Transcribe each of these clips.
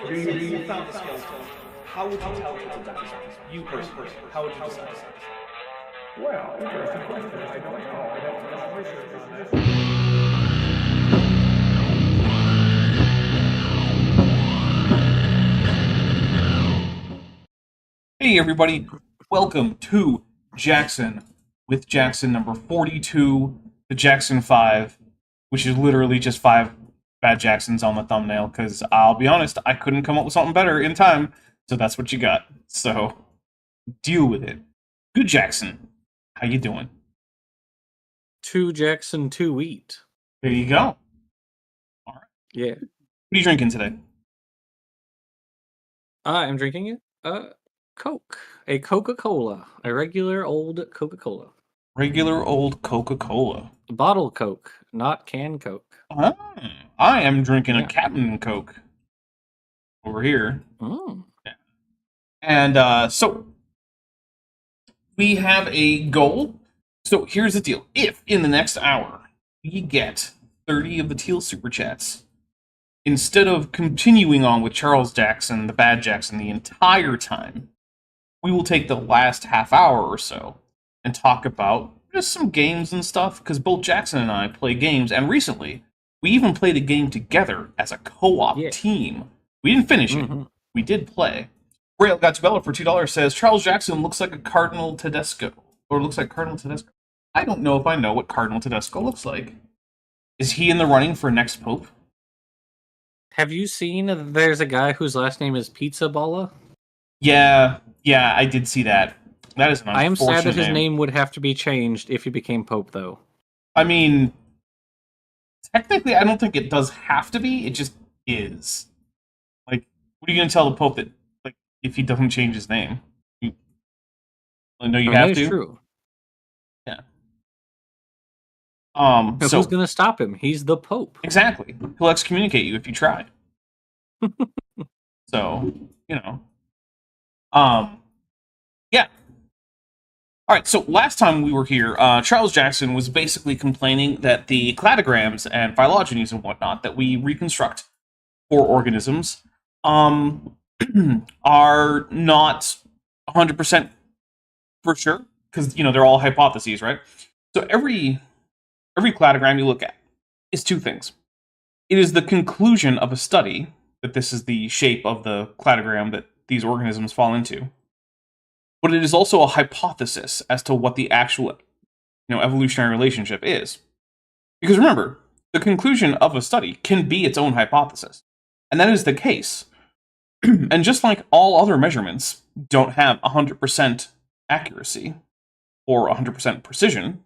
You found the skeleton. How would you tell it's a dinosaur? You personally, how would you decide? Well, interesting question. I don't know. I'd have to do some research on that. Hey everybody, welcome to Jackson with Jackson number 42, the Jackson 5, which is literally just 5 bad Jacksons on the thumbnail, because I'll be honest, I couldn't come up with something better in time, so that's what you got. So, deal with it. Good Jackson, how you doing? 2 Jackson, 2 wheat. There you go. Alright. Yeah. What are you drinking today? I'm drinking it. Coke. A Coca-Cola. A regular old Coca-Cola. Regular old Coca-Cola. Bottle Coke, not can Coke. Ah, I am drinking Yeah. a Captain Coke over here. Mm. Yeah. And so we have a goal. So here's the deal. If in the next hour we get 30 of the teal super chats, instead of continuing on with Charles Jackson, the bad Jackson, the entire time, we will take the last half hour or so and talk about just some games and stuff, because both Jackson and I play games, and recently, we even played a game together as a co-op team. We didn't finish it. We did play. Braille Got Bella for $2 says, Charles Jackson looks like a Cardinal Tedesco. Or looks like Cardinal Tedesco. I don't know if I know what Cardinal Tedesco looks like. Is he in the running for next Pope? Have you seen there's a guy whose last name is Pizza Balla? Yeah, I did see that. That is an unfortunate I am sad that his name would have to be changed if he became Pope, though. I mean, technically, I don't think it does have to be. It just is. Like, what are you going to tell the Pope that, like, if he doesn't change his name? No, you have to. That's true. Yeah. So who's going to stop him? He's the Pope. Exactly. He'll excommunicate you if you try. So, you know. Yeah. All right, so last time we were here, Charles Jackson was basically complaining that the cladograms and phylogenies and whatnot that we reconstruct for organisms are not 100% for sure, because, you know, they're all hypotheses, right? So every cladogram you look at is two things. It is the conclusion of a study that this is the shape of the cladogram that these organisms fall into. But it is also a hypothesis as to what the actual, evolutionary relationship is. Because remember, the conclusion of a study can be its own hypothesis. And that is the case. And just like all other measurements don't have 100% accuracy or 100% precision,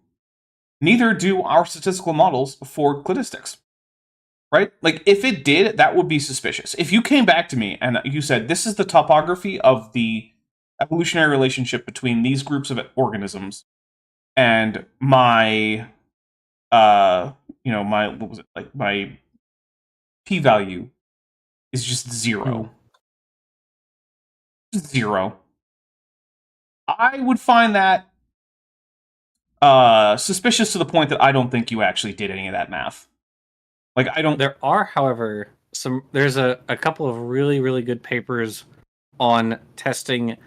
neither do our statistical models for cladistics. Right? Like, if it did, that would be suspicious. If you came back to me and you said, this is the topography of the evolutionary relationship between these groups of organisms, and my my p-value is just zero. Zero. I would find that suspicious to the point that I don't think you actually did any of that math. Like, I don't... There are, however, there's a couple of really, really good papers on testing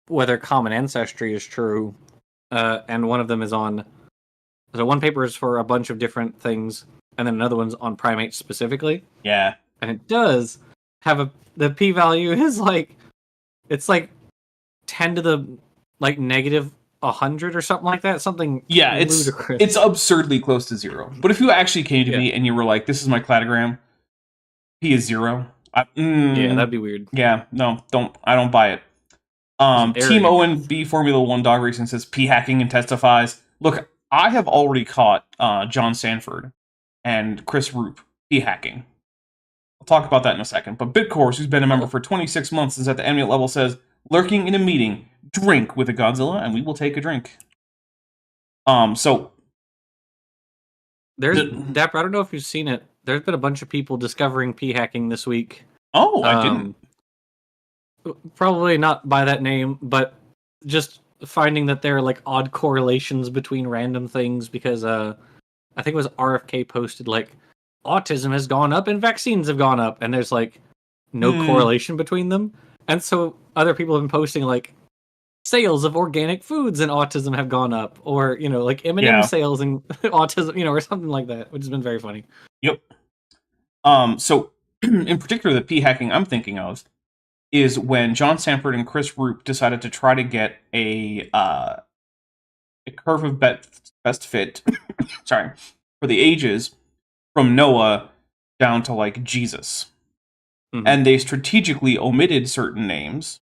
whether common ancestry is true, and one of them is on... So one paper is for a bunch of different things, and then another one's on primates specifically. Yeah. And it does have the p-value is it's 10 to the negative 100 or something like that. Something ludicrous. It's absurdly close to zero. But if you actually came to me and you were like, this is my cladogram, p is zero. Yeah, that'd be weird. Yeah, no, I don't buy it. Team Owen B Formula 1 Dog Racing says p hacking and testifies. Look, I have already caught John Sanford and Chris Roop p hacking. I'll talk about that in a second. But Bitcourse, who's been a member for 26 months and is at the Eminent level, says, lurking in a meeting, drink with a Godzilla, and we will take a drink. So there's Dapper, I don't know if you've seen it. There's been a bunch of people discovering p hacking this week. Oh, I didn't. Probably not by that name, but just finding that there are odd correlations between random things, because I think it was RFK posted autism has gone up and vaccines have gone up, and there's no correlation between them. And so other people have been posting like sales of organic foods and autism have gone up, or like M&M Yeah. sales and autism, or something like that, which has been very funny. Yep. So in particular, the p hacking I'm thinking of is when John Sanford and Chris Roop decided to try to get a curve of best fit, sorry, for the ages from Noah down to like Jesus. Mhm. And they strategically omitted certain names,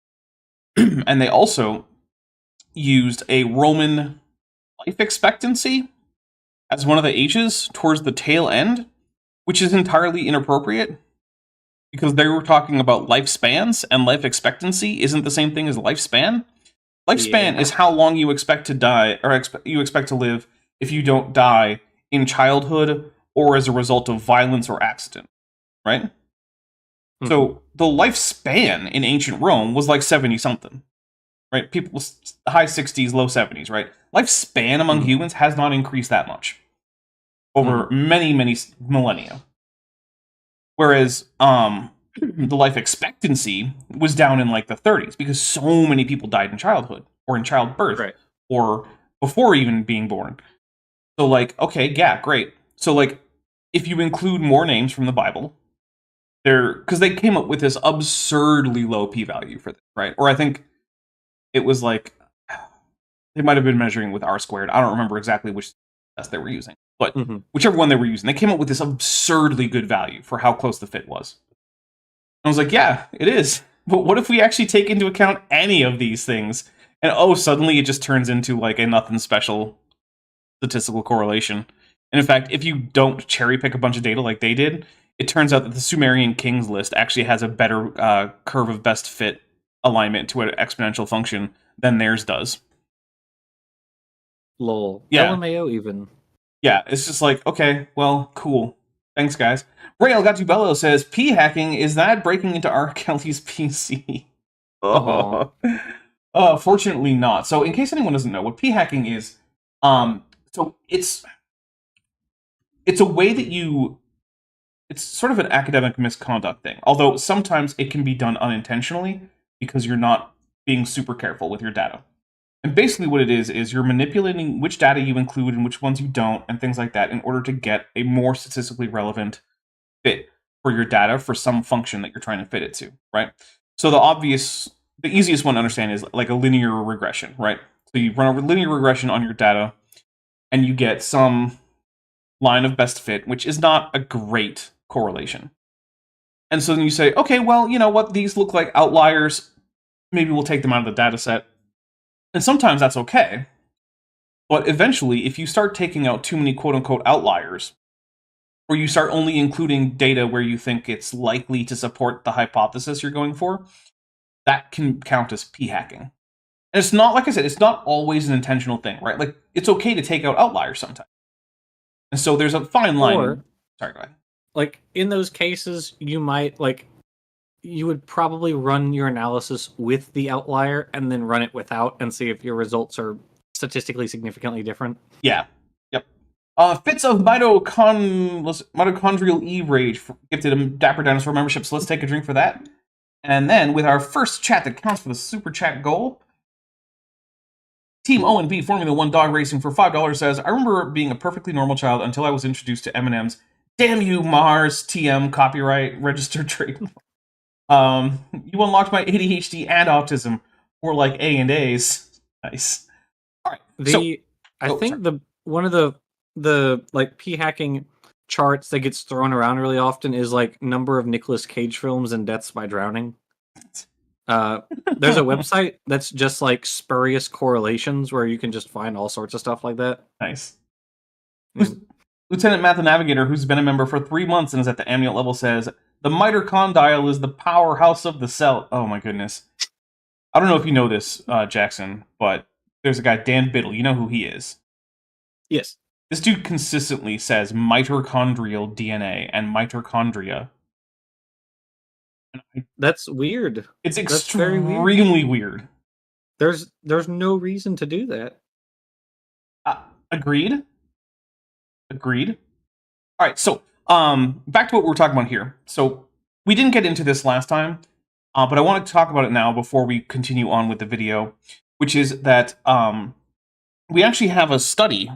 and they also used a Roman life expectancy as one of the ages towards the tail end, which is entirely inappropriate because they were talking about lifespans, and life expectancy isn't the same thing as lifespan. Lifespan is how long you expect to die, or you expect to live if you don't die in childhood or as a result of violence or accident, right? So the lifespan in ancient Rome was like 70-something, right? People, high 60s, low 70s, right? Lifespan among humans has not increased that much over many, many millennia. Whereas the life expectancy was down in like the 30s because so many people died in childhood or in childbirth or before even being born. So like, okay, yeah, great. So like, if you include more names from the Bible, because they came up with this absurdly low p-value for this, right? Or I think it was like, they might have been measuring with r-squared. I don't remember exactly which test they were using. But whichever one they were using, they came up with this absurdly good value for how close the fit was. I was like, yeah, it is. But what if we actually take into account any of these things? And suddenly it just turns into like a nothing special statistical correlation. And in fact, if you don't cherry pick a bunch of data like they did, it turns out that the Sumerian kings list actually has a better curve of best fit alignment to an exponential function than theirs does. Lol. Yeah. LMAO even. Yeah, it's just like, okay, well, cool. Thanks, guys. Ray Elgatubello says, p-hacking, is that breaking into R. Kelly's PC? Fortunately not. So, in case anyone doesn't know, what p-hacking is, so it's a way that it's sort of an academic misconduct thing. Although sometimes it can be done unintentionally because you're not being super careful with your data. And basically what it is you're manipulating which data you include and which ones you don't, and things like that, in order to get a more statistically relevant fit for your data for some function that you're trying to fit it to, right? So the easiest one to understand is like a linear regression, right? So you run a linear regression on your data, and you get some line of best fit, which is not a great correlation. And so then you say, okay, well, you know what? These look like outliers. Maybe we'll take them out of the data set. And sometimes that's okay. But eventually, if you start taking out too many quote-unquote outliers, or you start only including data where you think it's likely to support the hypothesis you're going for, that can count as p-hacking. And it's not, like I said, it's not always an intentional thing, right? Like, it's okay to take out outliers sometimes. And so there's a fine line. Sorry, go ahead. Like, in those cases, you would probably run your analysis with the outlier and then run it without and see if your results are statistically significantly different. Yeah. Yep. Fits of mitochondrial Eve rage gifted a Dapper Dinosaur membership, so let's take a drink for that. And then, with our first chat that counts for the super chat goal, Team O&B Formula 1 Dog Racing for $5 says, I remember being a perfectly normal child until I was introduced to M&M's. Damn you, Mars, TM, copyright, registered trademark. You unlocked my ADHD and autism, or like A and A's. Nice. All right. I think one of the like p-hacking charts that gets thrown around really often is like number of Nicolas Cage films and deaths by drowning. There's a website that's just like spurious correlations where you can just find all sorts of stuff like that. Nice. Lieutenant Math Navigator, who's been a member for 3 months and is at the amulet level, says, the mitochondrial is the powerhouse of the cell. Oh my goodness. I don't know if you know this, Jackson, but there's a guy, Dan Biddle. You know who he is? Yes. This dude consistently says mitochondrial DNA and mitochondria. That's weird. It's extremely weird. There's no reason to do that. Agreed. All right, so back to what we're talking about here. So we didn't get into this last time, but I want to talk about it now before we continue on with the video, which is that we actually have a study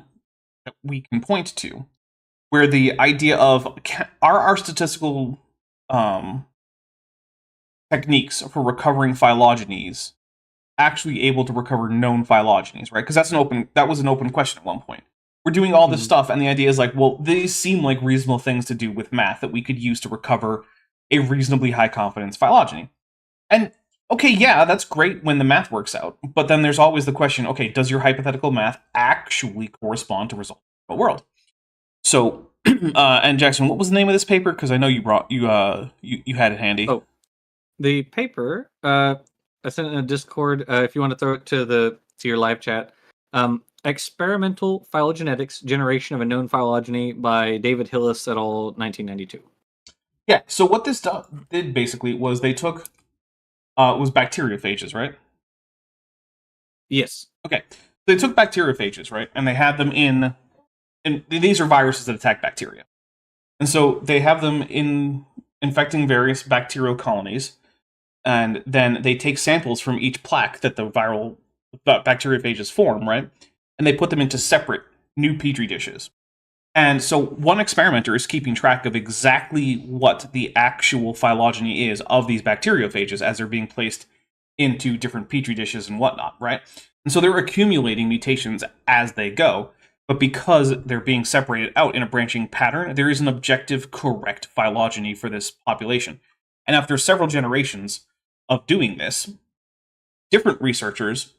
that we can point to where the idea of are our statistical techniques for recovering phylogenies actually able to recover known phylogenies, right? Because that was an open question at one point. We're doing all this stuff, and the idea is like, well, these seem like reasonable things to do with math that we could use to recover a reasonably high confidence phylogeny. And okay, yeah, that's great when the math works out, but then there's always the question, okay, does your hypothetical math actually correspond to results in the world? So, and Jackson, what was the name of this paper? Because I know you had it handy. Oh, the paper, I sent it in a Discord, if you want to throw it to your live chat. Experimental Phylogenetics, Generation of a Known Phylogeny by David Hillis et al., 1992. Yeah, so what this did basically was they took, it was bacteriophages, right? Yes. Okay, they took bacteriophages, right? And they had them and these are viruses that attack bacteria. And so they have them infecting various bacterial colonies, and then they take samples from each plaque that the bacteriophages form, right? And they put them into separate new petri dishes. And so one experimenter is keeping track of exactly what the actual phylogeny is of these bacteriophages as they're being placed into different petri dishes and whatnot, right? And so they're accumulating mutations as they go, but because they're being separated out in a branching pattern, there is an objective correct phylogeny for this population. And after several generations of doing this, different researchers,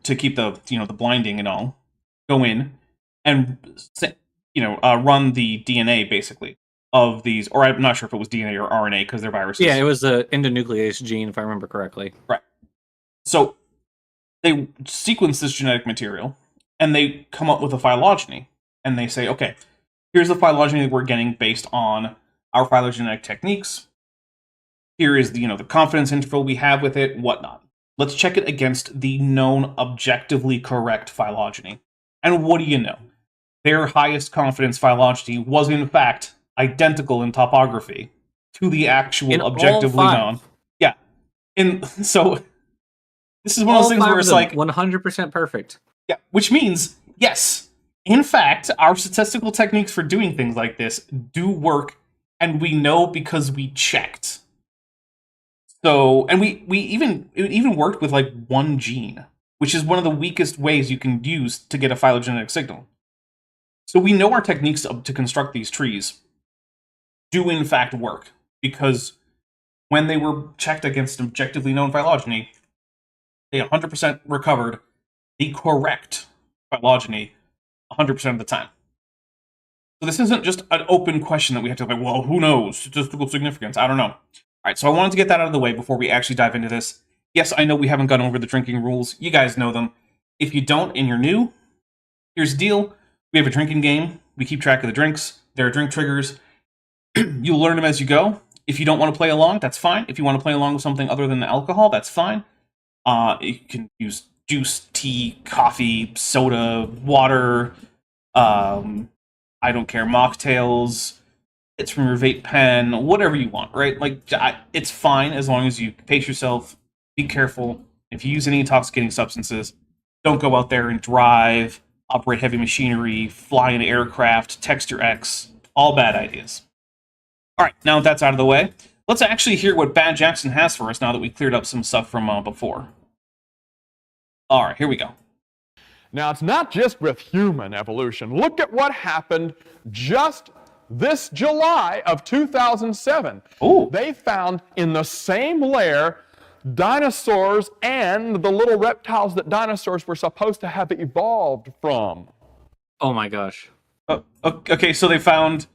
to keep the blinding and all, go in and run the DNA basically of these, or I'm not sure if it was DNA or RNA because they're viruses. Yeah, it was the endonuclease gene, if I remember correctly. Right. So they sequence this genetic material and they come up with a phylogeny, and they say, okay, here's the phylogeny that we're getting based on our phylogenetic techniques. Here is the confidence interval we have with it, whatnot. Let's check it against the known objectively correct phylogeny. And what do you know? Their highest confidence phylogeny was in fact identical in topography to the actual objectively known. Yeah. And so this is one of those things where it's like 100% perfect. Yeah, which means, yes, in fact, our statistical techniques for doing things like this do work, and we know because we checked. So, and it even worked with like one gene, which is one of the weakest ways you can use to get a phylogenetic signal. So we know our techniques to construct these trees do in fact work, because when they were checked against an objectively known phylogeny, they 100% recovered the correct phylogeny 100% of the time. So this isn't just an open question that we have to well, who knows? Statistical significance, I don't know. All right, so I wanted to get that out of the way before we actually dive into this. Yes, I know we haven't gone over the drinking rules. You guys know them. If you don't and you're new, here's the deal. We have a drinking game. We keep track of the drinks. There are drink triggers. You'll learn them as you go. If you don't want to play along, that's fine. If you want to play along with something other than alcohol, that's fine. You can use juice, tea, coffee, soda, water, I don't care, mocktails. It's from your vape pen, whatever you want, right? Like, it's fine as long as you pace yourself, be careful. If you use any intoxicating substances, don't go out there and drive, operate heavy machinery, fly an aircraft, text your ex. All bad ideas. All right, now that that's out of the way, let's actually hear what Bad Jackson has for us now that we cleared up some stuff from before. All right, here we go. Now, it's not just with human evolution. Look at what happened just this July of 2007. Ooh. They found in the same layer dinosaurs and the little reptiles that dinosaurs were supposed to have evolved from. Oh my gosh. Okay, so they found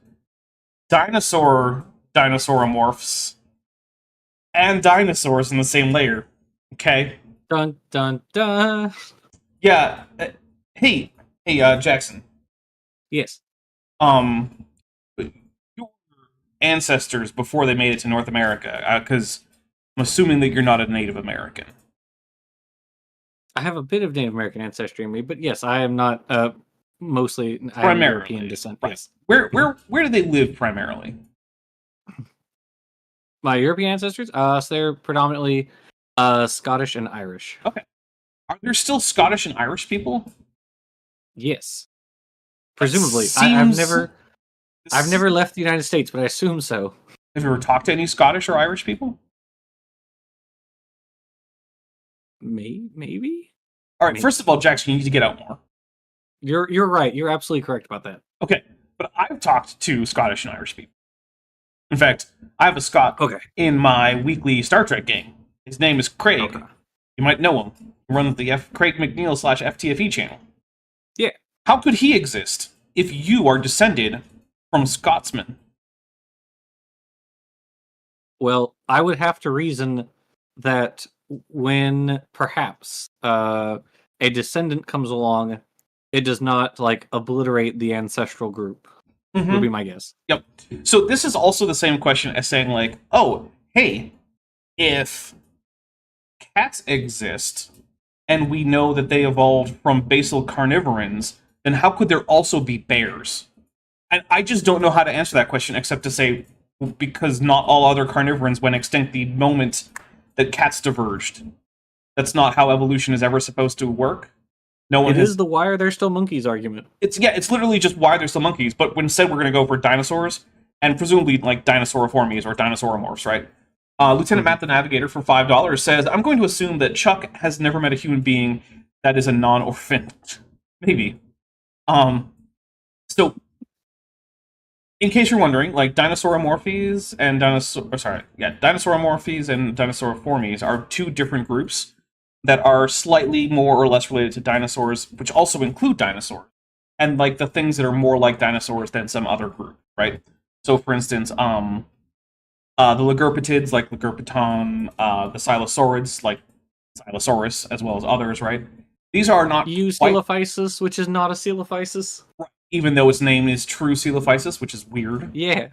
dinosauromorphs and dinosaurs in the same layer. Okay. Dun dun dun. Yeah. Hey, Jackson. Yes. Your ancestors before they made it to North America, because I'm assuming that you're not a Native American. I have a bit of Native American ancestry in me, but yes, I am not mostly Primarily. European descent. Right. Yes. Where do they live primarily? My European ancestors, so they're predominantly Scottish and Irish. Okay. Are there still Scottish and Irish people? Yes, presumably. Seems- I've never left the United States, but I assume so. Have you ever talked to any Scottish or Irish people? Maybe. All right. Maybe. First of all, Jackson, you need to get out more. You're right. You're absolutely correct about that. Okay, but I've talked to Scottish and Irish people. In fact, I have a Scot Okay. in my weekly Star Trek gang. His name is Craig. Okay. You might know him. He runs the Craig McNeil / FTFE channel. Yeah. How could he exist if you are descended from Scotsmen? Well, I would have to reason that when perhaps a descendant comes along, it does not like obliterate the ancestral group. Would be my guess. Yep. So this is also the same question as saying like, oh, hey, if cats exist and we know that they evolved from basal carnivorans, then how could there also be bears? And I just don't know how to answer that question except to say because not all other carnivorans went extinct the moment that cats diverged. That's not how evolution is ever supposed to work. No one It has is the why are there still monkeys argument. it's literally just why there's still monkeys, but instead we're going to go for dinosaurs, and presumably like dinosauriformes or dinosauromorphs, right? Lieutenant Matt the Navigator for $5 says, I'm going to assume that Chuck has never met a human being that is a non-orphan. Maybe. So, in case you're wondering, like dinosauromorphes and dinosauromorphes and dinosauriformes are two different groups that are slightly more or less related to dinosaurs, which also include dinosaurs, and like the things that are more like dinosaurs than some other group, right? So, for instance, the Lagurpitids, like Lagurpiton, the Silosaurids, like Silosaurus, as well as others, right? These are not Coelophysis, which is not a coelophysis. even though its name is true Coelophysis, which is weird. Yeah.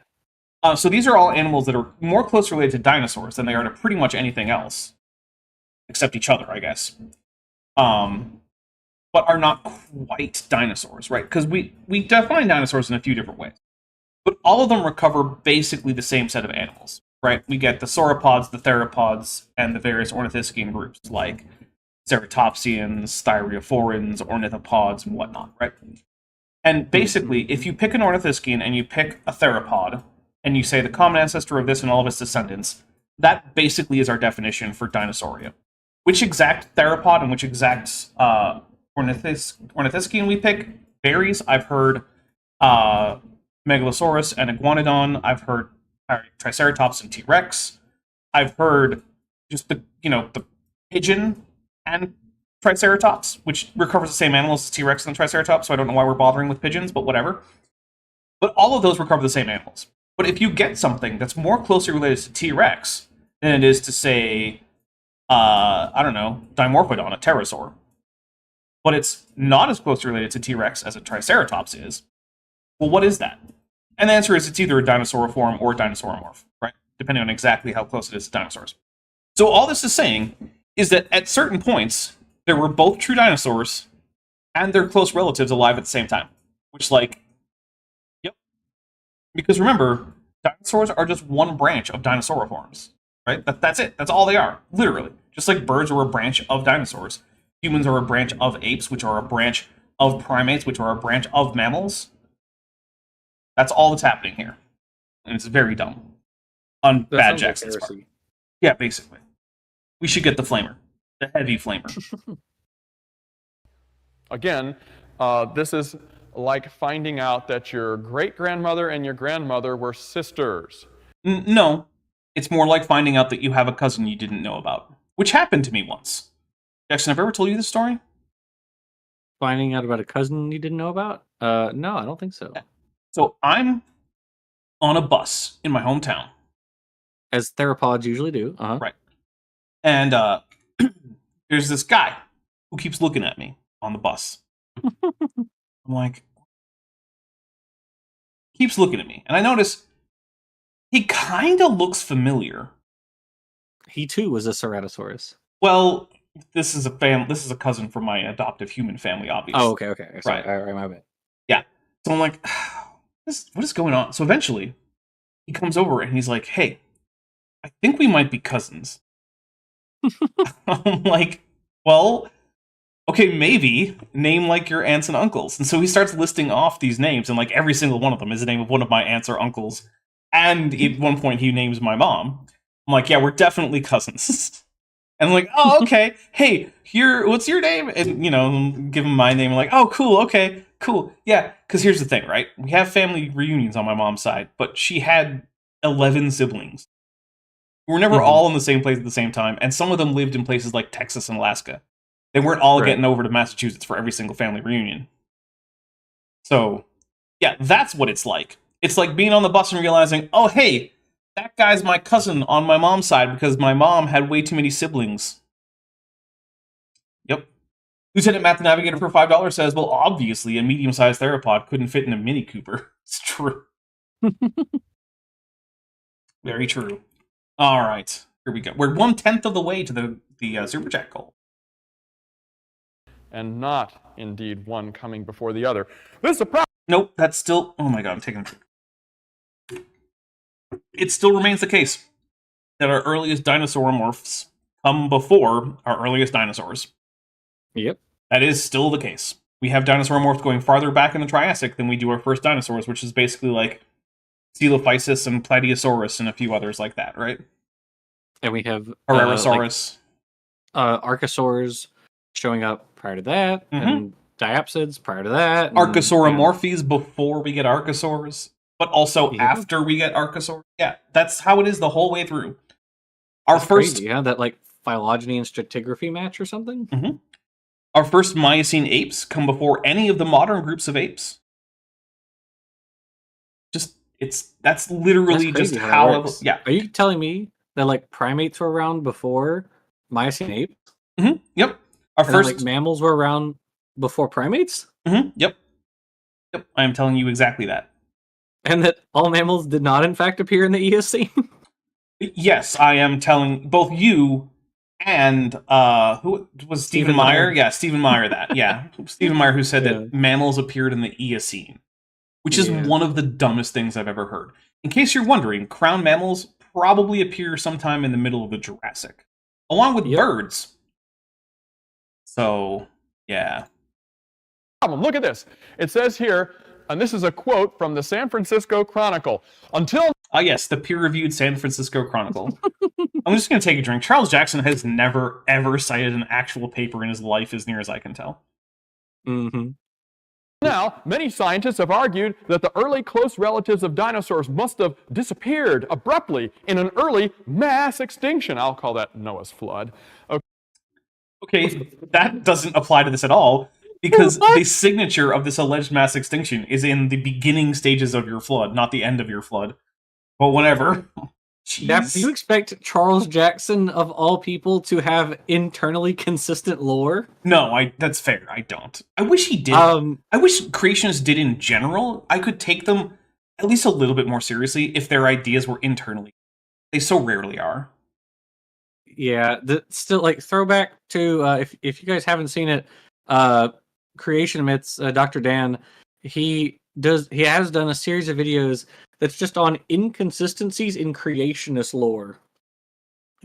So these are all animals that are more closely related to dinosaurs than they are to pretty much anything else. Except each other, I guess. But are not quite dinosaurs, right? Because we define dinosaurs in a few different ways. But all of them recover basically the same set of animals, right? We get the sauropods, the theropods, and the various ornithischian groups, like ceratopsians, thyreophorans, ornithopods, and whatnot, right? And basically, if you pick an ornithischian and you pick a theropod, and you say the common ancestor of this and all of its descendants, that basically is our definition for Dinosauria. Which exact theropod and which exact ornithischian we pick varies. I've heard Megalosaurus and Iguanodon. I've heard Triceratops and T-Rex. I've heard just the pigeon and Triceratops, which recovers the same animals as T-Rex and Triceratops, so I don't know why we're bothering with pigeons, but whatever. But all of those recover the same animals. But if you get something that's more closely related to T-Rex than it is to, say, I don't know, Dimorphodon, a pterosaur, but it's not as closely related to T-Rex as a Triceratops is, well, what is that? And the answer is it's either a dinosauriform or a dinosauromorph, right? Depending on exactly how close it is to dinosaurs. So all this is saying is that at certain points, there were both true dinosaurs and their close relatives alive at the same time. Which, like, yep. Because remember, dinosaurs are just one branch of dinosauriforms, right? That's it. That's all they are, literally. Just like birds are a branch of dinosaurs. Humans are a branch of apes, which are a branch of primates, which are a branch of mammals. That's all that's happening here. And it's very dumb. On That Bad sounds like Jackson's part. heresy. Yeah, basically. We should get the flamer. The heavy flamer. Again, this is like finding out that your great-grandmother and your grandmother were sisters. No. It's more like finding out that you have a cousin you didn't know about. Which happened to me once. Jackson, have I ever told you this story? Finding out about a cousin you didn't know about? No, I don't think so. So I'm on a bus in my hometown. As theropods usually do. Uh-huh. Right. And there's this guy who keeps looking at me on the bus. I'm like, keeps looking at me. And I notice he kind of looks familiar. He too was a Ceratosaurus. Well, this is a cousin from my adoptive human family, obviously. Oh, okay. Sorry. Right. All right, my bad. Yeah. So I'm like, what is going on? So eventually, he comes over and he's like, hey, I think we might be cousins. I'm like, well, okay, maybe. Name like your aunts and uncles. And so he starts listing off these names, and like every single one of them is the name of one of my aunts or uncles. And at one point he names my mom. I'm like, yeah, we're definitely cousins. And I'm like, oh, okay. Hey, what's your name? And, give him my name. I'm like, oh, cool, okay, cool. Yeah, because here's the thing, right? We have family reunions on my mom's side, but she had 11 siblings. We were never all in the same place at the same time, and some of them lived in places like Texas and Alaska. They weren't all getting over to Massachusetts for every single family reunion. So, yeah, that's what it's like. It's like being on the bus and realizing, oh, hey, that guy's my cousin on my mom's side because my mom had way too many siblings. Yep. Lieutenant Matt the Navigator for $5 says, well, obviously, a medium-sized theropod couldn't fit in a Mini Cooper. It's true. Very true. All right. Here we go. We're 1/10 of the way to the Super Chat goal. And not, indeed, one coming before the other. This is a problem. Nope, that's still... Oh my god, I'm taking a... It still remains the case that our earliest dinosaur morphs come before our earliest dinosaurs. Yep. That is still the case. We have dinosaur morphs going farther back in the Triassic than we do our first dinosaurs, which is basically like Coelophysis and Plateosaurus and a few others like that, right? And we have Herrerasaurus. Archosaurs showing up prior to that, and Diapsids prior to that. Archosauromorphes before we get Archosaurs, but also after we get Archosaurs. Yeah, that's how it is the whole way through. That's crazy, yeah, that like phylogeny and stratigraphy match or something. Our first Miocene apes come before any of the modern groups of apes. That's literally just how it, yeah. Are you telling me that like primates were around before Miocene apes? Yep. Our first like mammals were around before primates? Yep. I am telling you exactly that. And that all mammals did not in fact appear in the Eocene? Yes, I am telling both you and who was Stephen Meyer? Yeah, Stephen Meyer that. Yeah. Stephen Meyer who said that mammals appeared in the Eocene, which is one of the dumbest things I've ever heard. In case you're wondering, crown mammals probably appear sometime in the middle of the Jurassic, along with birds. So, yeah. Look at this. It says here, and this is a quote from the San Francisco Chronicle. Until... yes, the peer-reviewed San Francisco Chronicle. I'm just going to take a drink. Charles Jackson has never, ever cited an actual paper in his life, as near as I can tell. Now, many scientists have argued that the early close relatives of dinosaurs must have disappeared abruptly in an early mass extinction. I'll call that Noah's flood. Okay, that doesn't apply to this at all, because the signature of this alleged mass extinction is in the beginning stages of your flood, not the end of your flood. But whatever. Now, do you expect Charles Jackson, of all people, to have internally consistent lore? No, that's fair. I don't. I wish he did. I wish creationists did in general. I could take them at least a little bit more seriously if their ideas were internally. They so rarely are. Yeah, still like throwback to if you guys haven't seen it, Creation Myths, Dr. Dan, he has done a series of videos that's just on inconsistencies in creationist lore.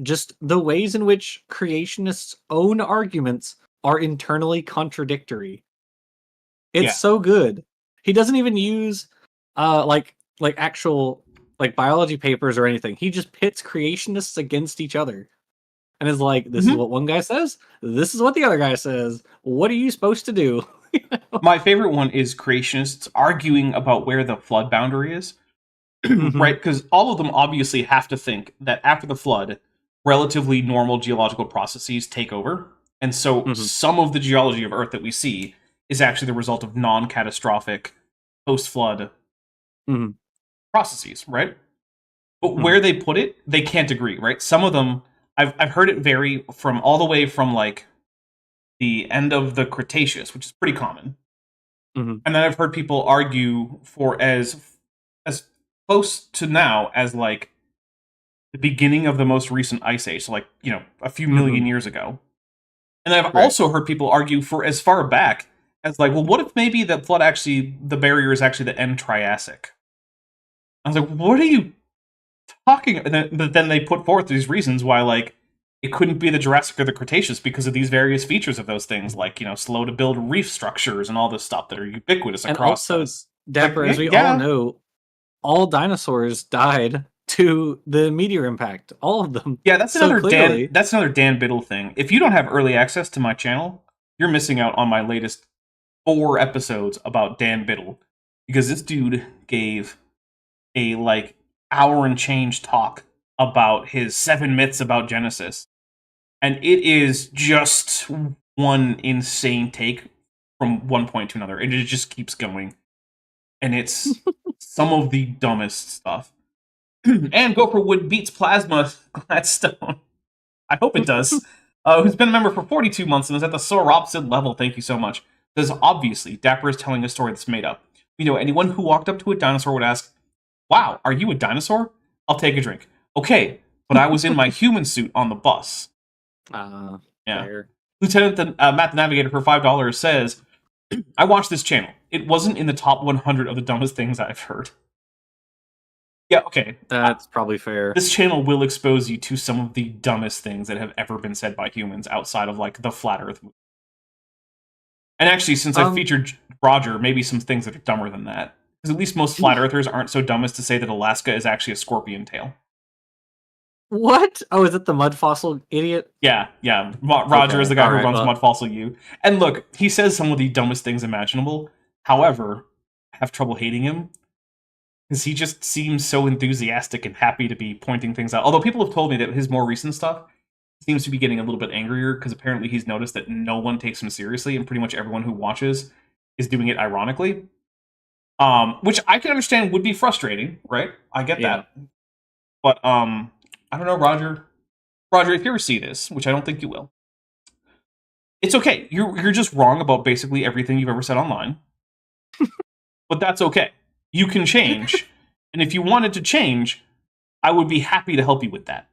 Just the ways in which creationists' own arguments are internally contradictory. It's so good. He doesn't even use like actual like biology papers or anything. He just pits creationists against each other. And is like, this is what one guy says, this is what the other guy says. What are you supposed to do? My favorite one is creationists arguing about where the flood boundary is. Right? Because all of them obviously have to think that after the flood, relatively normal geological processes take over. And so some of the geology of Earth that we see is actually the result of non-catastrophic post-flood processes, right? But where they put it, they can't agree, right? Some of them, I've heard it vary from all the way from like the end of the Cretaceous, which is pretty common. And then I've heard people argue for as close to now as like the beginning of the most recent ice age, so like, a few million years ago. And I've also heard people argue for as far back as like, well, what if maybe the flood actually, the barrier is actually the end Triassic? I was like, what are you but then they put forth these reasons why, like, it couldn't be the Jurassic or the Cretaceous because of these various features of those things, like, slow to build reef structures and all this stuff that are ubiquitous And across also, us. Dapper, Like, as we yeah. all know, all dinosaurs died to the meteor impact. All of them. Yeah, that's So another clearly- Dan Biddle thing. If you don't have early access to my channel, you're missing out on my latest 4 episodes about Dan Biddle, because this dude gave a like hour and change talk about his 7 myths about Genesis. And it is just one insane take from one point to another. And it just keeps going. And it's some of the dumbest stuff. And Gopher Wood beats Plasma Gladstone. I hope it does. Who's been a member for 42 months and is at the Sauropsid level. Thank you so much. Because obviously, Dapper is telling a story that's made up. Anyone who walked up to a dinosaur would ask, "Wow, are you a dinosaur? I'll take a drink." Okay, but I was in my human suit on the bus. Yeah. Fair. Lieutenant Matt the Navigator for $5 says, "I watched this channel. It wasn't in the top 100 of the dumbest things I've heard." Yeah, okay. That's probably fair. This channel will expose you to some of the dumbest things that have ever been said by humans outside of, like, the Flat Earth movie. And actually, since I've featured Roger, maybe some things that are dumber than that. Because at least most Flat Earthers aren't so dumb as to say that Alaska is actually a scorpion tail. What? Oh, is it the mud fossil idiot? Yeah. Roger Okay, is the guy who alright, runs well. Mud Fossil U. And look, he says some of the dumbest things imaginable. However, I have trouble hating him. Because he just seems so enthusiastic and happy to be pointing things out. Although people have told me that his more recent stuff seems to be getting a little bit angrier, because apparently he's noticed that no one takes him seriously, and pretty much everyone who watches is doing it ironically. Which I can understand would be frustrating, right? I get that. But, I don't know, Roger. Roger, if you ever see this, which I don't think you will, it's okay. You're just wrong about basically everything you've ever said online. But that's okay. You can change. And if you wanted to change, I would be happy to help you with that.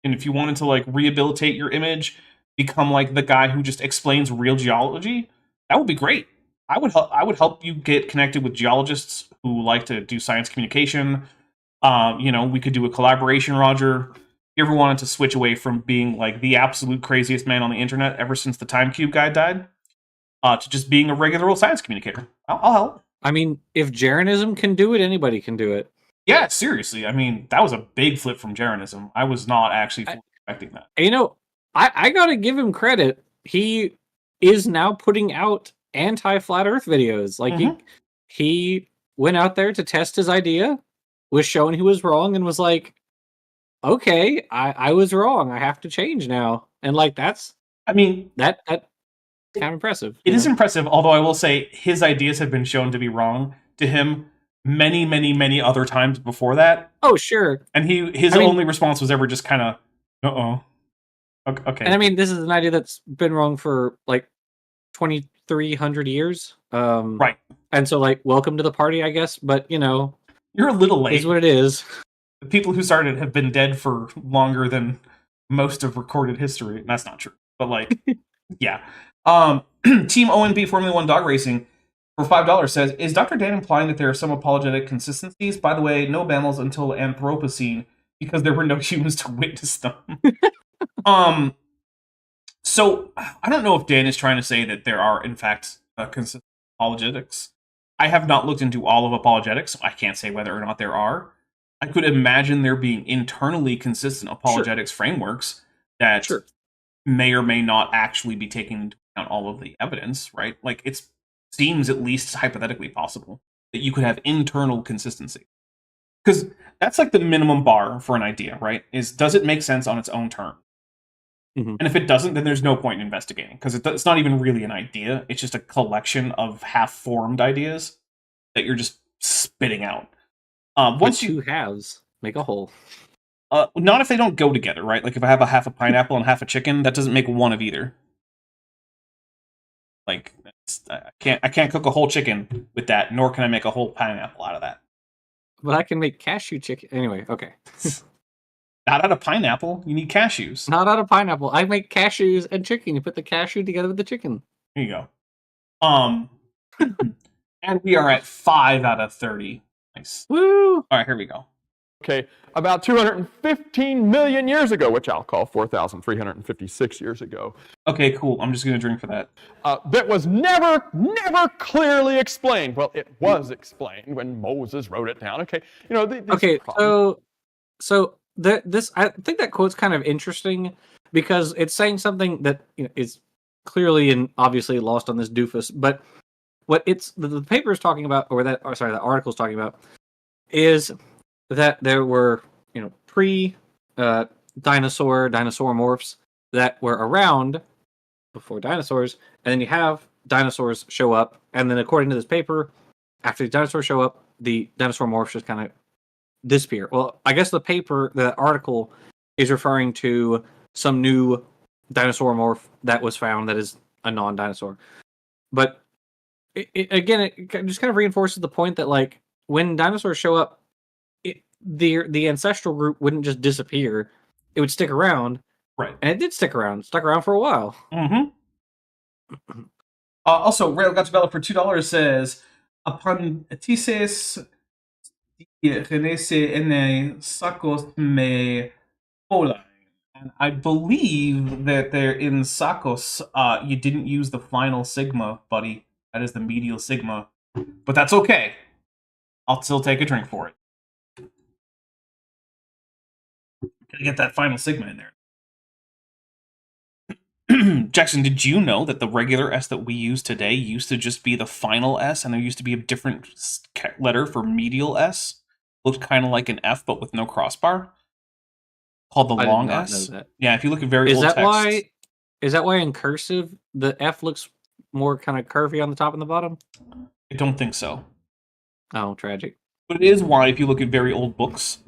And if you wanted to, like, rehabilitate your image, become like the guy who just explains real geology, that would be great. I would help you get connected with geologists who like to do science communication. We could do a collaboration, Roger. If you ever wanted to switch away from being like the absolute craziest man on the internet ever since the Time Cube guy died, to just being a regular old science communicator, I'll help. I mean, if Jeranism can do it, anybody can do it. Yeah, seriously. I mean, that was a big flip from Jeranism. I was not actually fully expecting that. I gotta give him credit. He is now putting out anti-flat Earth videos. Like, he went out there to test his idea, was shown he was wrong, and was like, okay, I was wrong. I have to change now. And, like, that's... I mean... That's kind of impressive. It is impressive, although I will say his ideas have been shown to be wrong to him many, many, many other times before that. Oh, sure. And his only response was ever just kind of, uh-oh. Okay. And I mean, this is an idea that's been wrong for, like, 2,300 years. Right. And so, like, welcome to the party, I guess. But, you're a little late. Is what it is. The people who started have been dead for longer than most of recorded history. That's not true. But, like, yeah. Team ONB Formula 1 Dog Racing for $5 says, "Is Dr. Dan implying that there are some apologetic consistencies? By the way, no mammals until Anthropocene because there were no humans to witness them." So I don't know if Dan is trying to say that there are, in fact, consistent apologetics. I have not looked into all of apologetics, so I can't say whether or not there are. I could imagine there being internally consistent apologetics frameworks that may or may not actually be taking into account all of the evidence, right? Like, it seems at least hypothetically possible that you could have internal consistency. Because that's like the minimum bar for an idea, right? Does it make sense on its own terms? And if it doesn't, then there's no point in investigating, because it's not even really an idea. It's just a collection of half-formed ideas that you're just spitting out. Once two halves make a whole. Not if they don't go together, right? Like, if I have a half a pineapple and half a chicken, that doesn't make one of either. Like, I can't cook a whole chicken with that, nor can I make a whole pineapple out of that. But I can make cashew chicken. Anyway, okay. Not out of pineapple. You need cashews. Not out of pineapple. I make cashews and chicken. You put the cashew together with the chicken. There you go. And we are at 5 out of 30. Nice. Woo! All right, here we go. Okay, about 215 million years ago, which I'll call 4,356 years ago. Okay, cool. I'm just gonna drink for that. That was never clearly explained. Well, it was explained when Moses wrote it down. Okay, you know, these Okay, problems. so this I think that quote's kind of interesting because it's saying something that is clearly and obviously lost on this doofus. But what the paper is talking about, the article is talking about, is that there were pre dinosaur morphs that were around before dinosaurs, and then you have dinosaurs show up, and then according to this paper, after the dinosaurs show up, the dinosaur morphs just kind of disappear. Well, I guess the article is referring to some new dinosaur morph that was found that is a non-dinosaur. But it just kind of reinforces the point that, like, when dinosaurs show up, the ancestral group wouldn't just disappear; it would stick around. Right. And it did stuck around for a while. Mm-hmm. Also, Rail Gatabella for $2 says, "Upon tises renese ene sacos me pola." And I believe that they're in sacos. You didn't use the final sigma, buddy. That is the medial sigma, but that's okay. I'll still take a drink for it. Gotta get that final sigma in there. Jackson, did you know that the regular S that we use today used to just be the final S, and there used to be a different letter for medial S? Looked kind of like an F, but with no crossbar, called the long S. Yeah, if you look at very old text. Is that why in cursive the F looks more kind of curvy on the top and the bottom? I don't think so. Oh, tragic. But it is why, if you look at very old books,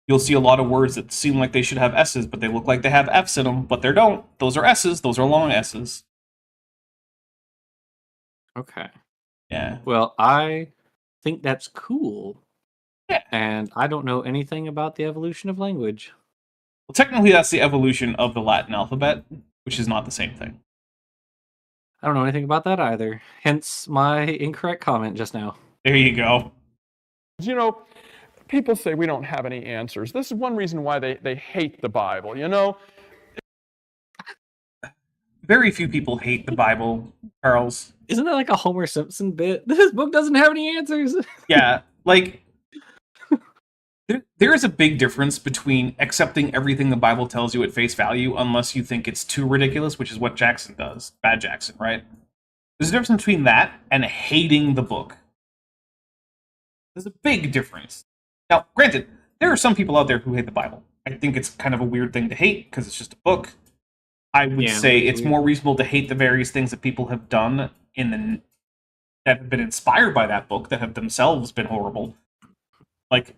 you'll see a lot of words that seem like they should have S's, but they look like they have F's in them, but they don't. Those are S's. Those are long S's. Okay. Yeah. Well, I think that's cool. Yeah. And I don't know anything about the evolution of language. Well, technically, that's the evolution of the Latin alphabet, which is not the same thing. I don't know anything about that either. Hence my incorrect comment just now. There you go. You know, people say we don't have any answers. This is one reason why they hate the Bible, you know? Very few people hate the Bible, Charles. Isn't that like a Homer Simpson bit? This book doesn't have any answers. Yeah, like, there is a big difference between accepting everything the Bible tells you at face value unless you think it's too ridiculous, which is what Jackson does. Bad Jackson, right? There's a difference between that and hating the book. There's a big difference. Now, granted, there are some people out there who hate the Bible. I think it's kind of a weird thing to hate because it's just a book. I would say it's more reasonable to hate the various things that people have done that have been inspired by that book that have themselves been horrible. Like,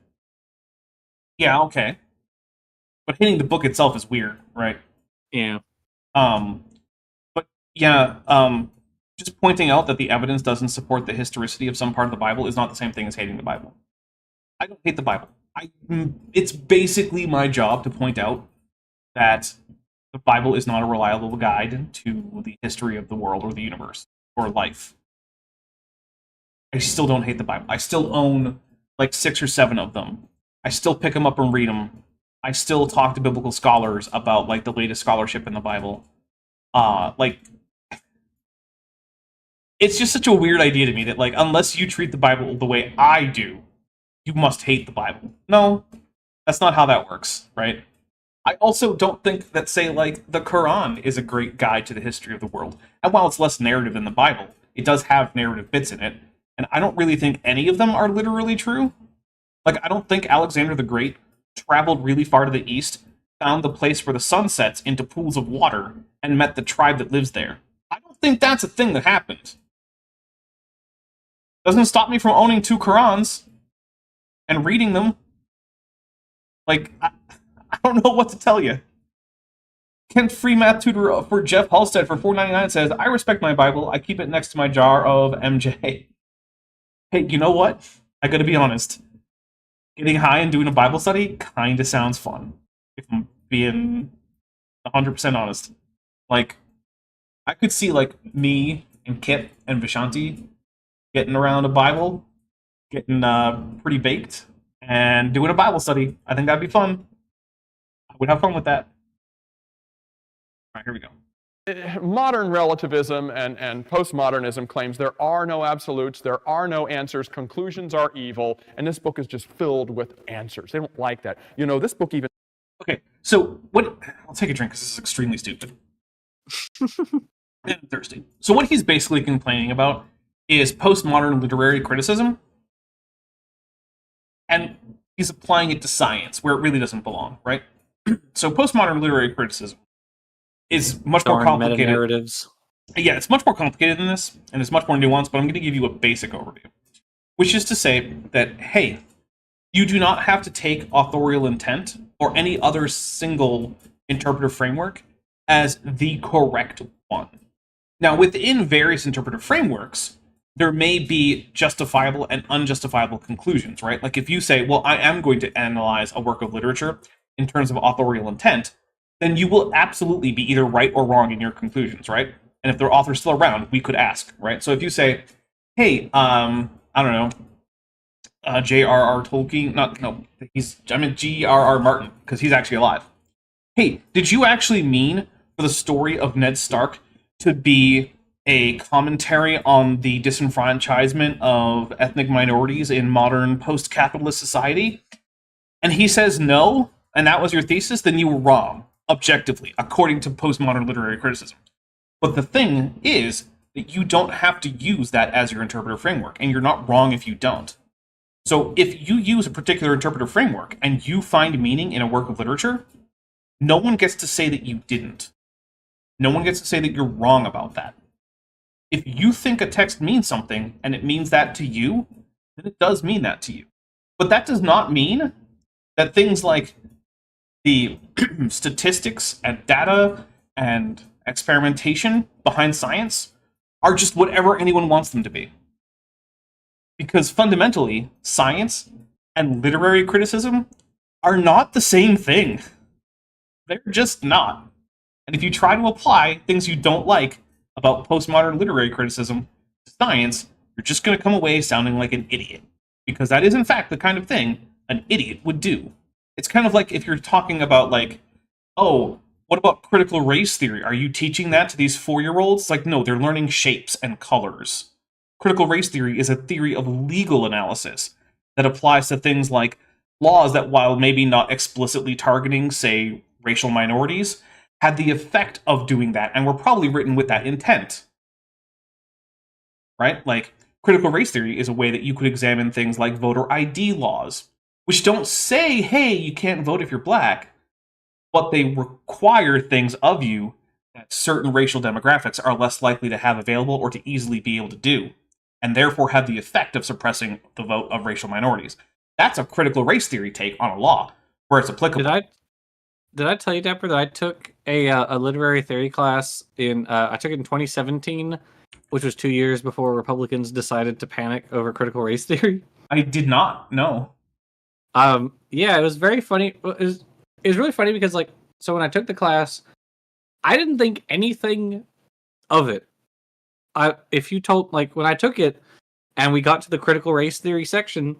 yeah, okay. But hating the book itself is weird, right? Yeah. But yeah, just pointing out that the evidence doesn't support the historicity of some part of the Bible is not the same thing as hating the Bible. I don't hate the Bible. It's basically my job to point out that the Bible is not a reliable guide to the history of the world or the universe or life. I still don't hate the Bible. I still own like 6 or 7 of them. I still pick them up and read them. I still talk to biblical scholars about like the latest scholarship in the Bible. Like, it's just such a weird idea to me that, like, unless you treat the Bible the way I do, you must hate the Bible. No, that's not how that works, right? I also don't think that, say, like, the Quran is a great guide to the history of the world. And while it's less narrative than the Bible, it does have narrative bits in it. And I don't really think any of them are literally true. Like, I don't think Alexander the Great traveled really far to the east, found the place where the sun sets into pools of water, and met the tribe that lives there. I don't think that's a thing that happened. Doesn't stop me from owning 2 Qurans and reading them. Like, I don't know what to tell you. Kent Free Math Tutor for Jeff Halstead for $4.99 says, I respect my Bible. I keep it next to my jar of MJ. Hey, you know what? I gotta be honest. Getting high and doing a Bible study kinda sounds fun. If I'm being 100% honest. Like, I could see, like, me and Kip and Vishanti getting around a Bible, getting pretty baked, and doing a Bible study. I think that'd be fun. I would have fun with that. All right, here we go. Modern relativism and postmodernism claims there are no absolutes, there are no answers, conclusions are evil, and this book is just filled with answers. They don't like that. You know, this book even... Okay, so what... I'll take a drink because this is extremely stupid. And I'm thirsty. So what he's basically complaining about is postmodern literary criticism, and he's applying it to science, where it really doesn't belong, right? So postmodern literary criticism is much more complicated. Meta-narratives. Yeah, it's much more complicated than this, and it's much more nuanced, but I'm going to give you a basic overview. Which is to say that, hey, you do not have to take authorial intent or any other single interpretive framework as the correct one. Now, within various interpretive frameworks, there may be justifiable and unjustifiable conclusions, right? Like if you say, well, I am going to analyze a work of literature in terms of authorial intent, then you will absolutely be either right or wrong in your conclusions, right? And if the author's still around, we could ask, right? So if you say, hey, I don't know, J.R.R. Tolkien, I meant G.R.R. Martin, because he's actually alive. Hey, did you actually mean for the story of Ned Stark to be a commentary on the disenfranchisement of ethnic minorities in modern post-capitalist society? And he says no, and that was your thesis, then you were wrong. Objectively, according to postmodern literary criticism. But the thing is that you don't have to use that as your interpretive framework, and you're not wrong if you don't. So if you use a particular interpretive framework and you find meaning in a work of literature, no one gets to say that you didn't. No one gets to say that you're wrong about that. If you think a text means something and it means that to you, then it does mean that to you. But that does not mean that things like the statistics and data and experimentation behind science are just whatever anyone wants them to be. Because fundamentally, science and literary criticism are not the same thing. They're just not. And if you try to apply things you don't like about postmodern literary criticism to science, you're just going to come away sounding like an idiot. Because that is, in fact, the kind of thing an idiot would do. It's kind of like if you're talking about, like, oh, what about critical race theory? Are you teaching that to these 4-year-olds? Like, no, they're learning shapes and colors. Critical race theory is a theory of legal analysis that applies to things like laws that, while maybe not explicitly targeting, say, racial minorities, had the effect of doing that and were probably written with that intent. Right? Like, critical race theory is a way that you could examine things like voter ID laws, which don't say, hey, you can't vote if you're black, but they require things of you that certain racial demographics are less likely to have available or to easily be able to do, and therefore have the effect of suppressing the vote of racial minorities. That's a critical race theory take on a law, where it's applicable. Did I tell you, Dapper, that I took a literary theory class I took it in 2017, which was 2 years before Republicans decided to panic over critical race theory? I did not, no. Yeah, it was very funny. It was really funny because, like, so when I took the class, I didn't think anything of it. If you told, like, when I took it and we got to the critical race theory section,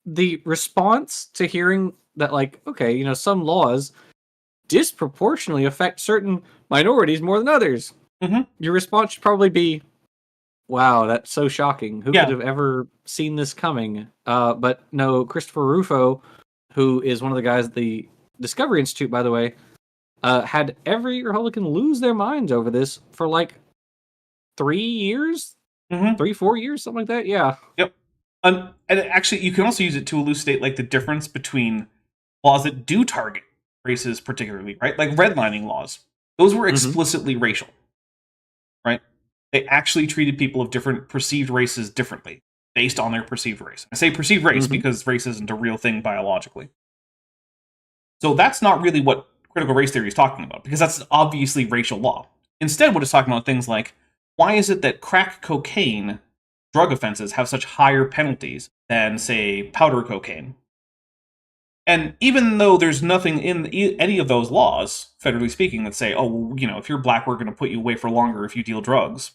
the response to hearing that, like, okay, you know, some laws disproportionately affect certain minorities more than others. Mm-hmm. Your response should probably be, wow, that's so shocking. Who could have ever seen this coming? But no, Christopher Rufo, who is one of the guys at the Discovery Institute, by the way, had every Republican lose their minds over this for like 3 years? Mm-hmm. 3-4 years, something like that? Yeah. Yep. And actually, you can also use it to elucidate, like, the difference between laws that do target races particularly, right? Like redlining laws. Those were explicitly racial, right? They actually treated people of different perceived races differently based on their perceived race. I say perceived race because race isn't a real thing biologically. So that's not really what critical race theory is talking about, because that's obviously racial law. Instead, what it's talking about things like, why is it that crack cocaine drug offenses have such higher penalties than, say, powder cocaine? And even though there's nothing in any of those laws, federally speaking, that say, oh, you know, if you're black, we're going to put you away for longer if you deal drugs.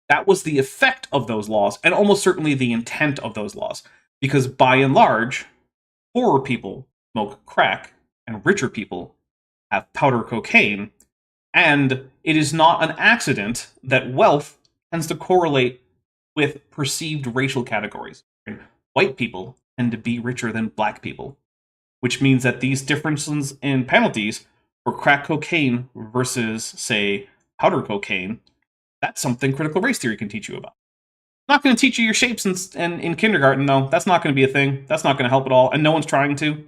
That was the effect of those laws, and almost certainly the intent of those laws. Because by and large, poorer people smoke crack and richer people have powder cocaine, and it is not an accident that wealth tends to correlate with perceived racial categories. White people tend to be richer than black people, which means that these differences in penalties for crack cocaine versus, say, powder cocaine, that's something critical race theory can teach you about. Not going to teach you your shapes in kindergarten, though. That's not going to be a thing. That's not going to help at all, and no one's trying to.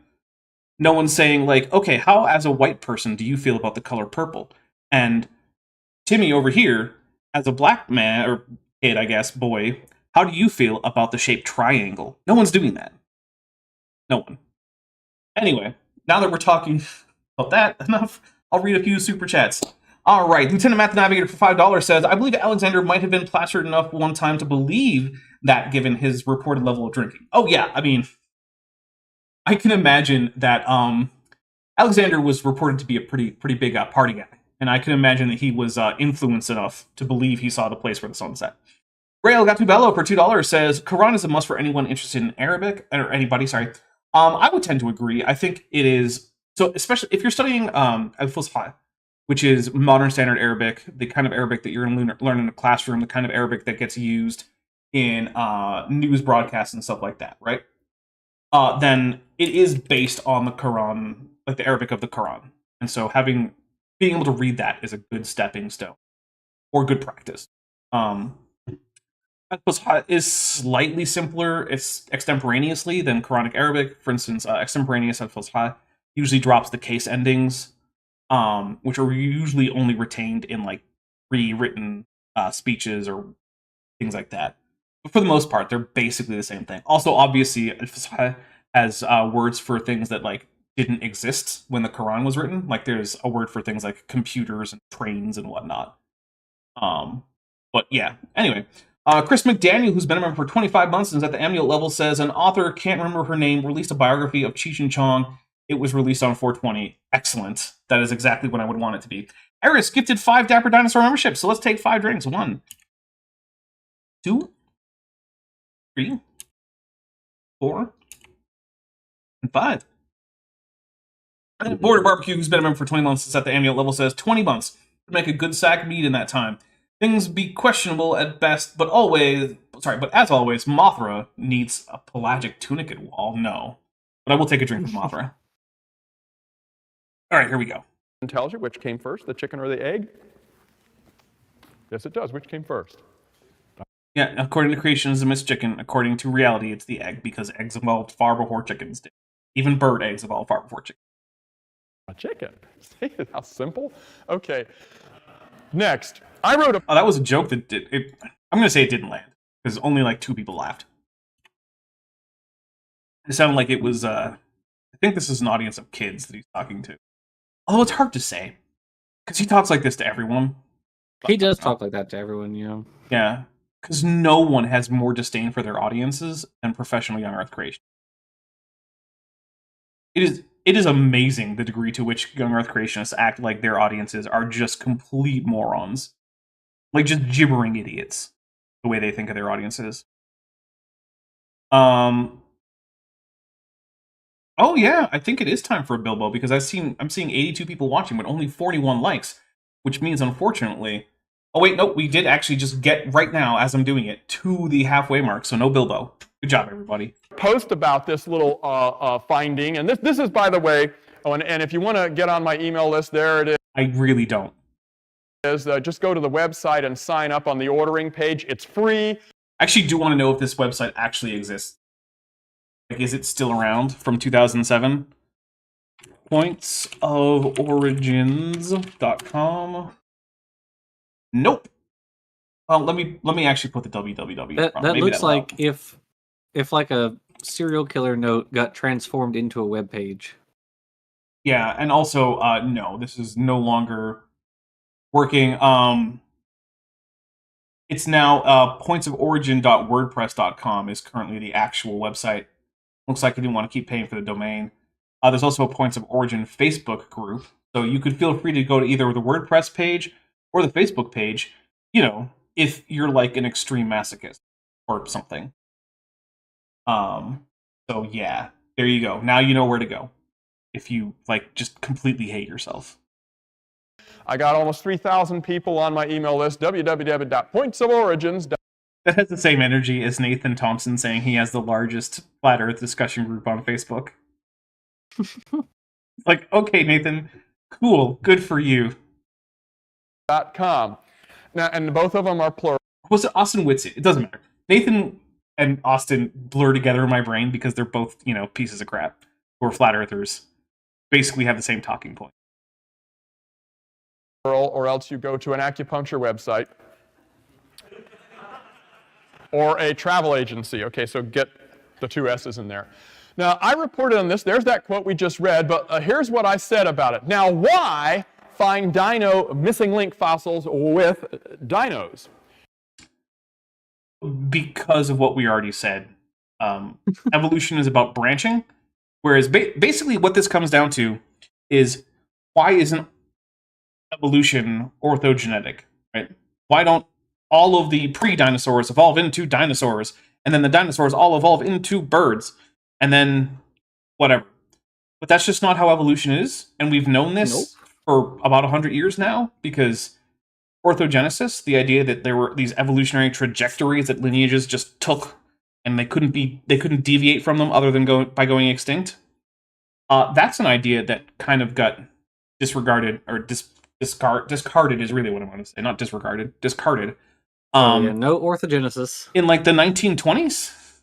No one's saying, like, okay, how as a white person do you feel about the color purple? And Timmy over here, as a black man, or kid, I guess, boy, how do you feel about the shape triangle? No one's doing that. No one. Anyway, now that we're talking about that enough, I'll read a few super chats. All right, Lieutenant Math Navigator for $5 says, I believe Alexander might have been plastered enough one time to believe that given his reported level of drinking. Oh yeah, I mean, I can imagine that Alexander was reported to be a pretty big party guy, and I can imagine that he was influenced enough to believe he saw the place where the sun set. Rael Gatubello for $2 says, Quran is a must for anyone interested in Arabic, or anybody, sorry. I would tend to agree. I think it is, so especially if you're studying Al-Fusha, which is modern standard Arabic, the kind of Arabic that you're going to learn in a classroom, the kind of Arabic that gets used in news broadcasts and stuff like that, right? Then it is based on the Quran, like the Arabic of the Quran. And so being able to read that is a good stepping stone, or good practice. Al-Fusha is slightly simpler extemporaneously than Quranic Arabic. For instance, extemporaneous Al-Fusha usually drops the case endings, which are usually only retained in like pre-written speeches or things like that. But for the most part, they're basically the same thing. Also, obviously, Al-Fusha has words for things that like didn't exist when the Quran was written. Like there's a word for things like computers and trains and whatnot. But yeah, anyway. Chris McDaniel, who's been a member for 25 months and is at the Amniote level, says an author, can't remember her name, released a biography of Cheech and Chong. It was released on 420. Excellent. That is exactly what I would want it to be. Eris gifted 5 Dapper Dinosaur memberships, so let's take 5 drinks. 1, 2, 3, 4, and 5. And Border Barbecue, who's been a member for 20 months, is at the Amniote level, says 20 months. Make a good sack meat in that time. Things be questionable at best, but as always, Mothra needs a pelagic tunicate wall. No. But I will take a drink from Mothra. All right, here we go. Tells you which came first, the chicken or the egg? Yes, it does. Which came first? Yeah, according to creationism, it's chicken. According to reality, it's the egg, because eggs evolved far before chickens did. Even bird eggs evolved far before chickens. A chicken. See how simple? Okay. Next, I wrote a... Oh, that was a joke that I'm going to say it didn't land, because only like 2 people laughed. It sounded like it was, I think this is an audience of kids that he's talking to. Although it's hard to say, because he talks like this to everyone. He does talk like that to everyone, you know. Yeah, because no one has more disdain for their audiences than professional young earth creation. It is amazing the degree to which young earth creationists act like their audiences are just complete morons. Like just gibbering idiots, the way they think of their audiences. Oh yeah, I think it is time for a Bilbo, because I'm seeing 82 people watching, but only 41 likes, which means unfortunately... Oh wait, no, we did actually just get, right now, as I'm doing it, to the halfway mark, so no Bilbo. Good job, everybody. Post about this little finding, and this is, by the way, and if you want to get on my email list, there it is. I really don't. Just go to the website and sign up on the ordering page. It's free. I actually do want to know if this website actually exists. Like, is it still around from 2007? Pointsoforigins.com. Nope. Well, let me actually put the www. That looks like if like a serial killer note got transformed into a web page. Yeah, and also no, this is no longer working. It's now pointsoforigin.wordpress.com is currently the actual website. Looks like I didn't want to keep paying for the domain. There's also a Points of Origin Facebook group, so you could feel free to go to either the WordPress page or the Facebook page, you know, if you're like an extreme masochist or something. So yeah, there you go. Now you know where to go if you like just completely hate yourself. I got almost 3,000 people on my email list, www.pointsoforigins. That has the same energy as Nathan Thompson saying he has the largest flat Earth discussion group on Facebook. Like, okay, Nathan, cool, good for you. .com. Now, and both of them are plural. Was it Austin Whitsitt? It doesn't matter. Nathan and Austin blur together in my brain because they're both, pieces of crap who are flat earthers. Basically have the same talking point. Or else you go to an acupuncture website or a travel agency. Okay, so get the two S's in there. Now, I reported on this. There's that quote we just read, but here's what I said about it. Now, why find dino missing link fossils with dinos? Because of what we already said. Evolution is about branching, whereas basically what this comes down to is why isn't evolution orthogenetic, right? Why don't all of the pre-dinosaurs evolve into dinosaurs, and then the dinosaurs all evolve into birds, and then whatever? But that's just not how evolution is, and we've known this for about 100 years now, because orthogenesis, the idea that there were these evolutionary trajectories that lineages just took, and they couldn't deviate from them other than by going extinct. That's an idea that kind of got disregarded or discarded is really what I want to say, not disregarded, discarded. No orthogenesis In like the 1920s.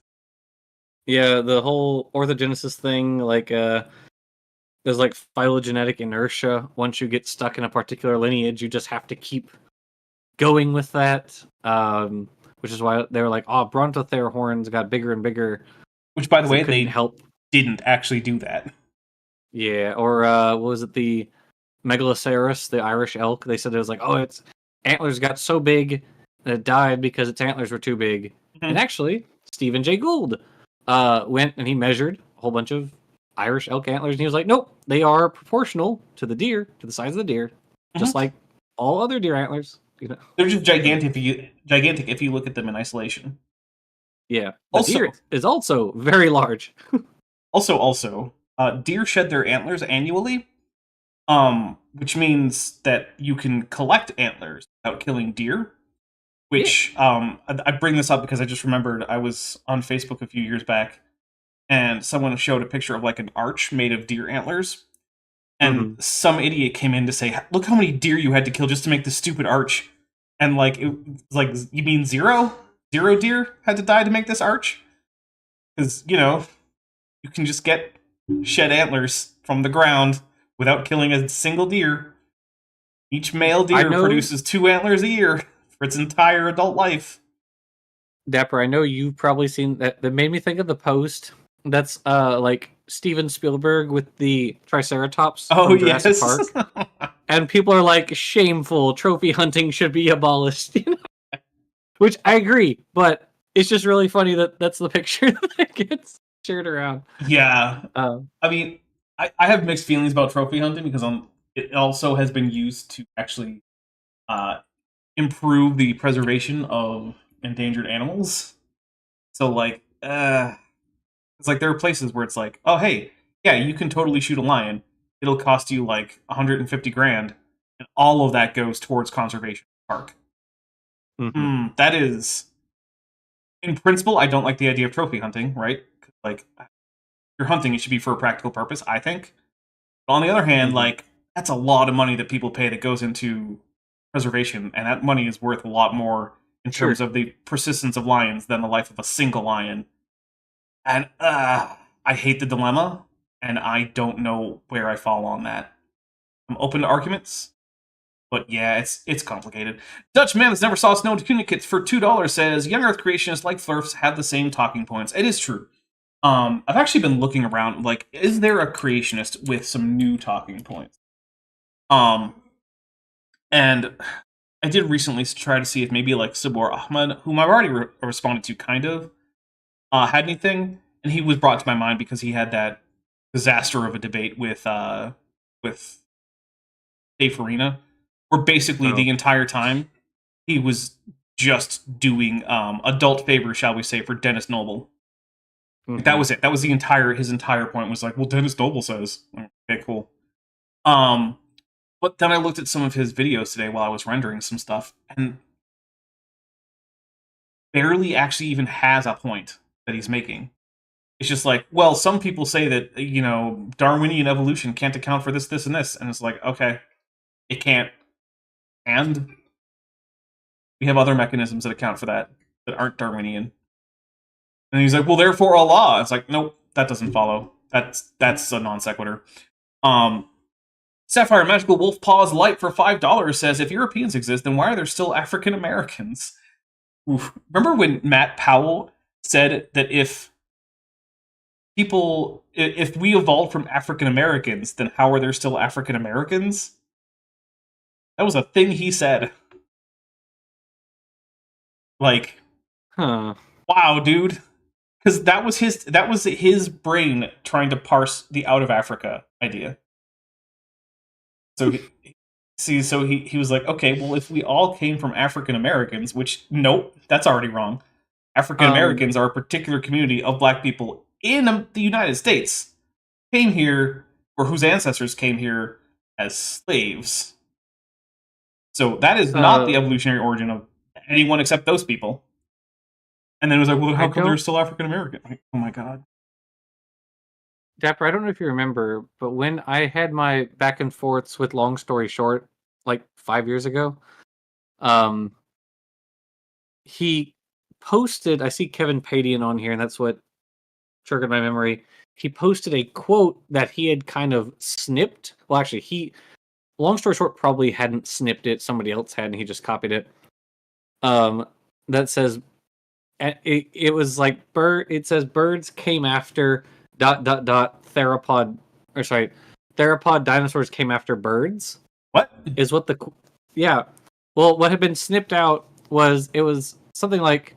Yeah, the whole orthogenesis thing, like there's like phylogenetic inertia. Once you get stuck in a particular lineage, you just have to keep going with that. Which is why they were like, oh, brontotherahorns got bigger and bigger. Which, by the way, they help. Didn't actually do that. Yeah, or what was it, the Megaloceros, the Irish elk? They said it was like, oh, its antlers got so big that it died because its antlers were too big. Mm-hmm. And actually, Stephen Jay Gould went and he measured a whole bunch of Irish elk antlers, and he was like, nope, they are proportional to the deer, to the size of the deer, just like all other deer antlers. They're just gigantic if you look at them in isolation. Yeah. Also, deer is also very large. Also, deer shed their antlers annually, which means that you can collect antlers without killing deer. Which, I bring this up because I just remembered I was on Facebook a few years back, and someone showed a picture of like an arch made of deer antlers. And some idiot came in to say, look how many deer you had to kill just to make this stupid arch. And like, you mean zero? Zero deer had to die to make this arch? Because, you can just get shed antlers from the ground without killing a single deer. Each male deer produces 2 antlers a year for its entire adult life. Dapper, I know you've probably seen that. That made me think of the post. That's like Steven Spielberg with the Triceratops from Jurassic Park. And people are like, shameful, trophy hunting should be abolished. Which I agree, but it's just really funny that that's the picture that gets shared around. Yeah. I mean, I have mixed feelings about trophy hunting because it also has been used to actually improve the preservation of endangered animals. So, like, it's like there are places where it's like, oh, hey, yeah, you can totally shoot a lion. It'll cost you like $150,000, and all of that goes towards conservation park. That is, in principle, I don't like the idea of trophy hunting, right? Like, if you're hunting, it should be for a practical purpose, I think. But on the other hand, like, that's a lot of money that people pay that goes into preservation, and that money is worth a lot more in terms of the persistence of lions than the life of a single lion. And I hate the dilemma, and I don't know where I fall on that. I'm open to arguments, but yeah, it's complicated. Dutch man that never saw snow communicates for $2 says, young Earth creationists like Flurfs have the same talking points. It is true. I've actually been looking around, like, is there a creationist with some new talking points? And I did recently try to see if maybe, like, Sabor Ahmed, whom I've already responded to, kind of, had anything, and he was brought to my mind because he had that disaster of a debate with Dave Farina, where basically the entire time he was just doing adult favors, shall we say, for Dennis Noble. Like, that was it. That was his entire point was like, well, Dennis Noble says. Okay, cool. But then I looked at some of his videos today while I was rendering some stuff, and barely actually even has a point that he's making. It's just like, well, some people say that, Darwinian evolution can't account for this, this, and this. And it's like, okay, it can't. And we have other mechanisms that account for that aren't Darwinian. And he's like, well, therefore Allah. It's like, nope, that doesn't follow. That's a non sequitur. Sapphire Magical Wolf Paws Light for $5 says, if Europeans exist, then why are there still African Americans? Remember when Matt Powell said that if we evolved from African Americans, then how are there still African Americans? That was a thing he said. Like, wow, dude. Because that was his brain trying to parse the out of Africa idea. So he was like, okay, well, if we all came from African Americans, which, nope, that's already wrong. African Americans are a particular community of black people in the United States, came here, or whose ancestors came here as slaves. So that is not the evolutionary origin of anyone except those people. And then it was like, well, how come they're still African American? Like, oh my god. Dapper, I don't know if you remember, but when I had my back and forths with Long Story Short, like 5 years ago, he posted, I see Kevin Padian on here, and that's what triggered my memory. He posted a quote that he had kind of snipped. Well, actually, Long Story Short probably hadn't snipped it. Somebody else had, and he just copied it. That says, it was like, it says, birds came after... theropod dinosaurs came after birds. What? Is what yeah. Well, what had been snipped out was something like,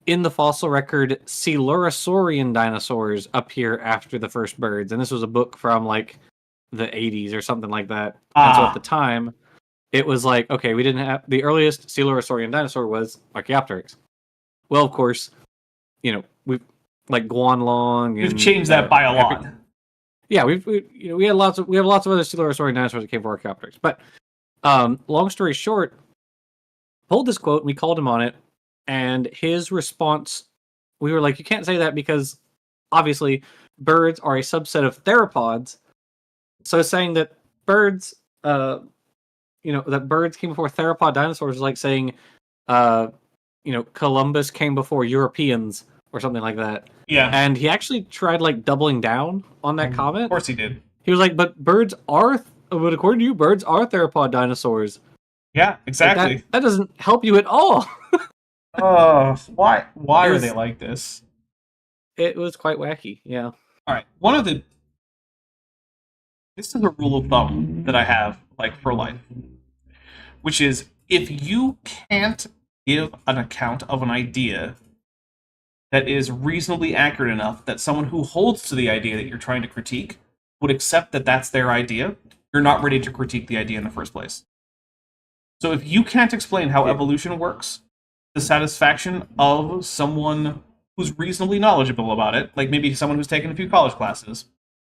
in the fossil record, Coelurosaurian dinosaurs appear after the first birds. And this was a book from like the 80s or something like that. And so at the time, it was like, okay, we didn't have the earliest Coelurosaurian dinosaur was Archaeopteryx. Well, of course, we've like Guanlong. We've changed that by a lot. Yeah, we have lots of other Coelurosaurian dinosaurs that came from Archaeopteryx. But long story short, pulled this quote and we called him on it, and his response, we were like, you can't say that because obviously birds are a subset of theropods. So saying that birds, that birds came before theropod dinosaurs is like saying, Columbus came before Europeans or something like that. Yeah. And he actually tried like doubling down on that comment. Of course he did. He was like, but according to you, birds are theropod dinosaurs. Yeah, exactly. Like that doesn't help you at all. Why are they like this? It was quite wacky, yeah. All right. This is a rule of thumb that I have, like, for life, which is, if you can't give an account of an idea that is reasonably accurate enough that someone who holds to the idea that you're trying to critique would accept that that's their idea, you're not ready to critique the idea in the first place. So if you can't explain how evolution works, the satisfaction of someone who's reasonably knowledgeable about it, like maybe someone who's taken a few college classes,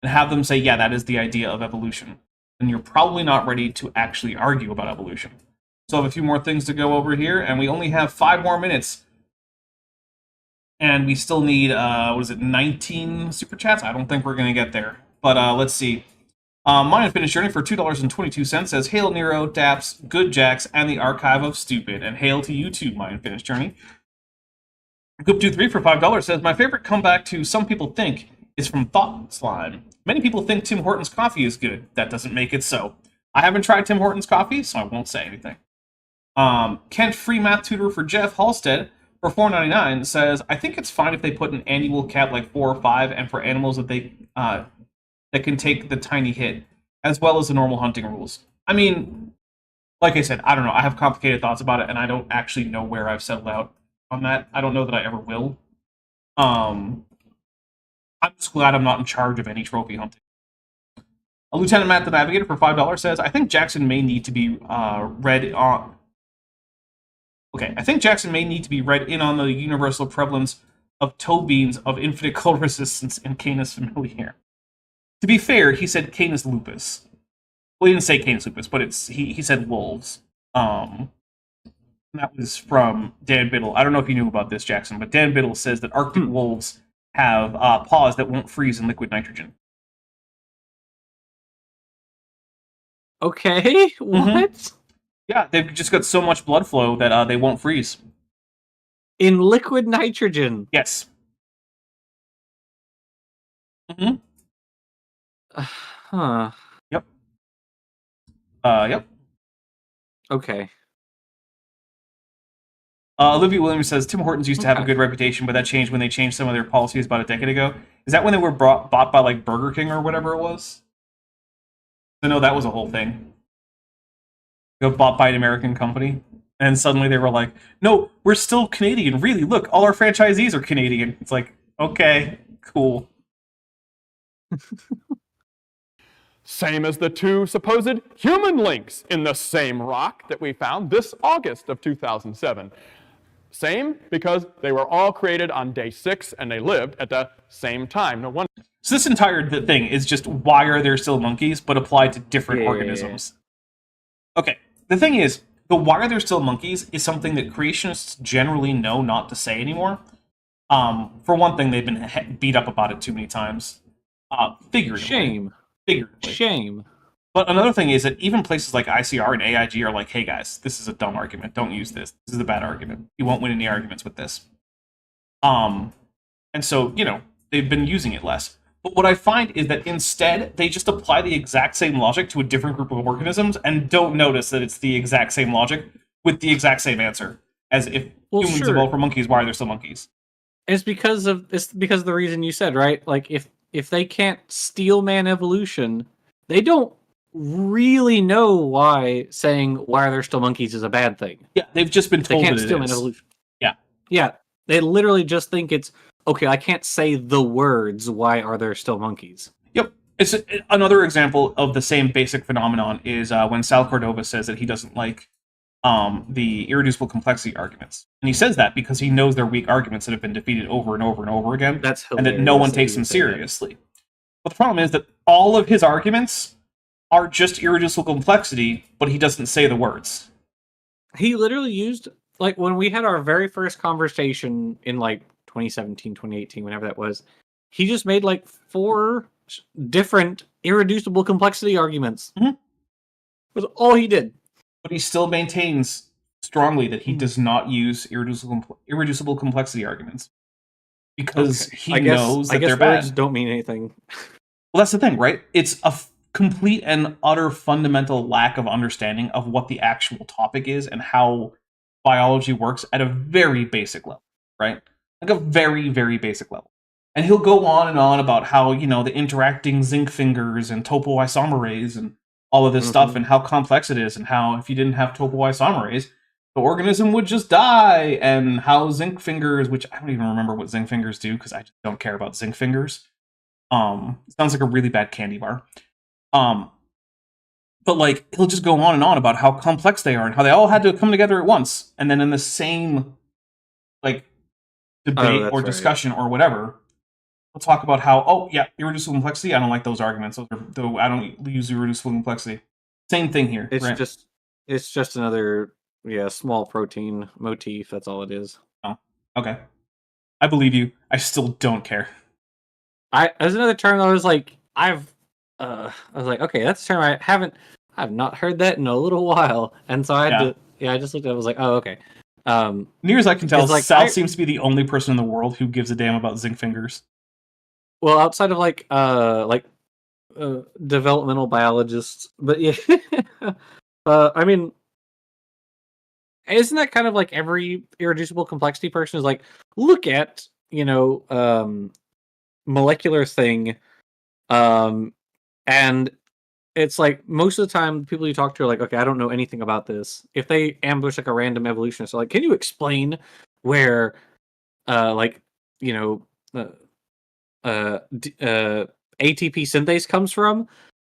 and have them say, yeah, that is the idea of evolution, then you're probably not ready to actually argue about evolution. So I have a few more things to go over here, and we only have 5 more minutes. And we still need, 19 super chats? I don't think we're going to get there. But let's see. My Unfinished Journey for $2.22 says, hail Nero, Daps, Good Jacks, and the Archive of Stupid. And hail to you too, My Unfinished Journey. Goop23 for $5 says, my favorite comeback to Some People Think is from Thought Slime. Many people think Tim Hortons coffee is good. That doesn't make it so. I haven't tried Tim Hortons coffee, so I won't say anything. Kent Free Math Tutor for Jeff Halstead for $4.99 says, I think it's fine if they put an annual cap like 4 or 5, and for animals that they that can take the tiny hit, as well as the normal hunting rules. I mean, like I said, I don't know. I have complicated thoughts about it, and I don't actually know where I've settled out on that. I don't know that I ever will. I'm just glad I'm not in charge of any trophy hunting. Lieutenant Matt the Navigator for $5 says, I think Jackson may need to be read on... Okay, I think Jackson may need to be read in on the universal prevalence of toe beans of infinite cold resistance in Canis familiar. To be fair, he said Canis lupus. Well, he didn't say Canis lupus, but he said wolves. That was from Dan Biddle. I don't know if you knew about this, Jackson, but Dan Biddle says that Arctic wolves have paws that won't freeze in liquid nitrogen. Okay, what? Yeah, they've just got so much blood flow that they won't freeze. In liquid nitrogen? Yes. Huh. Yep. Yep. Okay. Olivia Williams says Tim Hortons used to have a good reputation, but that changed when they changed some of their policies about a decade ago. Is that when they were bought by like Burger King or whatever it was? I know that was a whole thing. They got bought by an American company, and suddenly they were like, "No, we're still Canadian. Really, look, all our franchisees are Canadian." It's like, okay, cool. Same as the two supposed human links in the same rock that we found this August of 2007. Same because they were all created on day 6 and they lived at the same time. No wonder. So this entire thing is just why are there still monkeys, but applied to different organisms. Okay, the thing is, the why are there still monkeys is something that creationists generally know not to say anymore. For one thing, they've been beat up about it too many times. Figuratively. Shame. But another thing is that even places like ICR and AIG are like, hey guys, this is a dumb argument. Don't use this. This is a bad argument. You won't win any arguments with this. And so, they've been using it less. But what I find is that instead, they just apply the exact same logic to a different group of organisms and don't notice that it's the exact same logic with the exact same answer. As if humans evolved from monkeys, why are there still monkeys? It's because of the reason you said, right? Like, if they can't steal man evolution, they don't really know why saying why are there still monkeys is a bad thing. Yeah, they've just been told they can't that steal it man is. evolution. Yeah. They literally just think it's okay. I can't say the words. Why are there still monkeys? Yep. It's another example of the same basic phenomenon is when Sal Cordova says that he doesn't like the irreducible complexity arguments, and he says that because he knows they're weak arguments that have been defeated over and over and over again, That's and that no one takes them seriously. But the problem is that all of his arguments are just irreducible complexity, but he doesn't say the words. He literally used, like, when we had our very first conversation in, like, 2017, 2018, whenever that was, he just made, like, 4 different irreducible complexity arguments. Mm-hmm. Was all he did. But he still maintains strongly that he does not use irreducible complexity arguments. Because he knows that they're bad. Words don't mean anything. Well, that's the thing, right? It's a complete and utter fundamental lack of understanding of what the actual topic is and how biology works at a very basic level, right? Like a very, very basic level. And he'll go on and on about how, the interacting zinc fingers and topoisomerase and all of this stuff and how complex it is and how if you didn't have topoisomerase, the organism would just die, and how zinc fingers, which I don't even remember what zinc fingers do because I just don't care about zinc fingers. It sounds like a really bad candy bar. But like he'll just go on and on about how complex they are and how they all had to come together at once, and then in the same like debate or discussion or whatever, we'll talk about how irreducible complexity. I don't like those arguments. Though I don't use irreducible complexity. Same thing here. It's just another small protein motif. That's all it is. Oh, okay. I believe you. I still don't care. As another term, I was like, okay, that's a term I've not heard that in a little while, and so I just looked at it. I was like, oh, okay. Near as I can tell, Sal seems to be the only person in the world who gives a damn about zinc fingers. Well, outside of developmental biologists, but yeah, I mean, isn't that kind of like every irreducible complexity person is like, look at molecular thing, and it's like most of the time people you talk to are like, okay, I don't know anything about this. If they ambush like a random evolutionist, they're like, can you explain where ATP synthase comes from?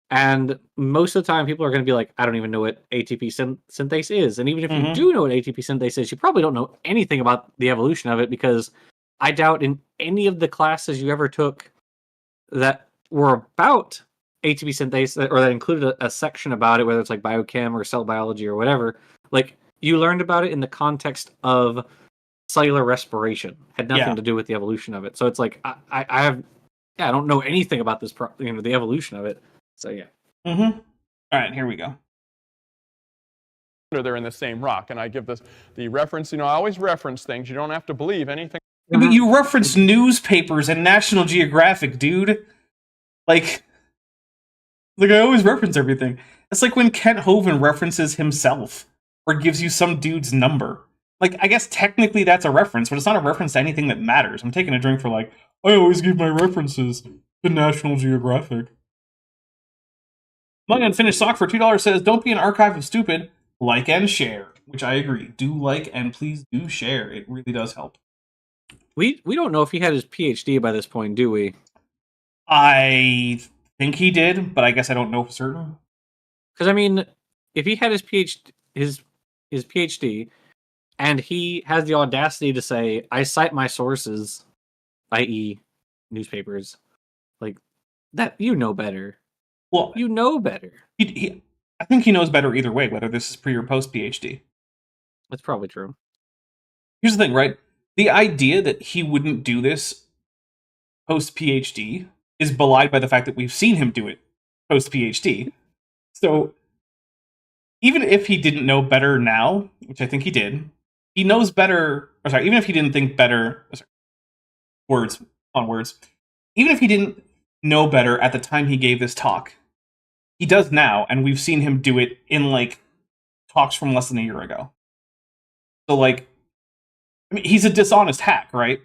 And most of the time people are going to be like, I don't even know what ATP synthase is. And even if you do know what ATP synthase is, you probably don't know anything about the evolution of it, because I doubt in any of the classes you ever took that were about ATP synthase or that included a section about it, whether it's like biochem or cell biology or whatever, like you learned about it in the context of cellular respiration. Had nothing to do with the evolution of it. So it's like I don't know anything about this, the evolution of it. So yeah. Mm-hmm. All right, here we go. They're in the same rock, and I give the reference. I always reference things. You don't have to believe anything. But you reference newspapers and National Geographic, dude. Like I always reference everything. It's like when Kent Hovind references himself or gives you some dude's number. Like, I guess technically that's a reference, but it's not a reference to anything that matters. I'm taking a drink for I always give my references to National Geographic. Among Unfinished Sock for $2 says, don't be an archive of stupid. Like and share. Which I agree. Do like and please do share. It really does help. We don't know if he had his PhD by this point, do we? I think he did, but I guess I don't know for certain. Because I mean, if he had his PhD, and he has the audacity to say, "I cite my sources," i.e., newspapers, like that, you know better. Well, you know better. I think he knows better either way, whether this is pre or post PhD. That's probably true. Here's the thing, right? The idea that he wouldn't do this post PhD is belied by the fact that we've seen him do it post PhD. So even if he didn't know better now, which I think he did, he knows better. Or sorry, even if he didn't think better, words on words, even if he didn't know better at the time he gave this talk, he does now, and we've seen him do it in talks from less than a year ago. So he's a dishonest hack, right?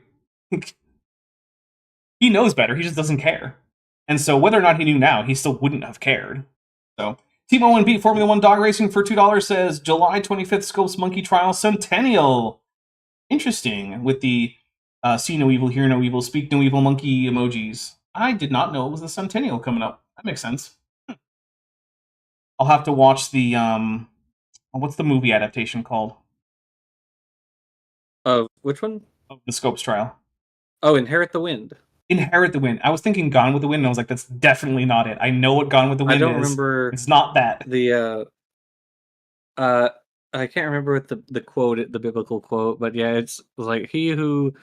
He knows better, he just doesn't care. And so whether or not he knew now, he still wouldn't have cared. So Team O&B Formula 1 Dog Racing for $2 says, July 25th Scopes Monkey Trial Centennial. Interesting, with the see no evil, hear no evil, speak no evil monkey emojis. I did not know it was the Centennial coming up. That makes sense. I'll have to watch the, what's the movie adaptation called? Which one? Of the Scopes Trial. Oh, Inherit the Wind. Inherit the Wind. I was thinking Gone with the Wind, and I was like, that's definitely not it. I know what Gone with the Wind is. I don't remember. It's not that. I can't remember what the quote, the biblical quote, but yeah, it's like, he who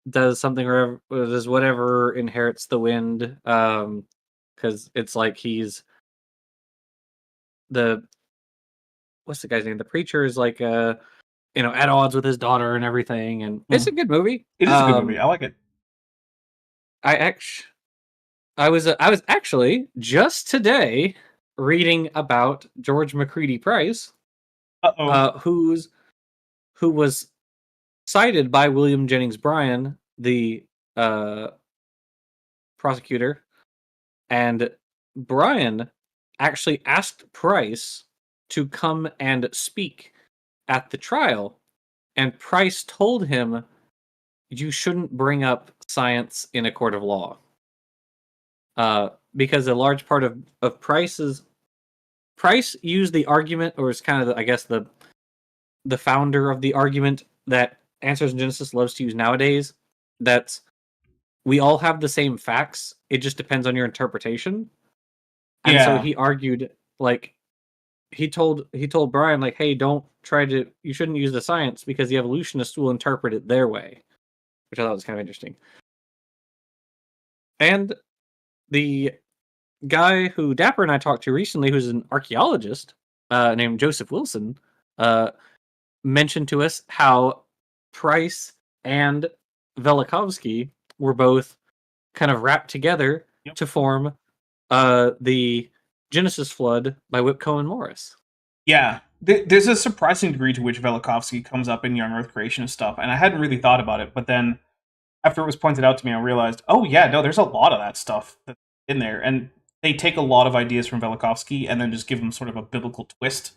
does something or does whatever inherits the wind, because it's like he's what's the guy's name? The preacher is like at odds with his daughter and everything, and it's a good movie. It is a good movie. I like it. I was actually just today reading about George McCready Price, who was cited by William Jennings Bryan, the prosecutor, and Bryan actually asked Price to come and speak at the trial, and Price told him, you shouldn't bring up science in a court of law. Because a large part of Price used the argument, or is kind of the founder of the argument that Answers in Genesis loves to use nowadays, that we all have the same facts, it just depends on your interpretation. And so he argued, he told Bryan, hey, you shouldn't use the science because the evolutionists will interpret it their way, which I thought was kind of interesting. And the guy who Dapper and I talked to recently, who's an archaeologist named Joseph Wilson, mentioned to us how Price and Velikovsky were both kind of wrapped together to form the Genesis Flood by Whipco and Morris. Yeah, there's a surprising degree to which Velikovsky comes up in Young Earth Creationist stuff, and I hadn't really thought about it, but then after it was pointed out to me, I realized, oh yeah, no, there's a lot of that stuff that's in there, and they take a lot of ideas from Velikovsky and then just give them sort of a biblical twist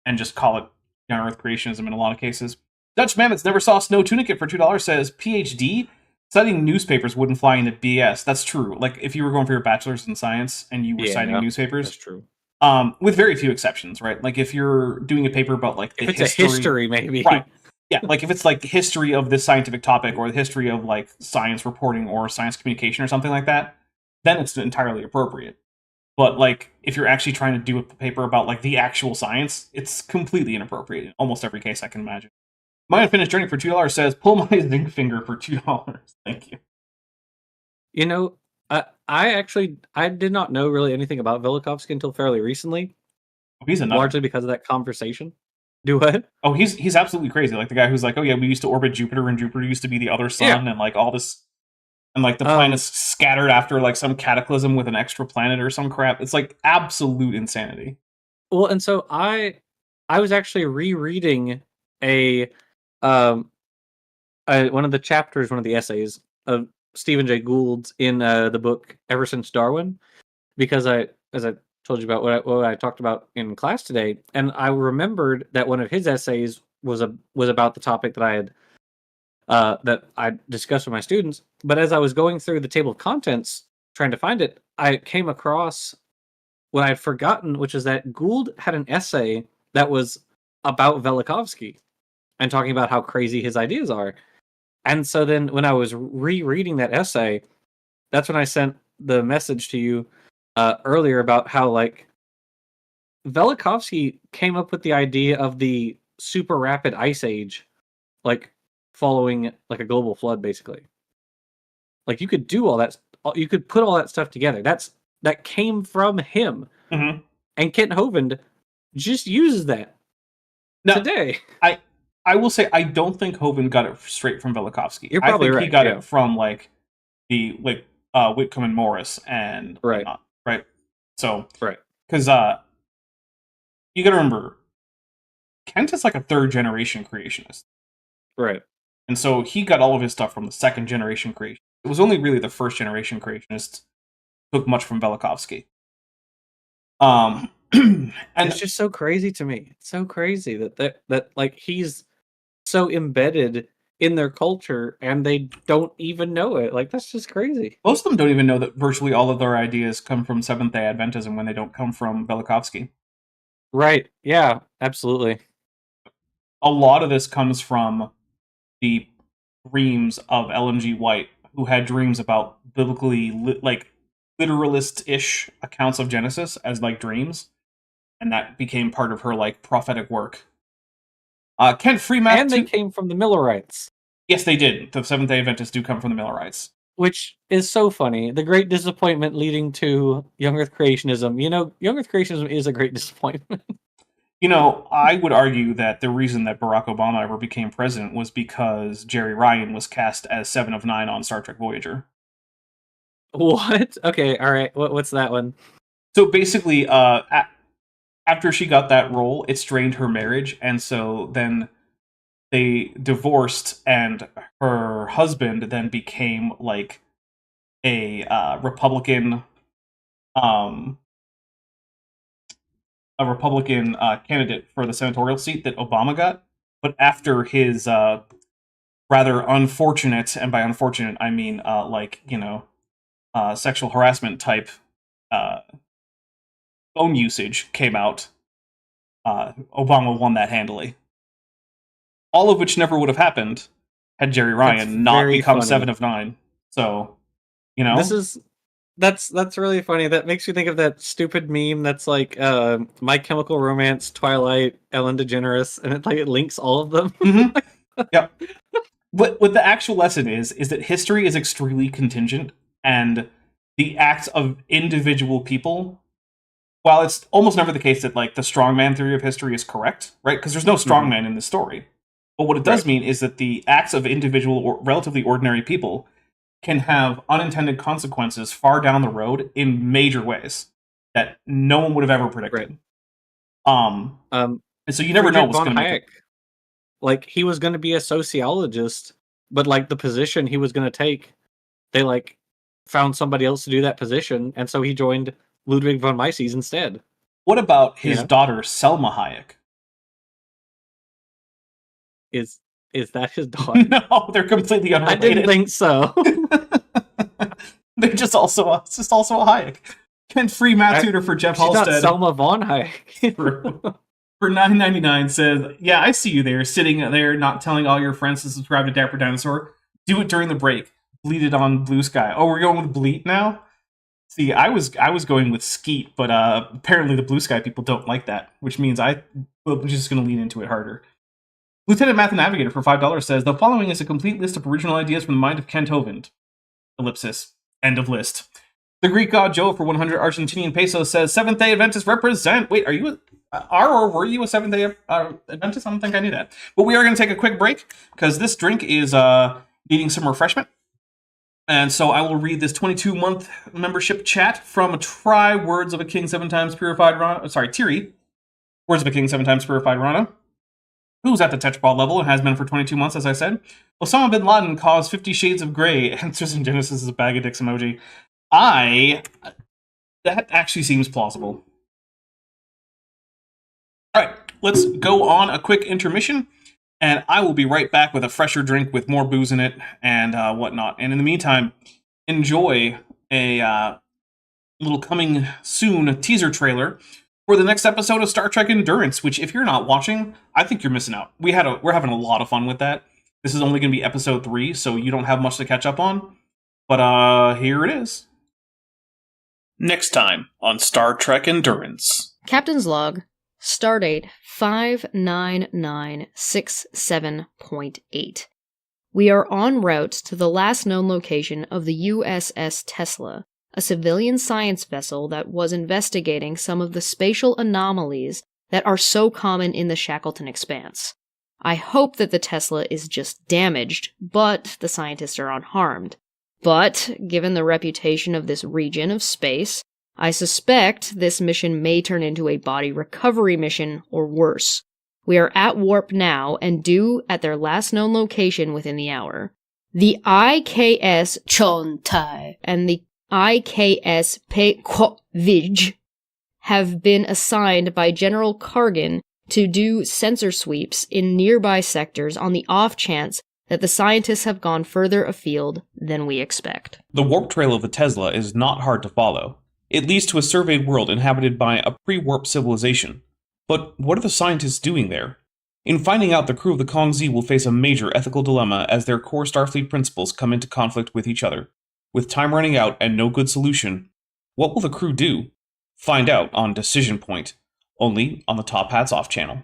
and just call it Young Earth Creationism in a lot of cases. Dutch Mammoths Never Saw Snow Tunicate for $2 says, PhD? Citing newspapers wouldn't fly into BS. That's true. If you were going for your bachelor's in science and you were citing newspapers. That's true. With very few exceptions, right? If you're doing a paper about, the if it's history... a history, maybe. Right. Yeah, like if it's like the history of this scientific topic or the history of like science reporting or science communication or something like that, then it's entirely appropriate. But like if you're actually trying to do a paper about like the actual science, it's completely inappropriate in almost every case I can imagine. My Unfinished Journey for $2 says, pull my zinc finger for $2. Thank you. You know, I did not know really anything about Velikovsky until fairly recently, He's a nut. largely because of that conversation. Do what? Oh, he's absolutely crazy. Like the guy who's like, oh yeah, we used to orbit Jupiter, and Jupiter used to be the other sun, and like all this, and like the planets scattered after like some cataclysm with an extra planet or some crap. It's like absolute insanity. Well, and so I was actually rereading one of the chapters, one of the essays of Stephen Jay Gould's in the book Ever Since Darwin, because as I told you about what I talked about in class today, and I remembered that one of his essays was about the topic that I discussed with my students. But as I was going through the table of contents trying to find it, I came across what I had forgotten, which is that Gould had an essay that was about Velikovsky and talking about how crazy his ideas are. And so then when I was rereading that essay, that's when I sent the message to you earlier about how like Velikovsky came up with the idea of the super rapid ice age, like following like a global flood, basically. Like you could do all that, you could put all that stuff together. That came from him, Mm-hmm. and Kent Hovind just uses that today. I will say I don't think Hovind got it straight from Velikovsky. You're probably I think right. He got it from like the Whitcomb and Morris and Right. whatnot, right? So Right. because you got to remember, Kent is like a third generation creationist, Right. and so he got all of his stuff from the second generation creation. It was only really the first generation creationists took much from Velikovsky. And It's just so crazy to me. It's so crazy that like he's so embedded in their culture and they don't even know it. Like that's just crazy. most of them don't even know that virtually all of their ideas come from Seventh-day Adventism when they don't come from Velikovsky. Right. Yeah, absolutely. A lot of this comes from the dreams of Ellen G. White, who had dreams about biblically like literalist-ish accounts of Genesis as like dreams, and that became part of her like prophetic work. Kent Freemath, And they came from the Millerites, yes, they did. The Seventh-day Adventists do come from the Millerites. which is so funny. The great disappointment leading to young Earth creationism. You know, young Earth creationism is a great disappointment. You know, I would argue that the reason that Barack Obama ever became president was because Jerry Ryan was cast as 7 of 9 on Star Trek Voyager. What? Okay, all right. What's that one? So basically, after she got that role, it strained her marriage, and so then they divorced, and her husband then became like a Republican candidate for the senatorial seat that Obama got. But after his rather unfortunate, and by unfortunate I mean sexual harassment type phone usage came out, Obama won that handily. All of which never would have happened had Jerry Ryan not become funny. 7 of 9. So, you know, That's really funny. That makes you think of that stupid meme that's like My Chemical Romance, Twilight, Ellen DeGeneres, and it links all of them. Mm-hmm. Yep. What the actual lesson is that history is extremely contingent, and the acts of individual people, while it's almost never the case that like the strongman theory of history is correct, right? Because there's no strongman in this story. But what it does mean is that the acts of individual or relatively ordinary people can have unintended consequences far down the road in major ways that no one would have ever predicted. And so you never know what's going to make it. Like he was going to be a sociologist, but like the position he was going to take, they like found somebody else to do that position, and so he joined Ludwig von Mises instead. What about his daughter Selma Hayek? Is that his daughter? No, they're completely unrelated. I didn't think so. They're just also a Hayek. Kent Freemath tutor for Jeff She's Halstead. not Selma von Hayek. for $9.99 says, yeah, I see you there, sitting there, not telling all your friends to subscribe to Dapper Dinosaur. Do it during the break. Bleed it on Blue Sky. Oh, we're going with Bleat now? See, I was going with Skeet, but apparently the Blue Sky people don't like that, which means I'm just going to lean into it harder. Lieutenant Math Navigator for $5 says, the following is a complete list of original ideas from the mind of Kent Hovind. Ellipsis. End of list. The Greek god Joe for 100 Argentinian pesos says, Seventh-day Adventists represent... Wait, were you a Seventh-day Adventist? I don't think I knew that. But we are going to take a quick break, because this drink is needing some refreshment. And so I will read this 22-month membership chat from Try Words of a King 7 Times Purified Rana. Sorry, Tiri. Words of a King 7 Times Purified Rana. Who's at the Tetrapod level and has been for 22 months, as I said. Osama bin Laden caused 50 Shades of Grey. Answers in Genesis is a bag of dicks emoji. That actually seems plausible. Alright, let's go on a quick intermission. And I will be right back with a fresher drink with more booze in it and whatnot. And in the meantime, enjoy a little coming soon teaser trailer for the next episode of Star Trek Endurance, which if you're not watching, I think you're missing out. We're having a lot of fun with that. This is only going to be episode 3, so you don't have much to catch up on. But here it is. Next time on Star Trek Endurance. Captain's log. Stardate 59967.8. We are en route to the last known location of the USS Tesla, a civilian science vessel that was investigating some of the spatial anomalies that are so common in the Shackleton Expanse. I hope that the Tesla is just damaged, but the scientists are unharmed. But, given the reputation of this region of space, I suspect this mission may turn into a body recovery mission, or worse. We are at warp now, and due at their last known location within the hour. The IKS Chontai and the IKS Pekovij have been assigned by General Kargan to do sensor sweeps in nearby sectors on the off chance that the scientists have gone further afield than we expect. The warp trail of the Tesla is not hard to follow. It leads to a surveyed world inhabited by a pre-warp civilization. But what are the scientists doing there? In finding out, the crew of the Kong Z will face a major ethical dilemma as their core Starfleet principles come into conflict with each other. With time running out and no good solution, what will the crew do? Find out on Decision Point, only on the Top Hats Off channel.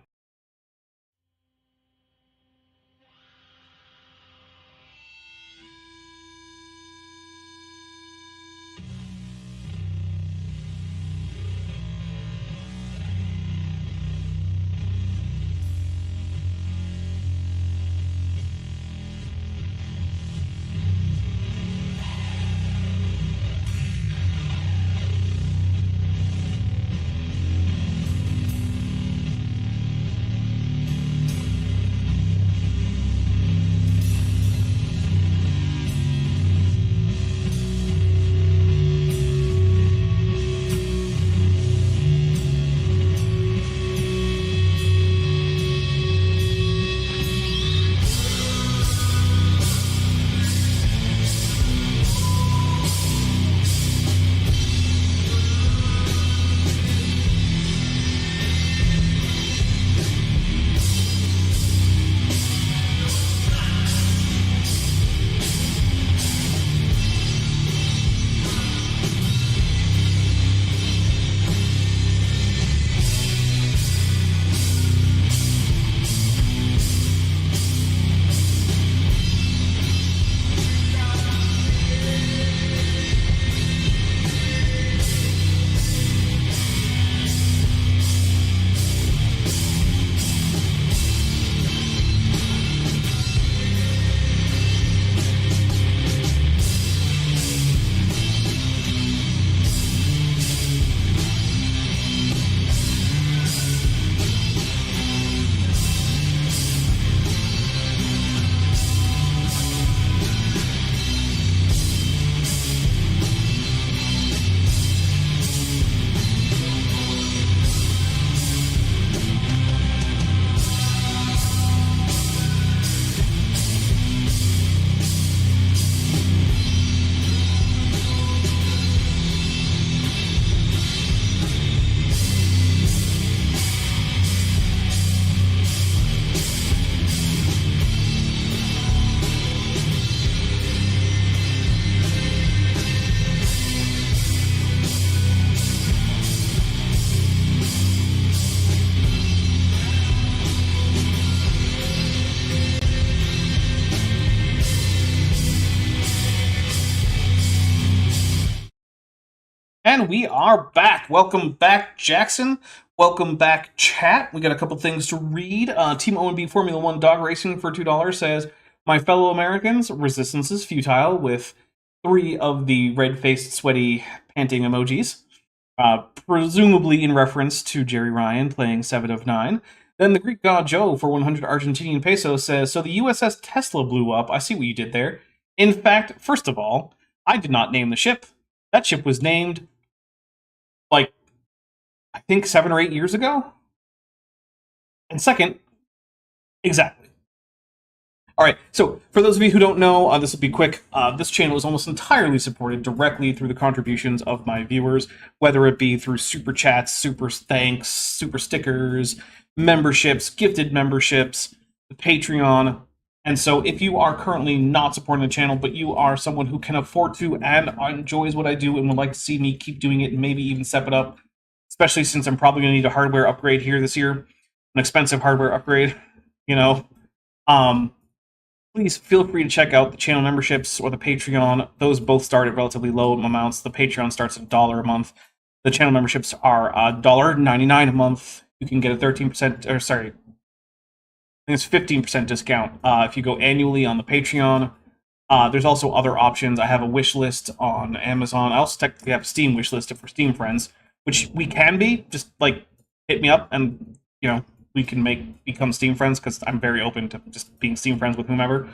And we are back. Welcome back, Jackson. Welcome back, chat. We got a couple things to read. Team ONB Formula 1 Dog Racing for $2 says, my fellow Americans, resistance is futile, with 3 of the red-faced, sweaty, panting emojis. Presumably in reference to Jerry Ryan playing 7 of 9. Then the Greek god Joe for 100 Argentinian pesos says, so the USS Tesla blew up. I see what you did there. In fact, first of all, I did not name the ship. That ship was named, like, I think 7 or 8 years ago. And second, exactly. All right, so for those of you who don't know, this will be quick. This channel is almost entirely supported directly through the contributions of my viewers, whether it be through super chats, super thanks, super stickers, memberships, gifted memberships, the Patreon. And so if you are currently not supporting the channel, but you are someone who can afford to and enjoys what I do and would like to see me keep doing it and maybe even step it up, especially since I'm probably going to need a hardware upgrade here this year, an expensive hardware upgrade, you know, please feel free to check out the channel memberships or the Patreon. Those both start at relatively low amounts. The Patreon starts at $1 a month. The channel memberships are $1.99 a month. You can get a 13%, or sorry, I think it's 15% discount if you go annually on the Patreon. There's also other options. I have a wish list on Amazon. I also technically have a Steam wish list for Steam friends, which we can be. Just like hit me up and, you know, we can become Steam friends, because I'm very open to just being Steam friends with whomever.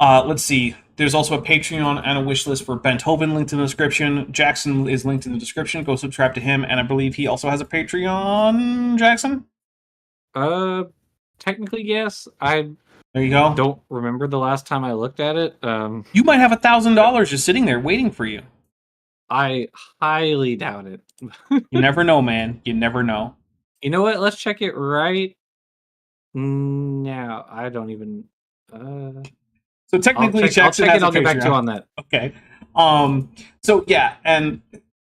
Let's see. There's also a Patreon and a wish list for Benthoven linked in the description. Jackson is linked in the description. Go subscribe to him, and I believe he also has a Patreon. Jackson? Technically yes. I There you go. don't remember the last time I looked at it. You might have $1,000 just sitting there waiting for you. I highly doubt it. You never know, man. You never know. You know what? Let's check it right now. I don't even. So technically, I'll Jackson check has it. a I'll get back to you Patreon. on that. Okay. So yeah, and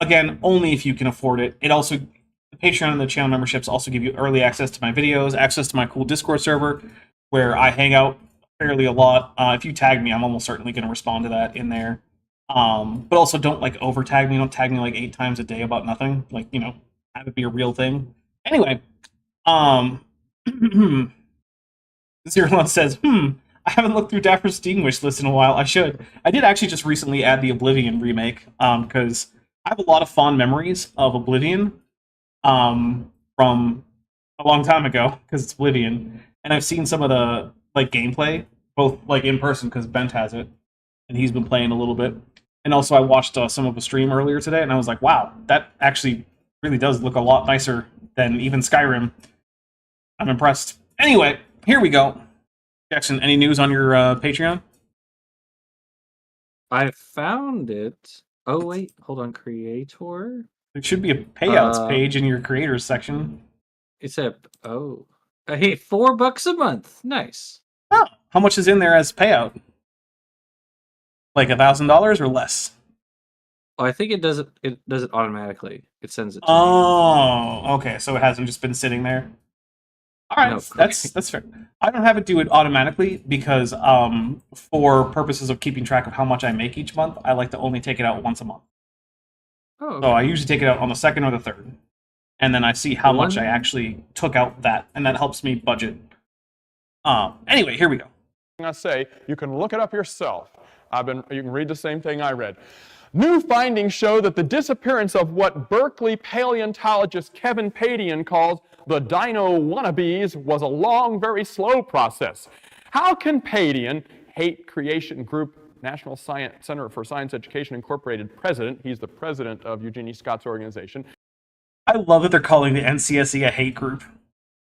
again, only if you can afford it. It also, the Patreon and the channel memberships also give you early access to my videos, access to my cool Discord server, where I hang out fairly a lot. If you tag me, I'm almost certainly going to respond to that in there. But also don't like over tag me. Don't tag me like 8 times a day about nothing. Like, you know, have it be a real thing. Anyway, Zero says, I haven't looked through Dapper's Steam wish list in a while. I should. I did actually just recently add the Oblivion remake, because I have a lot of fond memories of Oblivion, from a long time ago, because it's Oblivion, and I've seen some of the like gameplay, both like in person, because Bent has it, and he's been playing a little bit, and also I watched some of a stream earlier today, and I was like, wow, that actually really does look a lot nicer than even Skyrim. I'm impressed. Anyway, here we go. Jackson, any news on your Patreon? I found it. Oh wait, hold on. Creator. There should be a payouts page in your creators section. It's a hey, $4 a month. Nice. Oh, how much is in there as payout? Like $1,000 or less? Oh, I think it does it. It does it automatically. It sends it to me. Oh, okay. So it hasn't just been sitting there. All right, No, that's fair. I don't have it do it automatically because, for purposes of keeping track of how much I make each month, I like to only take it out once a month. Oh, okay. So I usually take it out on the 2nd or the 3rd, and then I see how much I One- actually took out that, and that helps me budget. Anyway, here we go. I say, you can look it up yourself. You can read the same thing I read. New findings show that the disappearance of what Berkeley paleontologist Kevin Padian calls the dino wannabes was a long, very slow process. How can Padian, Hate Creation Group, National Science Center for Science Education Incorporated president, he's the president of Eugenie Scott's organization. I love that they're calling the NCSE a hate group.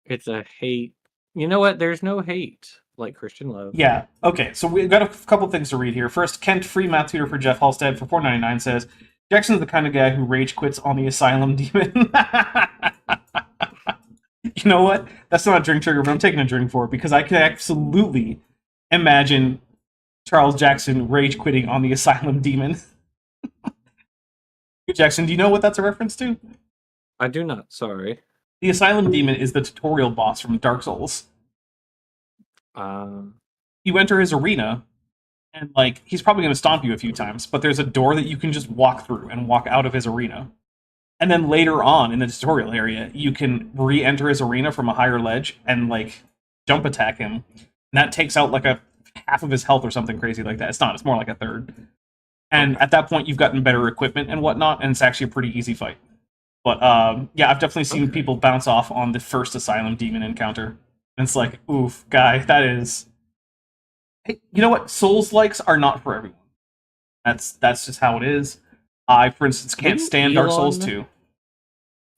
It's a hate. You know what? There's no hate like Christian love. Yeah, okay, so we've got a couple things to read here. First, Kent, free math tutor for Jeff Halstead for $4.99 says, Jackson's the kind of guy who rage quits on the asylum demon. You know what? That's not a drink trigger, but I'm taking a drink for it because I can absolutely imagine Charles Jackson rage quitting on the asylum demon. Jackson, do you know what that's a reference to? I do not. Sorry. The asylum demon is the tutorial boss from Dark Souls. You enter his arena, And like he's probably going to stomp you a few times, but there's a door that you can just walk through and walk out of his arena. And then later on in the tutorial area, you can re-enter his arena from a higher ledge and like jump attack him. And that takes out like a half of his health or something crazy like that. It's not, it's more like a third. And at that point you've gotten better equipment and whatnot, and it's actually a pretty easy fight. But yeah, I've definitely seen people bounce off on the first Asylum Demon encounter. And it's like, oof, guy, that is... Hey, you know what? Souls-likes are not for everyone. That's just how it is. I, for instance, can't stand Dark Souls 2.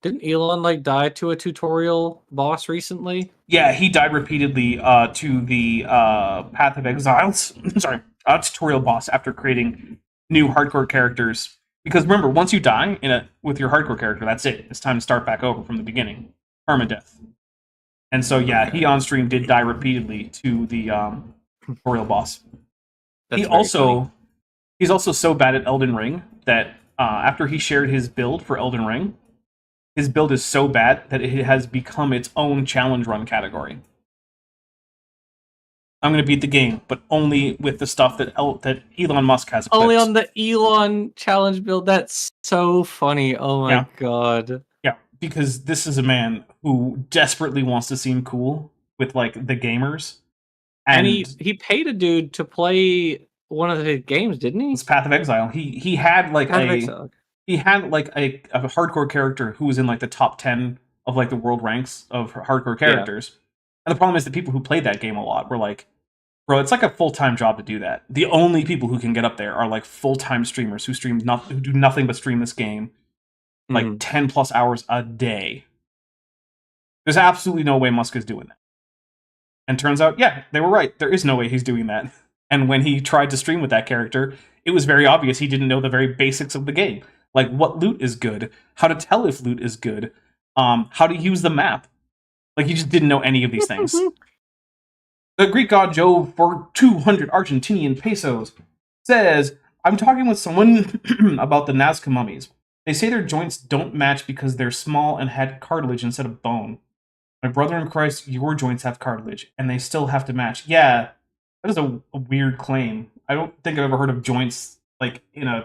Didn't Elon like die to a tutorial boss recently? Yeah, he died repeatedly to the Path of Exiles. Sorry, tutorial boss after creating new hardcore characters. Because remember, once you die with your hardcore character, that's it. It's time to start back over from the beginning. Permadeath. And so, yeah, he on stream did die repeatedly to the tutorial boss. That's He's funny. also so bad at Elden Ring that after he shared his build for Elden Ring, his build is so bad that it has become its own challenge run category. I'm going to beat the game, but only with the stuff that Elon Musk has equipped. Only on the Elon challenge build. That's so funny. Oh my god. Yeah, because this is a man who desperately wants to seem cool with like the gamers. And he paid a dude to play one of his games, didn't he? It's Path of Exile. He had like Path of Exile. He had like a hardcore character who was in like the top 10 of like the world ranks of hardcore characters. Yeah. And the problem is the people who played that game a lot were like, bro, it's like a full-time job to do that. The only people who can get up there are like full-time streamers who do nothing but stream this game like 10 plus hours a day. There's absolutely no way Musk is doing that. And turns out, yeah, they were right. There is no way he's doing that. And when he tried to stream with that character, it was very obvious he didn't know the very basics of the game. Like what loot is good, how to tell if loot is good, how to use the map. Like he just didn't know any of these things. The Greek god Jove for 200 Argentinian pesos says, I'm talking with someone about the Nazca mummies. They say their joints don't match because they're small and had cartilage instead of bone. My brother in Christ, your joints have cartilage, and they still have to match. Yeah, that is a weird claim. I don't think I've ever heard of joints like in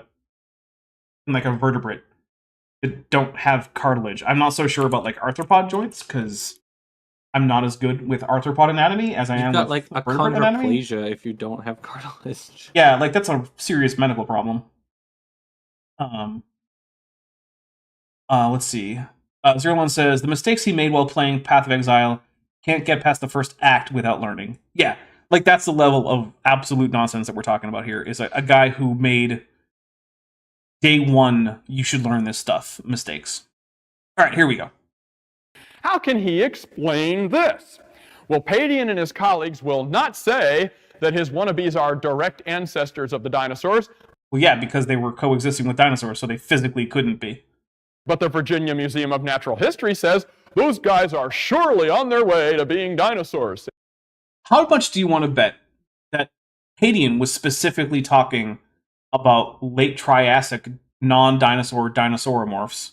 like a vertebrate that don't have cartilage. I'm not so sure about like arthropod joints because I'm not as good with arthropod anatomy as I am got with like vertebrate anatomy. achondroplasia if you don't have cartilage. Yeah, like that's a serious medical problem. Let's see. 01 says the mistakes he made while playing Path of Exile can't get past the first act without learning. Yeah, like that's the level of absolute nonsense that we're talking about here. Is a guy who made day one, you should learn this stuff, mistakes. All right, here we go. How can he explain this? Well, Padian and his colleagues will not say that his wannabes are direct ancestors of the dinosaurs. Well, yeah, because they were coexisting with dinosaurs, so they physically couldn't be. But the Virginia Museum of Natural History says those guys are surely on their way to being dinosaurs. How much do you want to bet that Padian was specifically talking about late Triassic non-dinosaur dinosauromorphs,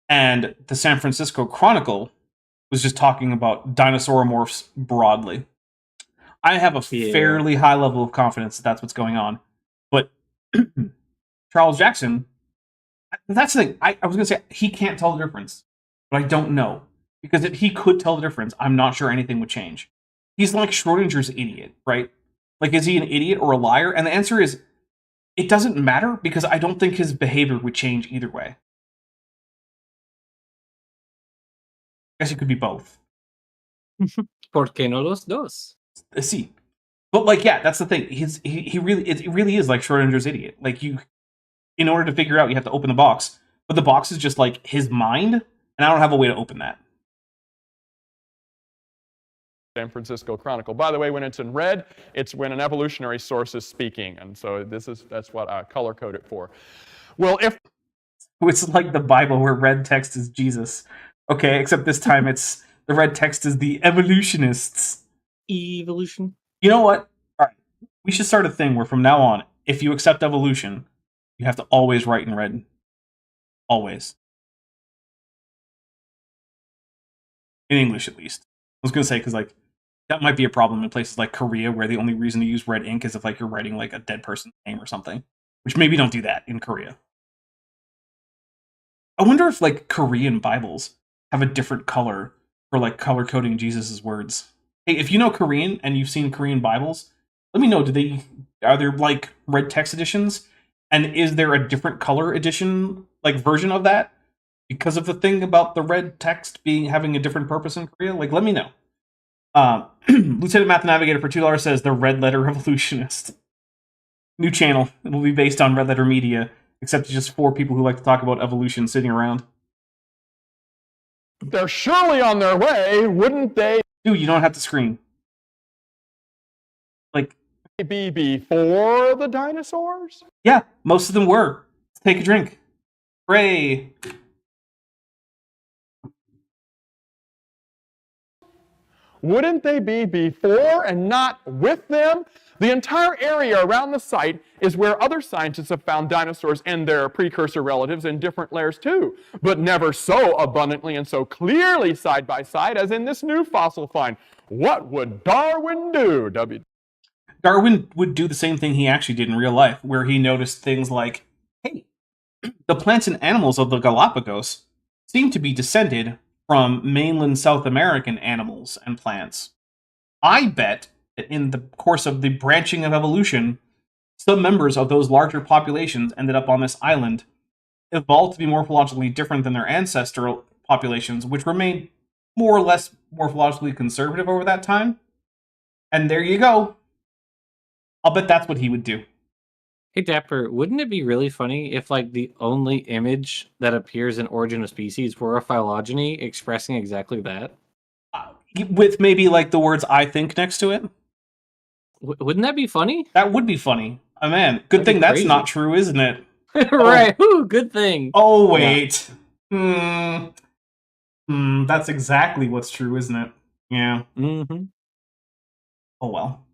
and the San Francisco Chronicle was just talking about dinosauromorphs broadly? I have a fairly high level of confidence that that's what's going on. But Charles Jackson, that's the thing. I was going to say, he can't tell the difference. But I don't know. Because if he could tell the difference, I'm not sure anything would change. He's like Schrodinger's idiot, right? Like, is he an idiot or a liar? And the answer is, it doesn't matter, because I don't think his behavior would change either way. I guess it could be both. ¿Por qué no los dos? See. But, like, yeah, that's the thing. It really is like Schrodinger's idiot. Like, in order to figure out, you have to open the box. But the box is just, like, his mind, and I don't have a way to open that. San Francisco Chronicle. By the way, when it's in red, it's when an evolutionary source is speaking, and so that's what I color code it for. Well, if it's like the Bible where red text is Jesus, okay, except this time it's the red text is the evolutionists. Evolution. You know what? All right, we should start a thing where from now on, if you accept evolution, you have to always write in red. Always. In English, at least. I was gonna say because like That might be a problem in places like Korea, where the only reason to use red ink is if like you're writing like a dead person's name or something. Which maybe don't do that in Korea. I wonder if like Korean Bibles have a different color for like color coding Jesus's words. Hey, if you know Korean and you've seen Korean Bibles, let me know. Are there like red text editions? And is there a different color edition, like version of that? Because of the thing about the red text having a different purpose in Korea? Like, let me know. Lieutenant Math Navigator for $2 says the Red Letter Revolutionist. New channel. It will be based on Red Letter Media, except it's just 4 people who like to talk about evolution sitting around. They're surely on their way, wouldn't they? Dude, you don't have to scream. Like, Be before the dinosaurs? yeah, most of them were. Let's take a drink. Hooray! Wouldn't they be before and not with them? The entire area around the site is where other scientists have found dinosaurs and their precursor relatives in different layers too, but never so abundantly and so clearly side by side as in this new fossil find. What would Darwin do? Darwin would do the same thing he actually did in real life, where he noticed things like, hey, the plants and animals of the Galapagos seem to be descended from mainland South American animals and plants. I bet that in the course of the branching of evolution, some members of those larger populations ended up on this island, evolved to be morphologically different than their ancestral populations, which remained more or less morphologically conservative over that time. And there you go. I'll bet that's what he would do. Hey Dapper, wouldn't it be really funny if like the only image that appears in Origin of Species were a phylogeny expressing exactly that? With maybe like the words "I think" next to it? Wouldn't that be funny? That would be funny. Oh man, good thing that's not true, isn't it? Right, ooh, good thing. Oh wait. That's exactly what's true, isn't it? Yeah. Mm-hmm. Oh well.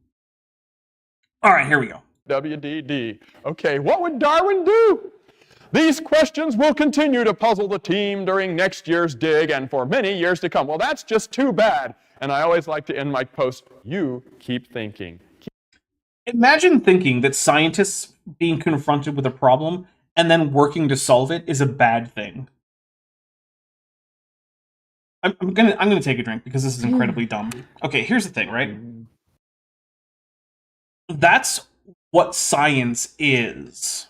Alright, here we go. WDD. Okay, what would Darwin do? These questions will continue to puzzle the team during next year's dig and for many years to come. Well, that's just too bad. And I always like to end my post, you keep thinking. Imagine thinking that scientists being confronted with a problem and then working to solve it is a bad thing. I'm gonna take a drink because this is incredibly dumb. Okay, here's the thing, right? That's what science is.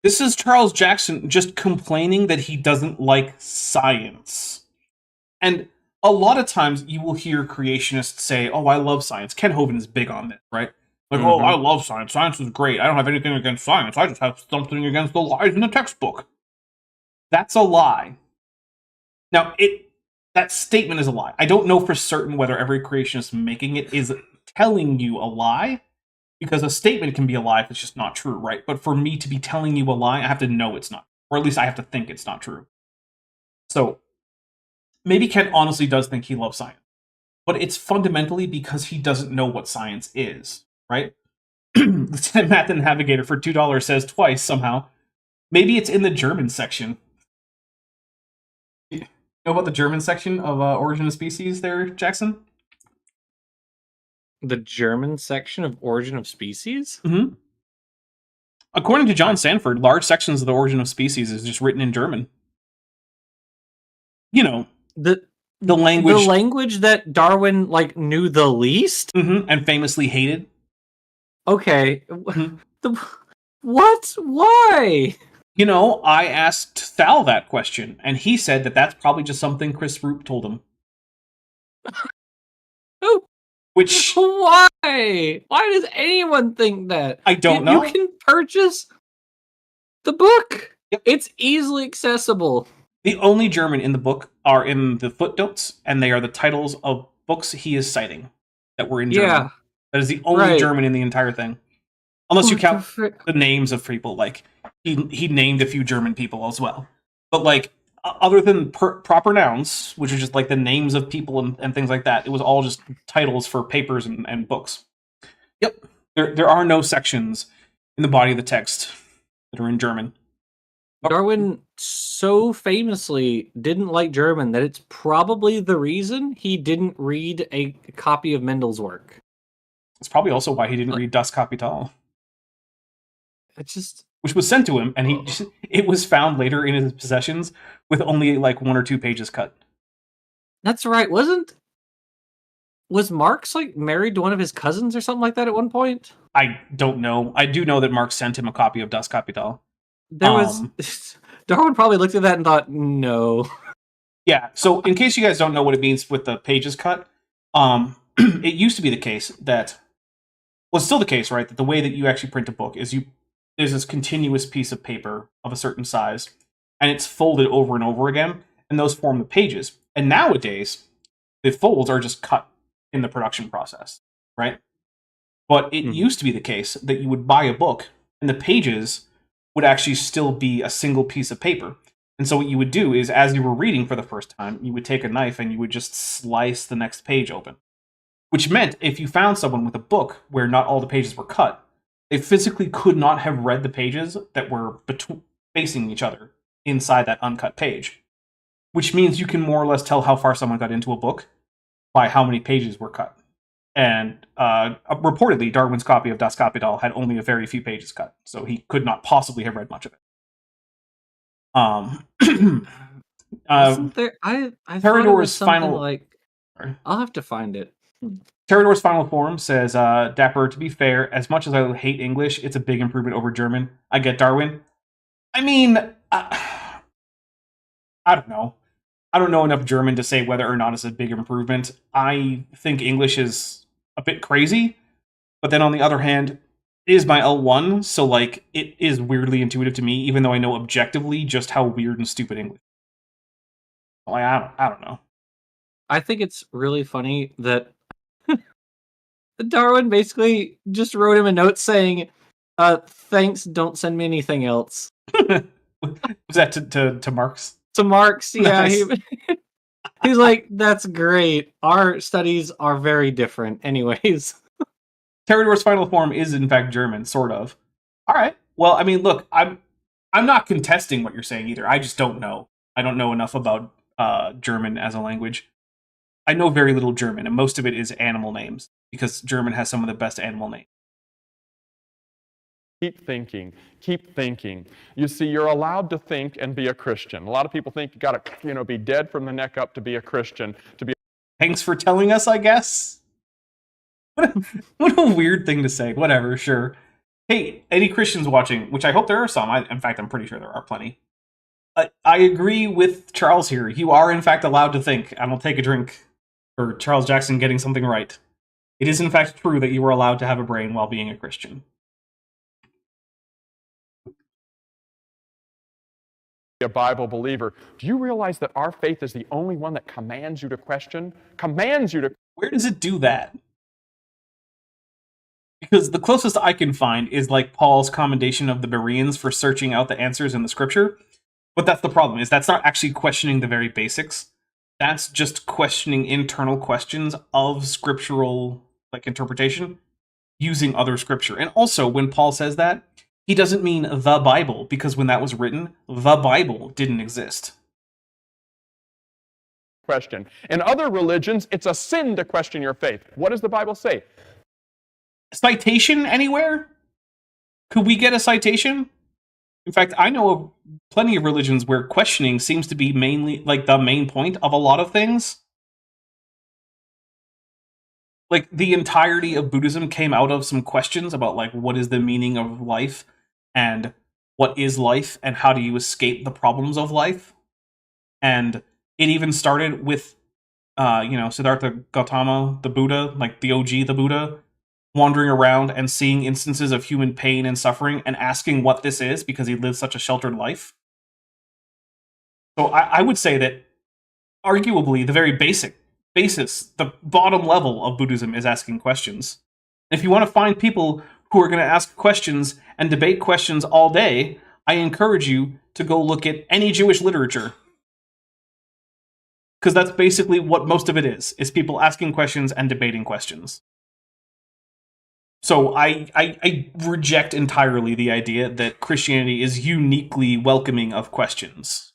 This is Charles Jackson just complaining that he doesn't like science. And a lot of times you will hear creationists say, oh, I love science. Ken Hovind is big on this, right? Like, oh, I love science. Science is great. I don't have anything against science. I just have something against the lies in the textbook. That's a lie. Now, that statement is a lie. I don't know for certain whether every creationist making it is telling you a lie, because a statement can be a lie if it's just not true, right? But for me to be telling you a lie, I have to know it's not, or at least I have to think it's not true. So maybe Ken honestly does think he loves science, but it's fundamentally because he doesn't know what science is, right? Lieutenant Math and Navigator for $2 says twice somehow. Maybe it's in the German section. You know about the German section of Origin of Species there, Jackson? The German section of Origin of Species? Mm-hmm. According to John Sanford, large sections of the Origin of Species is just written in German. You know, the language... The language that Darwin, like, knew the least? And famously hated. Okay. What? Why? You know, I asked Thal that question, and he said that that's probably just something Chris Roop told him. Who? Which... Why? Why does anyone think that? I don't know. You can purchase the book. Yep. It's easily accessible. The only German in the book are in the footnotes, and they are the titles of books he is citing that were in German. Yeah. That is the only German in the entire thing. Unless you count the names of people, like, he named a few German people as well. But, like, other than proper nouns, which are just, like, the names of people and things like that, it was all just titles for papers and books. Yep. There are no sections in the body of the text that are in German. Darwin so famously didn't like German that it's probably the reason he didn't read a copy of Mendel's work. It's probably also why he didn't read Das Kapital, It's just which was sent to him, and it was found later in his possessions with only like 1 or 2 pages cut. that's right. Was Marx like married to one of his cousins or something like that at one point? I don't know. I do know that Marx sent him a copy of Das Kapital. There was Darwin probably looked at that and thought, no. Yeah, so in case you guys don't know what it means with the pages cut, it used to be the case that, well, it's still the case, right, that the way that you actually print a book is there's this continuous piece of paper of a certain size, and it's folded over and over again, and those form the pages. And nowadays, the folds are just cut in the production process, right? But it used to be the case that you would buy a book, and the pages would actually still be a single piece of paper. And so what you would do is, as you were reading for the first time, you would take a knife and you would just slice the next page open. Which meant if you found someone with a book where not all the pages were cut, they physically could not have read the pages that were facing each other inside that uncut page. Which means you can more or less tell how far someone got into a book by how many pages were cut. And reportedly, Darwin's copy of Das Kapital had only a very few pages cut, so he could not possibly have read much of it. Wasn't there? I thought it was something like. I'll have to find it. Terrador's final form says, Dapper, to be fair, as much as I hate English, it's a big improvement over German. I get Darwin. I mean, I don't know. I don't know enough German to say whether or not it's a big improvement. I think English is a bit crazy, but then on the other hand, it is my L1, so like it is weirdly intuitive to me, even though I know objectively just how weird and stupid English is. Like, I don't know. I think it's really funny that Darwin basically just wrote him a note saying, thanks, don't send me anything else. Was that to Marx? To Marx, yeah. Nice. He's like, that's great. Our studies are very different. Anyways. Terrador's final form is in fact German, sort of. Alright. Well, I mean, look, I'm not contesting what you're saying either. I just don't know. I don't know enough about German as a language. I know very little German, and most of it is animal names, because German has some of the best animal names. Keep thinking. Keep thinking. You see, you're allowed to think and be a Christian. A lot of people think you got to, be dead from the neck up to be a Christian. Thanks for telling us, I guess. What a weird thing to say. Whatever, sure. Hey, any Christians watching, which I hope there are some. In fact, I'm pretty sure there are plenty. I agree with Charles here. You are, in fact, allowed to think. And I'll take a drink for Charles Jackson getting something right. It is, in fact, true that you were allowed to have a brain while being a Christian. A Bible believer. Do you realize that our faith is the only one that commands you to question? Commands you to... Where does it do that? Because the closest I can find is like Paul's commendation of the Bereans for searching out the answers in the scripture. But that's the problem, is that's not actually questioning the very basics. That's just questioning internal questions of scriptural interpretation using other scripture. And also, when Paul says that, he doesn't mean the Bible, because when that was written, the Bible didn't exist. Question. In other religions, it's a sin to question your faith. What does the Bible say? Citation anywhere? Could we get a citation? In fact, I know of plenty of religions where questioning seems to be mainly the main point of a lot of things. Like, the entirety of Buddhism came out of some questions about, what is the meaning of life, and what is life, and how do you escape the problems of life. And it even started with, Siddhartha Gautama, the Buddha, the OG, the Buddha, wandering around and seeing instances of human pain and suffering and asking what this is because he lived such a sheltered life. So I would say that, arguably, the very basis, the bottom level of Buddhism is asking questions. If you want to find people who are going to ask questions and debate questions all day, I encourage you to go look at any Jewish literature. Because that's basically what most of it is people asking questions and debating questions. So I reject entirely the idea that Christianity is uniquely welcoming of questions.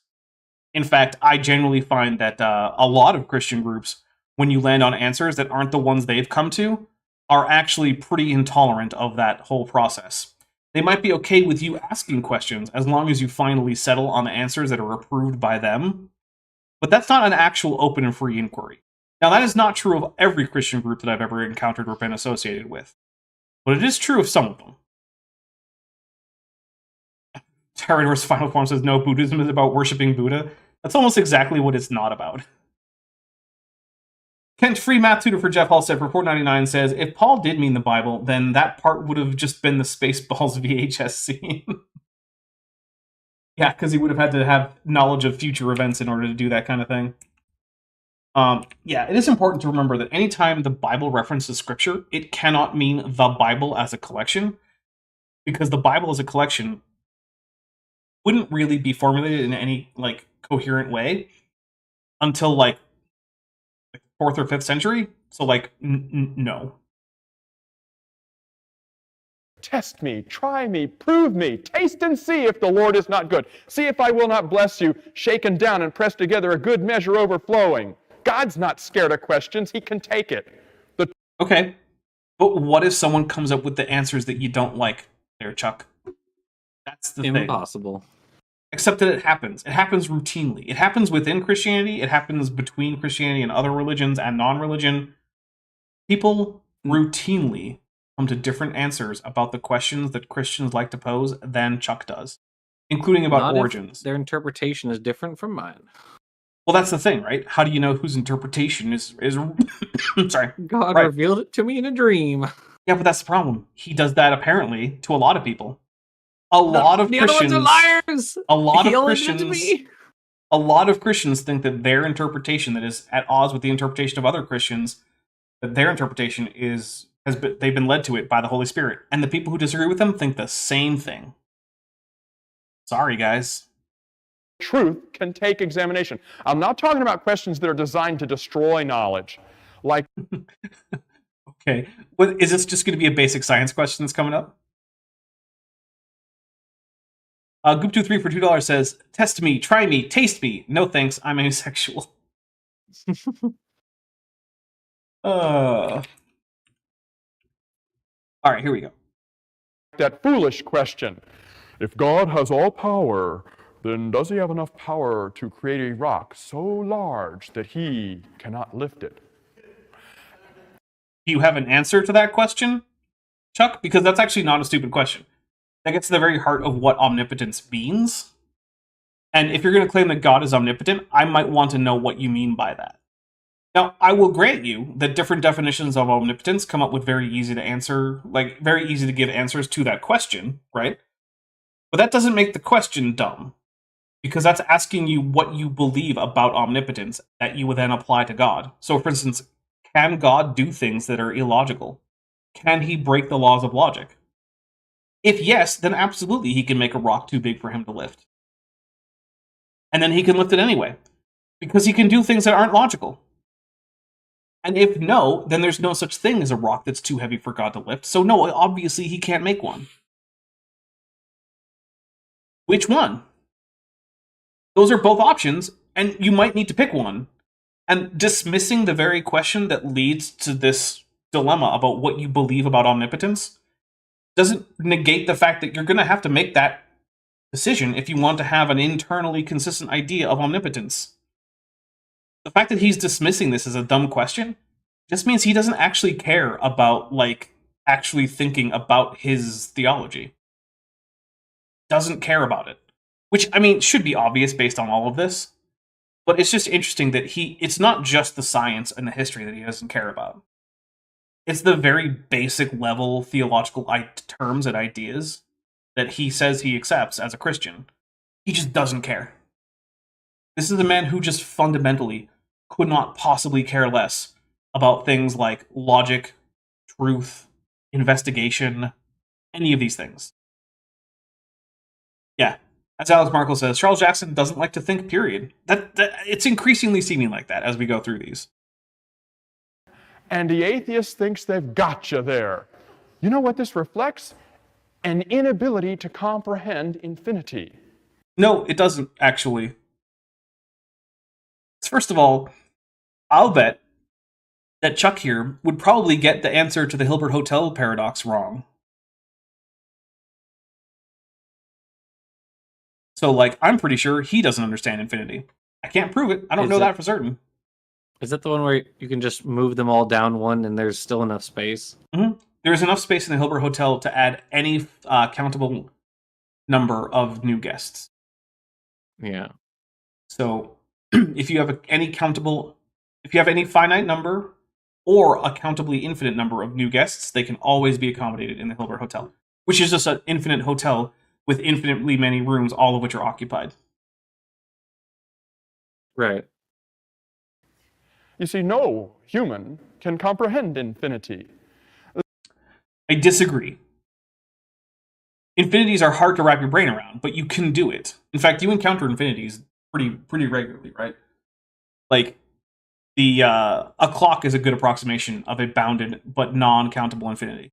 In fact, I generally find that a lot of Christian groups, when you land on answers that aren't the ones they've come to, are actually pretty intolerant of that whole process. They might be okay with you asking questions as long as you finally settle on the answers that are approved by them, but that's not an actual open and free inquiry. Now, that is not true of every Christian group that I've ever encountered or been associated with, but it is true of some of them. Terrador's final form says, no, Buddhism is about worshipping Buddha. That's almost exactly what it's not about. Kent Free Math Tutor for Jeff Halstead for $4.99 says, if Paul did mean the Bible, then that part would have just been the Spaceballs VHS scene. Yeah, because he would have had to have knowledge of future events in order to do that kind of thing. Yeah, it is important to remember that anytime the Bible references Scripture, it cannot mean the Bible as a collection, because the Bible as a collection wouldn't really be formulated in any coherent way until 4th or 5th century. So no. Test me, try me, prove me, taste and see if the Lord is not good. See if I will not bless you, shaken down and pressed together, a good measure overflowing. God's not scared of questions. He can take it. Okay. But what if someone comes up with the answers that you don't like there, Chuck? That's the thing. Impossible. Except that it happens. It happens routinely. It happens within Christianity. It happens between Christianity and other religions and non-religion. People routinely come to different answers about the questions that Christians like to pose than Chuck does, including about Not origins. If their interpretation is different from mine. Well, that's the thing, right? How do you know whose interpretation is sorry. God right. revealed it to me in a dream. Yeah, but that's the problem. He does that apparently to a lot of people. A lot of Christians. Other ones are liars. A lot He of only did it Christians. to me. A lot of Christians think that their interpretation that is at odds with the interpretation of other Christians, that their interpretation they've been led to it by the Holy Spirit, and the people who disagree with them think the same thing. Sorry, guys. Truth can take examination. I'm not talking about questions that are designed to destroy knowledge. Okay. What, is this just going to be a basic science question that's coming up? Goop23 for $2 says, test me, try me, taste me. No thanks, I'm asexual. All right, here we go. That foolish question. If God has all power, then does he have enough power to create a rock so large that he cannot lift it? Do you have an answer to that question, Chuck? Because that's actually not a stupid question. That gets to the very heart of what omnipotence means. And if you're going to claim that God is omnipotent, I might want to know what you mean by that. Now, I will grant you that different definitions of omnipotence come up with very easy to give answers to that question, right? But that doesn't make the question dumb, because that's asking you what you believe about omnipotence that you would then apply to God. So, for instance, can God do things that are illogical? Can he break the laws of logic? If yes, then absolutely he can make a rock too big for him to lift. And then he can lift it anyway, because he can do things that aren't logical. And if no, then there's no such thing as a rock that's too heavy for God to lift. So no, obviously he can't make one. Which one? Those are both options, and you might need to pick one. And dismissing the very question that leads to this dilemma about what you believe about omnipotence doesn't negate the fact that you're going to have to make that decision if you want to have an internally consistent idea of omnipotence. The fact that he's dismissing this as a dumb question just means he doesn't actually care about, actually thinking about his theology. Doesn't care about it. Which, should be obvious based on all of this. But it's just interesting that it's not just the science and the history that he doesn't care about. It's the very basic level theological terms and ideas that he says he accepts as a Christian. He just doesn't care. This is a man who just fundamentally could not possibly care less about things like logic, truth, investigation, any of these things. Yeah, as Alex Markle says, Charles Jackson doesn't like to think, period. That it's increasingly seeming like that as we go through these. And the atheist thinks they've got you there. You know what this reflects? An inability to comprehend infinity. No, it doesn't, actually. First of all, I'll bet that Chuck here would probably get the answer to the Hilbert Hotel paradox wrong. So, like, I'm pretty sure he doesn't understand infinity. I can't prove it. I don't know that for certain. Is that the one where you can just move them all down one and there's still enough space? Mm-hmm. There's enough space in the Hilbert Hotel to add any countable number of new guests. Yeah. So, if you have any finite number or a countably infinite number of new guests, they can always be accommodated in the Hilbert Hotel, which is just an infinite hotel with infinitely many rooms, all of which are occupied. Right. You see, no human can comprehend infinity. I disagree. Infinities are hard to wrap your brain around, but you can do it. In fact, you encounter infinities pretty regularly, right? Like, a clock is a good approximation of a bounded but non-countable infinity.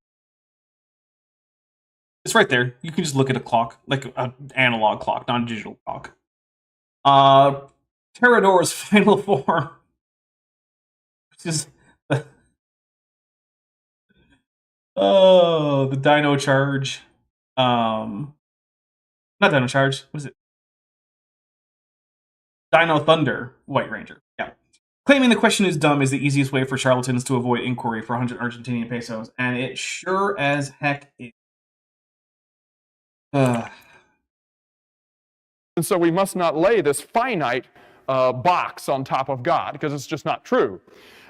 It's right there. You can just look at a clock, like an analog clock, not a digital clock. Pterodor's final form, which is the Dino Charge. Not Dino Charge. What is it? Dino Thunder, White Ranger. Yeah. Claiming the question is dumb is the easiest way for charlatans to avoid inquiry for 100 Argentinian pesos, and it sure as heck is. And so we must not lay this finite box on top of God, because it's just not true.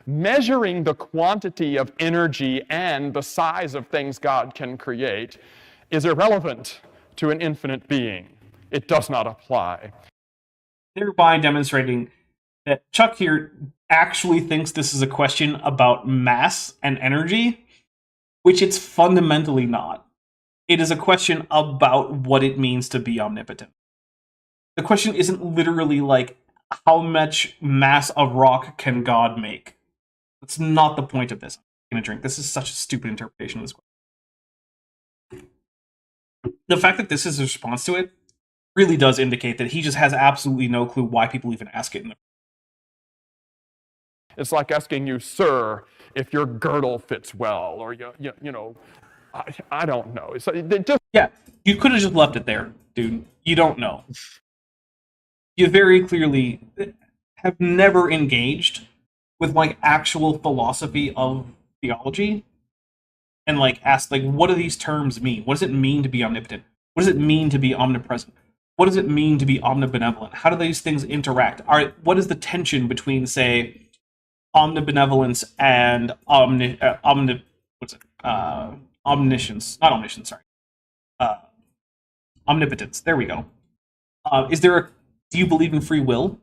Measuring the quantity of energy and the size of things God can create is irrelevant to an infinite being. It does not apply. Thereby demonstrating that Chuck here actually thinks this is a question about mass and energy, which it's fundamentally not. It is a question about what it means to be omnipotent. The question isn't literally like, how much mass of rock can God make? That's not the point of this. I'm going to drink. This is such a stupid interpretation of this question. The fact that this is a response to it really does indicate that he just has absolutely no clue why people even ask it. It's like asking you, sir, if your girdle fits well, or you know, I don't know. Yeah, you could have just left it there, dude. You don't know. You very clearly have never engaged with like actual philosophy of theology and like asked like, what do these terms mean? What does it mean to be omnipotent? What does it mean to be omnipresent? What does it mean to be omnibenevolent? How do these things interact? What is the tension between, say, omnibenevolence and omniscience? Not omniscience, sorry. Omnipotence. There we go. Do you believe in free will?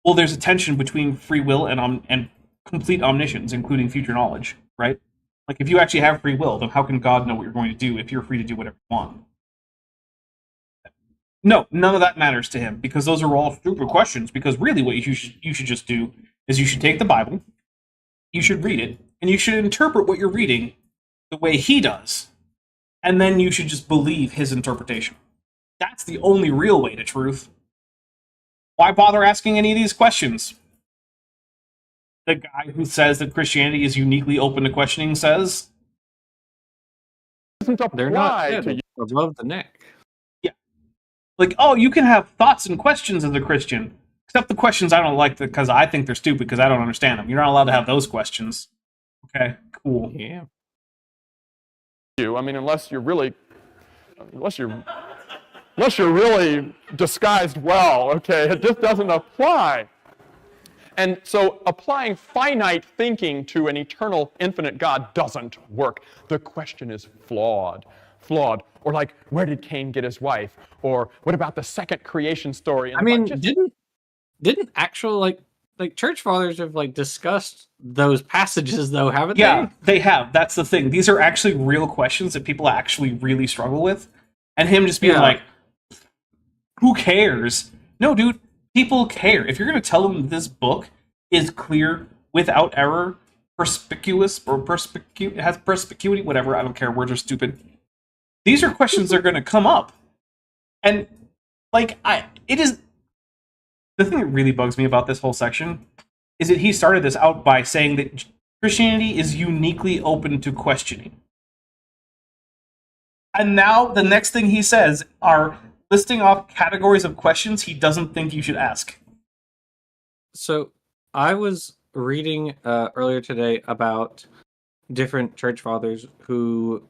Well, there's a tension between free will and complete omniscience, including future knowledge, right? Like, if you actually have free will, then how can God know what you're going to do if you're free to do whatever you want? No, none of that matters to him, because those are all stupid questions, because really what you should just do is you should take the Bible, you should read it, and you should interpret what you're reading the way he does, and then you should just believe his interpretation. That's the only real way to truth. Why bother asking any of these questions? The guy who says that Christianity is uniquely open to questioning says... They're not above the neck. Yeah. Like, oh, you can have thoughts and questions as a Christian, except the questions I don't like because I think they're stupid because I don't understand them. You're not allowed to have those questions. Okay, cool. Yeah. I mean, unless you're really disguised well, okay, it just doesn't apply. And so applying finite thinking to an eternal, infinite God doesn't work. The question is flawed. Or like, where did Cain get his wife? Or what about the second creation story? I mean, didn't actual like church fathers have like discussed those passages though, haven't they? Yeah, they have. That's the thing. These are actually real questions that people actually really struggle with. And him just being like, who cares? No, dude, people care. If you're going to tell them this book is clear, without error, perspicuous or it has perspicuity, whatever, I don't care, words are stupid. These are questions that are going to come up. And, like, it is... The thing that really bugs me about this whole section is that he started this out by saying that Christianity is uniquely open to questioning. And now the next thing he says are listing off categories of questions he doesn't think you should ask. So I was reading earlier today about different church fathers who,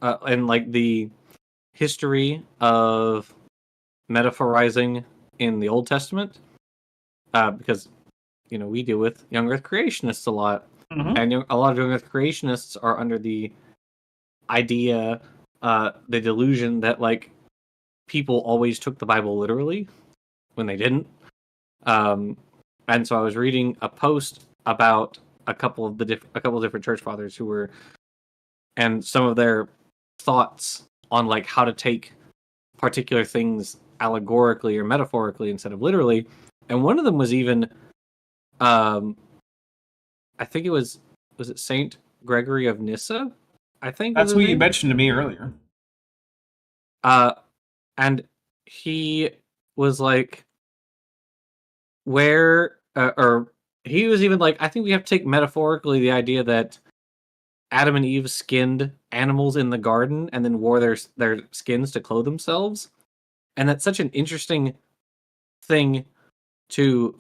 and like the history of metaphorizing in the Old Testament, because we deal with young Earth creationists a lot, and a lot of young Earth creationists are under the idea, the delusion that like people always took the Bible literally when they didn't. And so I was reading a post about a couple of different church fathers who were, and some of their thoughts on like how to take particular things allegorically or metaphorically instead of literally. And one of them was even, I think it was it Saint Gregory of Nyssa? I think that's who you mentioned to me earlier. And he was like, or he was even like, I think we have to take metaphorically the idea that Adam and Eve skinned animals in the garden and then wore their skins to clothe themselves. And that's such an interesting thing to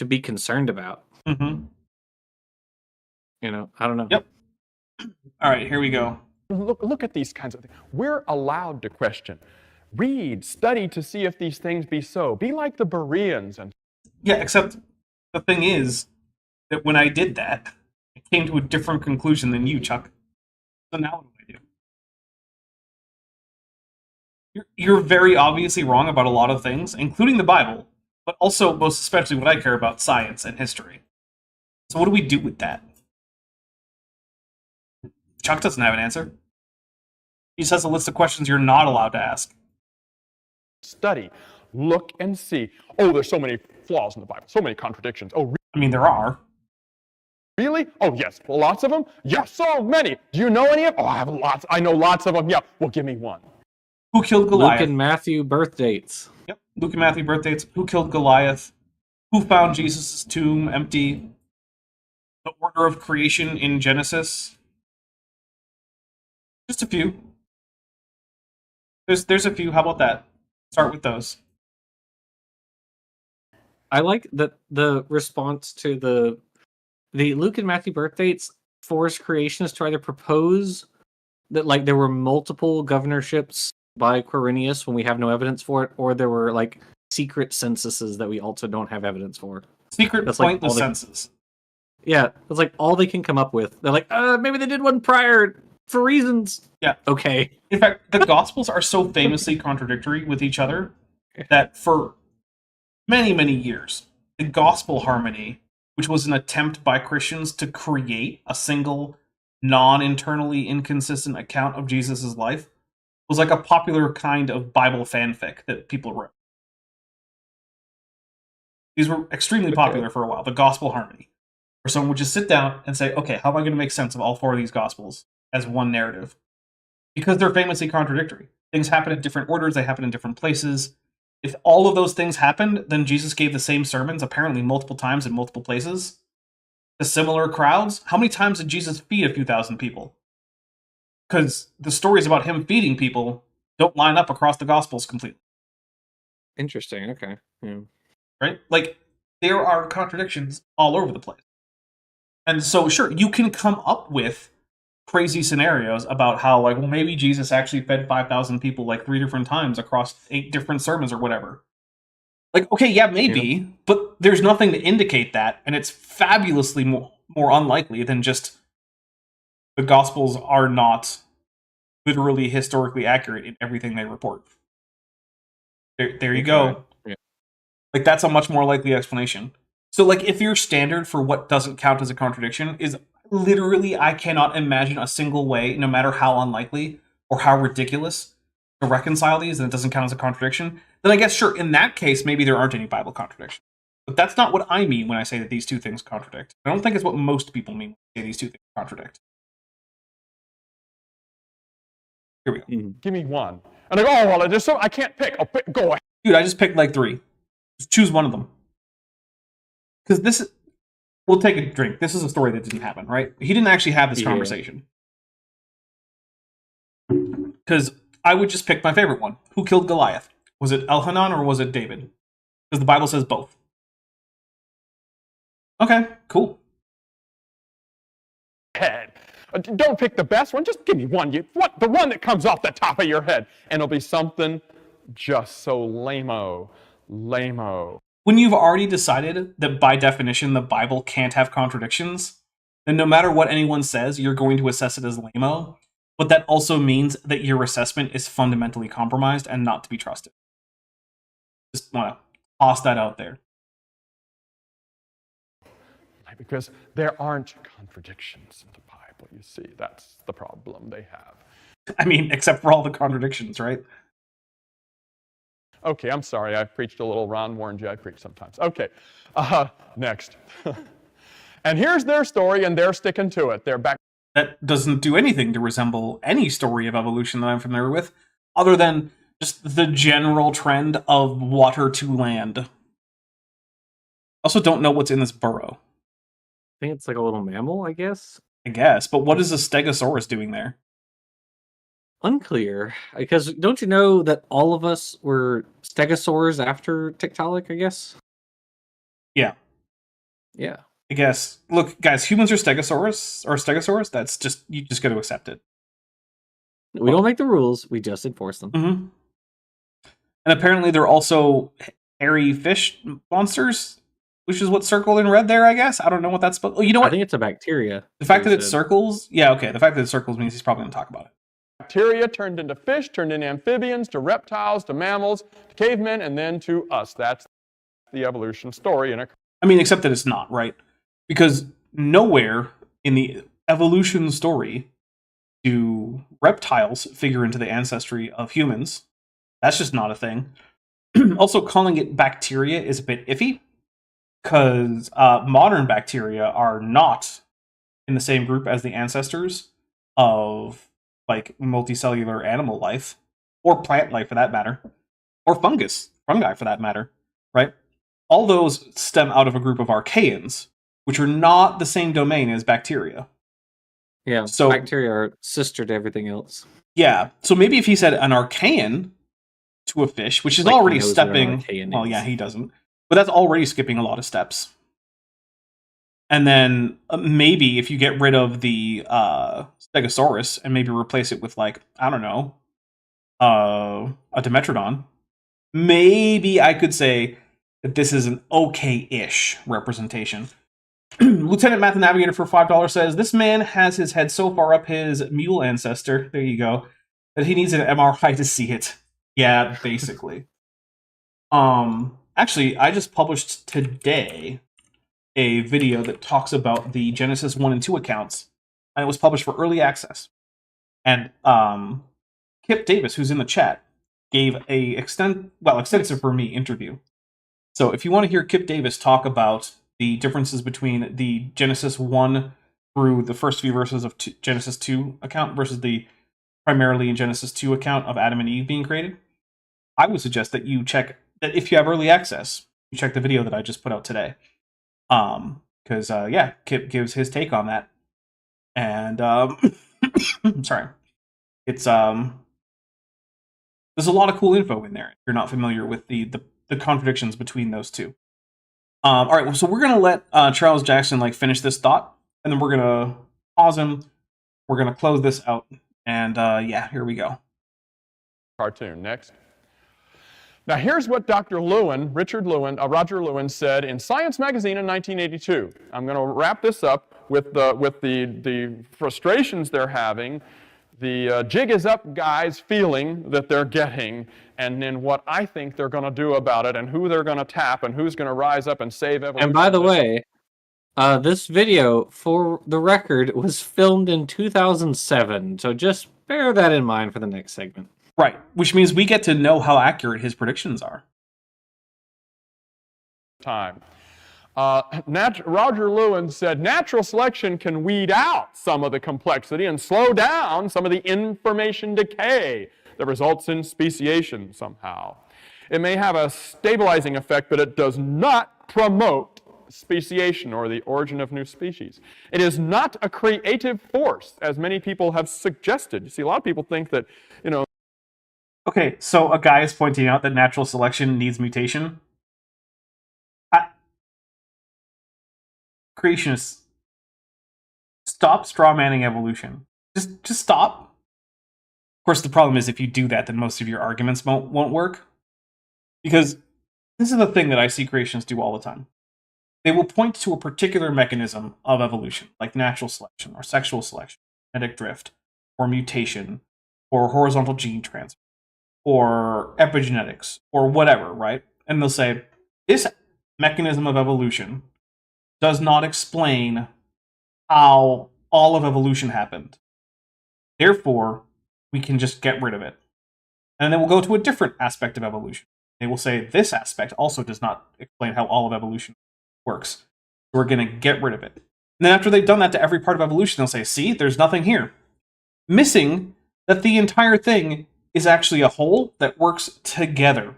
be concerned about. Mm-hmm. I don't know. Yep. All right, here we go. Look at these kinds of things. We're allowed to question. Read, study to see if these things be so. Be like the Bereans. Yeah, except the thing is that when I did that, I came to a different conclusion than you, Chuck. So now what do I do? You're very obviously wrong about a lot of things, including the Bible, but also, most especially, what I care about, science and history. So what do we do with that? Chuck doesn't have an answer. He just has a list of questions you're not allowed to ask. Study, look and see. Oh, there's so many flaws in the Bible, so many contradictions. Oh, I mean, there are. really? Oh, yes. Lots of them? Yes, so many. Do you know any of them? Oh, I have lots. I know lots of them. Yeah, well, give me one. Who killed Goliath? Luke and Matthew birth dates. Yep, Luke and Matthew birth dates. Who killed Goliath? Who found Jesus' tomb empty? The order of creation in Genesis? Just a few. There's a few. How about that? Start with those. I like that the response to the Luke and Matthew birth dates forced creationists to either propose that like there were multiple governorships by Quirinius when we have no evidence for it, or there were like secret censuses that we also don't have evidence for. Secret That's pointless like census. Yeah, that's like all they can come up with. They're like, maybe they did one prior for reasons. Yeah. Okay. In fact, the Gospels are so famously contradictory with each other that for many, many years, the Gospel harmony, which was an attempt by Christians to create a single, non-internally inconsistent account of Jesus' life, was like a popular kind of Bible fanfic that people wrote. These were extremely popular for a while, the Gospel harmony, where someone would just sit down and say, okay, how am I going to make sense of all four of these Gospels as one narrative? Because they're famously contradictory. Things happen in different orders, they happen in different places. If all of those things happened, then Jesus gave the same sermons, apparently multiple times in multiple places, to similar crowds. How many times did Jesus feed a few thousand people? Because the stories about him feeding people don't line up across the Gospels completely. Interesting. Okay. Yeah. Right? Like, there are contradictions all over the place. And so, sure, you can come up with crazy scenarios about how, like, well, maybe Jesus actually fed 5,000 people, like, 3 different times across 8 different sermons or whatever. Like, okay, yeah, maybe, but there's nothing to indicate that, and it's fabulously more unlikely than just the Gospels are not literally historically accurate in everything they report. There you go. Yeah. Like, that's a much more likely explanation. So, like, if your standard for what doesn't count as a contradiction is literally, I cannot imagine a single way, no matter how unlikely or how ridiculous, to reconcile these, and it doesn't count as a contradiction, then I guess, sure, in that case, maybe there aren't any Bible contradictions. But that's not what I mean when I say that these two things contradict. I don't think it's what most people mean when they say these two things contradict. Here we go. Give me one. And I go, oh, well, there's so I can't pick. Go ahead. Dude, I just picked like 3. Just choose one of them. Because this is... We'll take a drink. This is a story that didn't happen, right? He didn't actually have this conversation. Because I would just pick my favorite one. Who killed Goliath? Was it Elhanan or was it David? Because the Bible says both. Okay, cool. Head. Don't pick the best one. Just give me one. The one that comes off the top of your head. And it'll be something just so lame-o. Lame-o. When you've already decided that by definition the Bible can't have contradictions, then no matter what anyone says, you're going to assess it as lame-o. But that also means that your assessment is fundamentally compromised and not to be trusted. Just want to toss that out there. Because there aren't contradictions in the Bible, you see. That's the problem they have. I mean, except for all the contradictions, right? Okay, I'm sorry. I preached a little. Ron warned you I preach sometimes. Okay, next. And here's their story, and they're sticking to it. They're back. That doesn't do anything to resemble any story of evolution that I'm familiar with, other than just the general trend of water to land. Also don't know what's in this burrow. I think it's like a little mammal, I guess. I guess, but what is a Stegosaurus doing there? Unclear. Because don't you know that all of us were stegosaurs after Tiktaalik, I guess? Yeah. Yeah. I guess. Look, guys, humans are Stegosaurus. That's just, you just got to accept it. We don't make the rules, we just enforce them. Mm-hmm. And apparently they're also hairy fish monsters, which is what's circled in red there, I guess. I don't know what that's supposed. Oh, you know what? I think it's a bacteria. The fact that it circles, yeah, okay. The fact that it circles means he's probably going to talk about it. Bacteria turned into fish, turned into amphibians, to reptiles, to mammals, to cavemen, and then to us. That's the evolution story. I mean, except that it's not, right? Because nowhere in the evolution story do reptiles figure into the ancestry of humans. That's just not a thing. Also, calling it bacteria is a bit iffy, because modern bacteria are not in the same group as the ancestors of like multicellular animal life, or plant life for that matter, or fungi for that matter, right? All those stem out of a group of archaeans, which are not the same domain as bacteria. Yeah, so bacteria are sister to everything else. Yeah, so maybe if he said an archaean to a fish, which is like already stepping... Well, yeah, he doesn't. But that's already skipping a lot of steps. And then maybe if you get rid of the Stegosaurus and maybe replace it with, like, I don't know, a Dimetrodon, maybe I could say that this is an okay-ish representation. Lieutenant Math Navigator for $5 says, this man has his head so far up his mule ancestor, there you go, that he needs an MRI to see it. Yeah, basically. Actually, I just published today a video that talks about the Genesis 1 and 2 accounts, and it was published for early access. And Kip Davis, who's in the chat, gave a extensive for me interview. So if you want to hear Kip Davis talk about the differences between the Genesis 1 through the first few verses of Genesis 2 account versus the primarily in Genesis 2 account of Adam and Eve being created, I would suggest that you check that if you have early access, you check the video that I just put out today. Because yeah, Kip gives his take on that. And sorry. It's there's a lot of cool info in there if you're not familiar with the contradictions between those two. All right, so we're gonna let Charles Jackson finish this thought, and then we're gonna pause him. We're gonna close this out, and yeah, here we go. Cartoon next. Now here's what Dr. Roger Lewin said in Science Magazine in 1982. I'm going to wrap this up with the frustrations they're having, the jig is up guys feeling that they're getting, and then what I think they're going to do about it, and who they're going to tap, and who's going to rise up and save evolution. And by the way, this video, for the record, was filmed in 2007, so just bear that in mind for the next segment. Right, which means we get to know how accurate his predictions are. Time. Roger Lewin said natural selection can weed out some of the complexity and slow down some of the information decay that results in speciation somehow. It may have a stabilizing effect, but it does not promote speciation or the origin of new species. It is not a creative force, as many people have suggested. You see, a lot of people think that, Okay, so a guy is pointing out that natural selection needs mutation. Creationists, stop strawmanning evolution. Just stop. Of course, the problem is if you do that, then most of your arguments won't work. Because this is the thing that I see creationists do all the time. They will point to a particular mechanism of evolution, like natural selection, or sexual selection, genetic drift, or mutation, or horizontal gene transfer, or epigenetics, or whatever, right? And they'll say, this mechanism of evolution does not explain how all of evolution happened. Therefore, we can just get rid of it. And then we'll go to a different aspect of evolution. They will say, this aspect also does not explain how all of evolution works. We're going to get rid of it. And then after they've done that to every part of evolution, they'll say, see, there's nothing here. Missing that the entire thing is actually a whole that works together.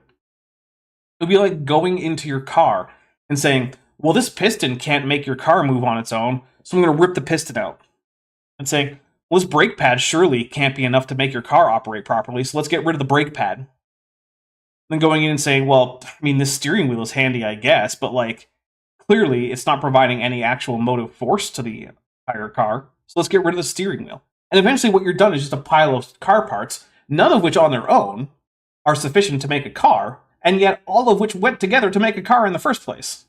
It'll be like going into your car and saying, well, this piston can't make your car move on its own, so I'm going to rip the piston out. And saying, well, this brake pad surely can't be enough to make your car operate properly, so let's get rid of the brake pad. Then going in and saying, well, I mean, this steering wheel is handy, I guess, but, like, clearly it's not providing any actual motive force to the entire car, so let's get rid of the steering wheel. And eventually what you're done is just a pile of car parts, none of which on their own are sufficient to make a car, and yet all of which went together to make a car in the first place.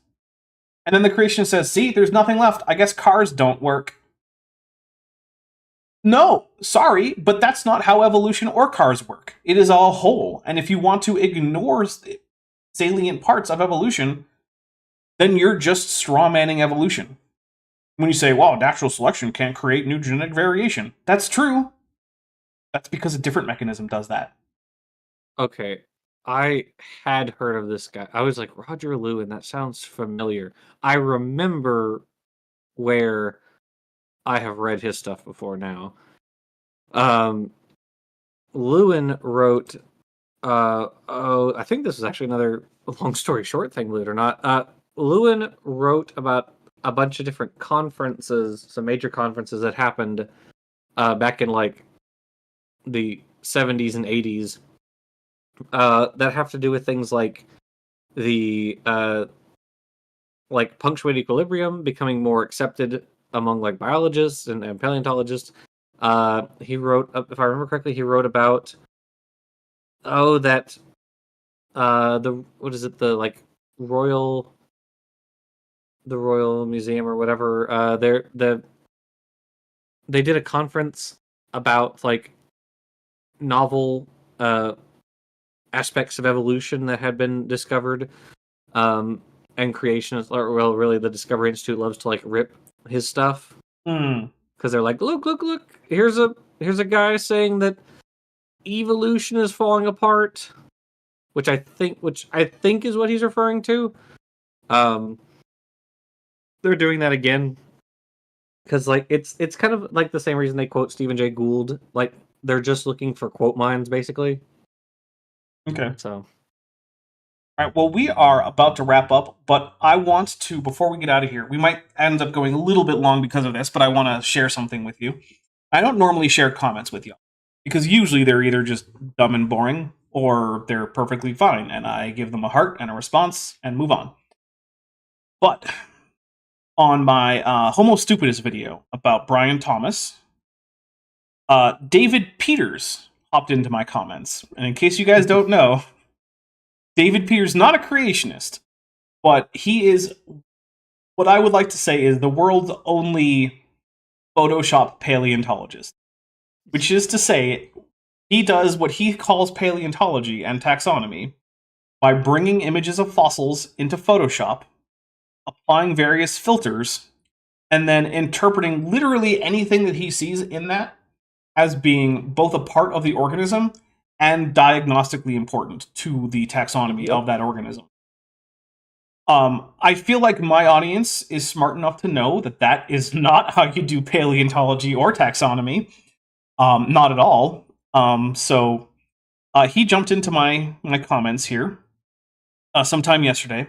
And then the creationist says, see, there's nothing left. I guess cars don't work. No, sorry, but that's not how evolution or cars work. It is all whole. And if you want to ignore salient parts of evolution, then you're just strawmanning evolution. When you say, wow, natural selection can't create new genetic variation. That's true. That's because a different mechanism does that. Okay, I had heard of this guy. I was like, Roger Lewin, that sounds familiar. I remember where I have read his stuff before now. Lewin wrote, I think this is actually another long story short thing, believe it or not. Lewin wrote about a bunch of different conferences, some major conferences that happened back in like the 70s and 80s that have to do with things like the like punctuated equilibrium becoming more accepted among like biologists and paleontologists. He wrote, if I remember correctly, he wrote about the what is it, the like Royal Museum or whatever. They did a conference about like novel aspects of evolution that had been discovered, and Creationist, or well, really, the Discovery Institute loves to like rip his stuff because they're like, look, here's a guy saying that evolution is falling apart, which I think is what he's referring to. They're doing that again because like it's kind of like the same reason they quote Stephen Jay Gould. Like they're just looking for quote mines, basically. Okay. So, all right. Well, we are about to wrap up, but I want to, before we get out of here, we might end up going a little bit long because of this, but I want to share something with you. I don't normally share comments with you because usually they're either just dumb and boring or they're perfectly fine, and I give them a heart and a response and move on. But on my Homo Stupidus video about Brian Thomas, David Peters hopped into my comments. And in case you guys don't know, David Peters, not a creationist, but he is what I would like to say is the world's only Photoshop paleontologist. Which is to say, he does what he calls paleontology and taxonomy by bringing images of fossils into Photoshop, applying various filters, and then interpreting literally anything that he sees in that as being both a part of the organism and diagnostically important to the taxonomy of that organism. I feel like my audience is smart enough to know that that is not how you do paleontology or taxonomy. Not at all. So he jumped into my comments here sometime yesterday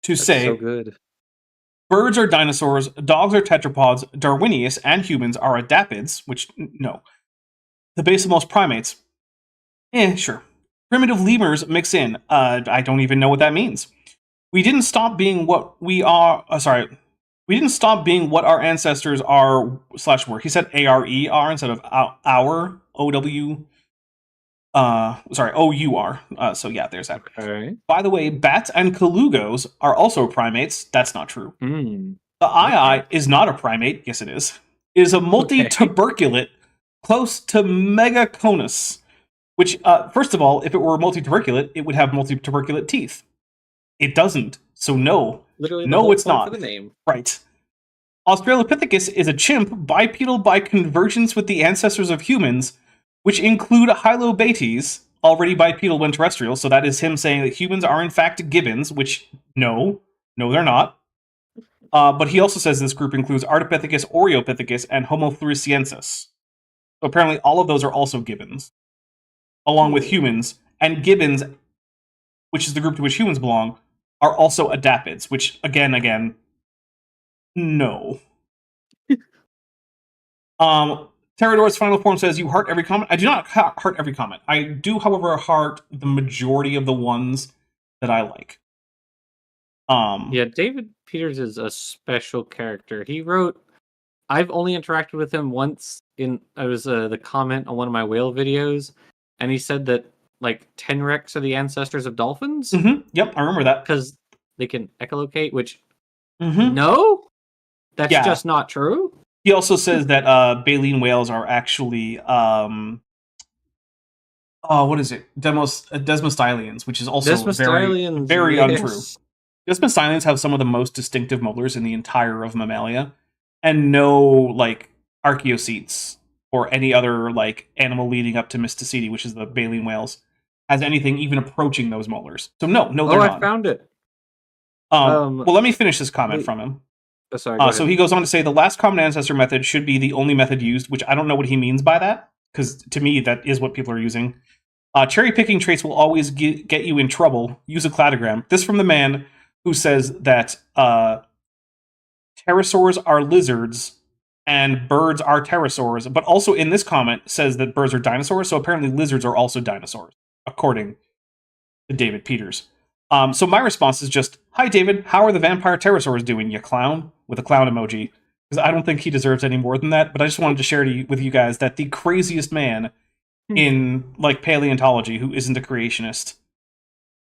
to say So good. birds are dinosaurs, dogs are tetrapods, Darwinius and humans are adapids, which, no. The base of most primates. Sure. Primitive lemurs mix in. I don't even know what that means. We didn't stop being what we are. We didn't stop being what our ancestors are / were. He said ARER instead of our OW. OUR. So yeah, there's that. Okay. By the way, bats and colugos are also primates. That's not true. Mm. The ii is not a primate. Yes, it is. It is a multi-tuberculate close to Megaconus. Which, first of all, if it were multi-tuberculate, it would have multi-tuberculate teeth. It doesn't. So no. Literally, no, it's not. For the name. Right. Australopithecus is a chimp bipedal by convergence with the ancestors of humans, which include Hylobates, already bipedal when terrestrial. So that is him saying that humans are in fact gibbons, which no, they're not. But he also says this group includes Ardipithecus, Oreopithecus, and Homo floresiensis. So apparently all of those are also gibbons, along with humans. And gibbons, which is the group to which humans belong, are also adapids, which, again, no. Terrador's final form says, you heart every comment. I do not heart every comment. I do, however, heart the majority of the ones that I like. Yeah, David Peters is a special character. He wrote, I've only interacted with him once it was the comment on one of my whale videos, and he said that like tenrecs are the ancestors of dolphins. Mm-hmm. Yep, I remember that. Because they can echolocate, which no, that's just not true. He also says that baleen whales are actually what is it? Desmostylians, which is also very untrue. Desmostylians have some of the most distinctive molars in the entire of Mammalia, and no like archaeocetes or any other like animal leading up to Mysticeti, which is the baleen whales, has anything even approaching those molars. So no, they're not. I found it. Well, let me finish this comment from him. So he goes on to say the last common ancestor method should be the only method used, which I don't know what he means by that, because to me that is what people are using. Cherry picking traits will always get you in trouble. Use a cladogram. This from the man who says that pterosaurs are lizards and birds are pterosaurs, but also in this comment says that birds are dinosaurs, so apparently lizards are also dinosaurs, according to David Peters. So my response is just, hi David, how are the vampire pterosaurs doing, you clown? With a clown emoji. Because I don't think he deserves any more than that, but I just wanted to share with you guys that the craziest man in like paleontology who isn't a creationist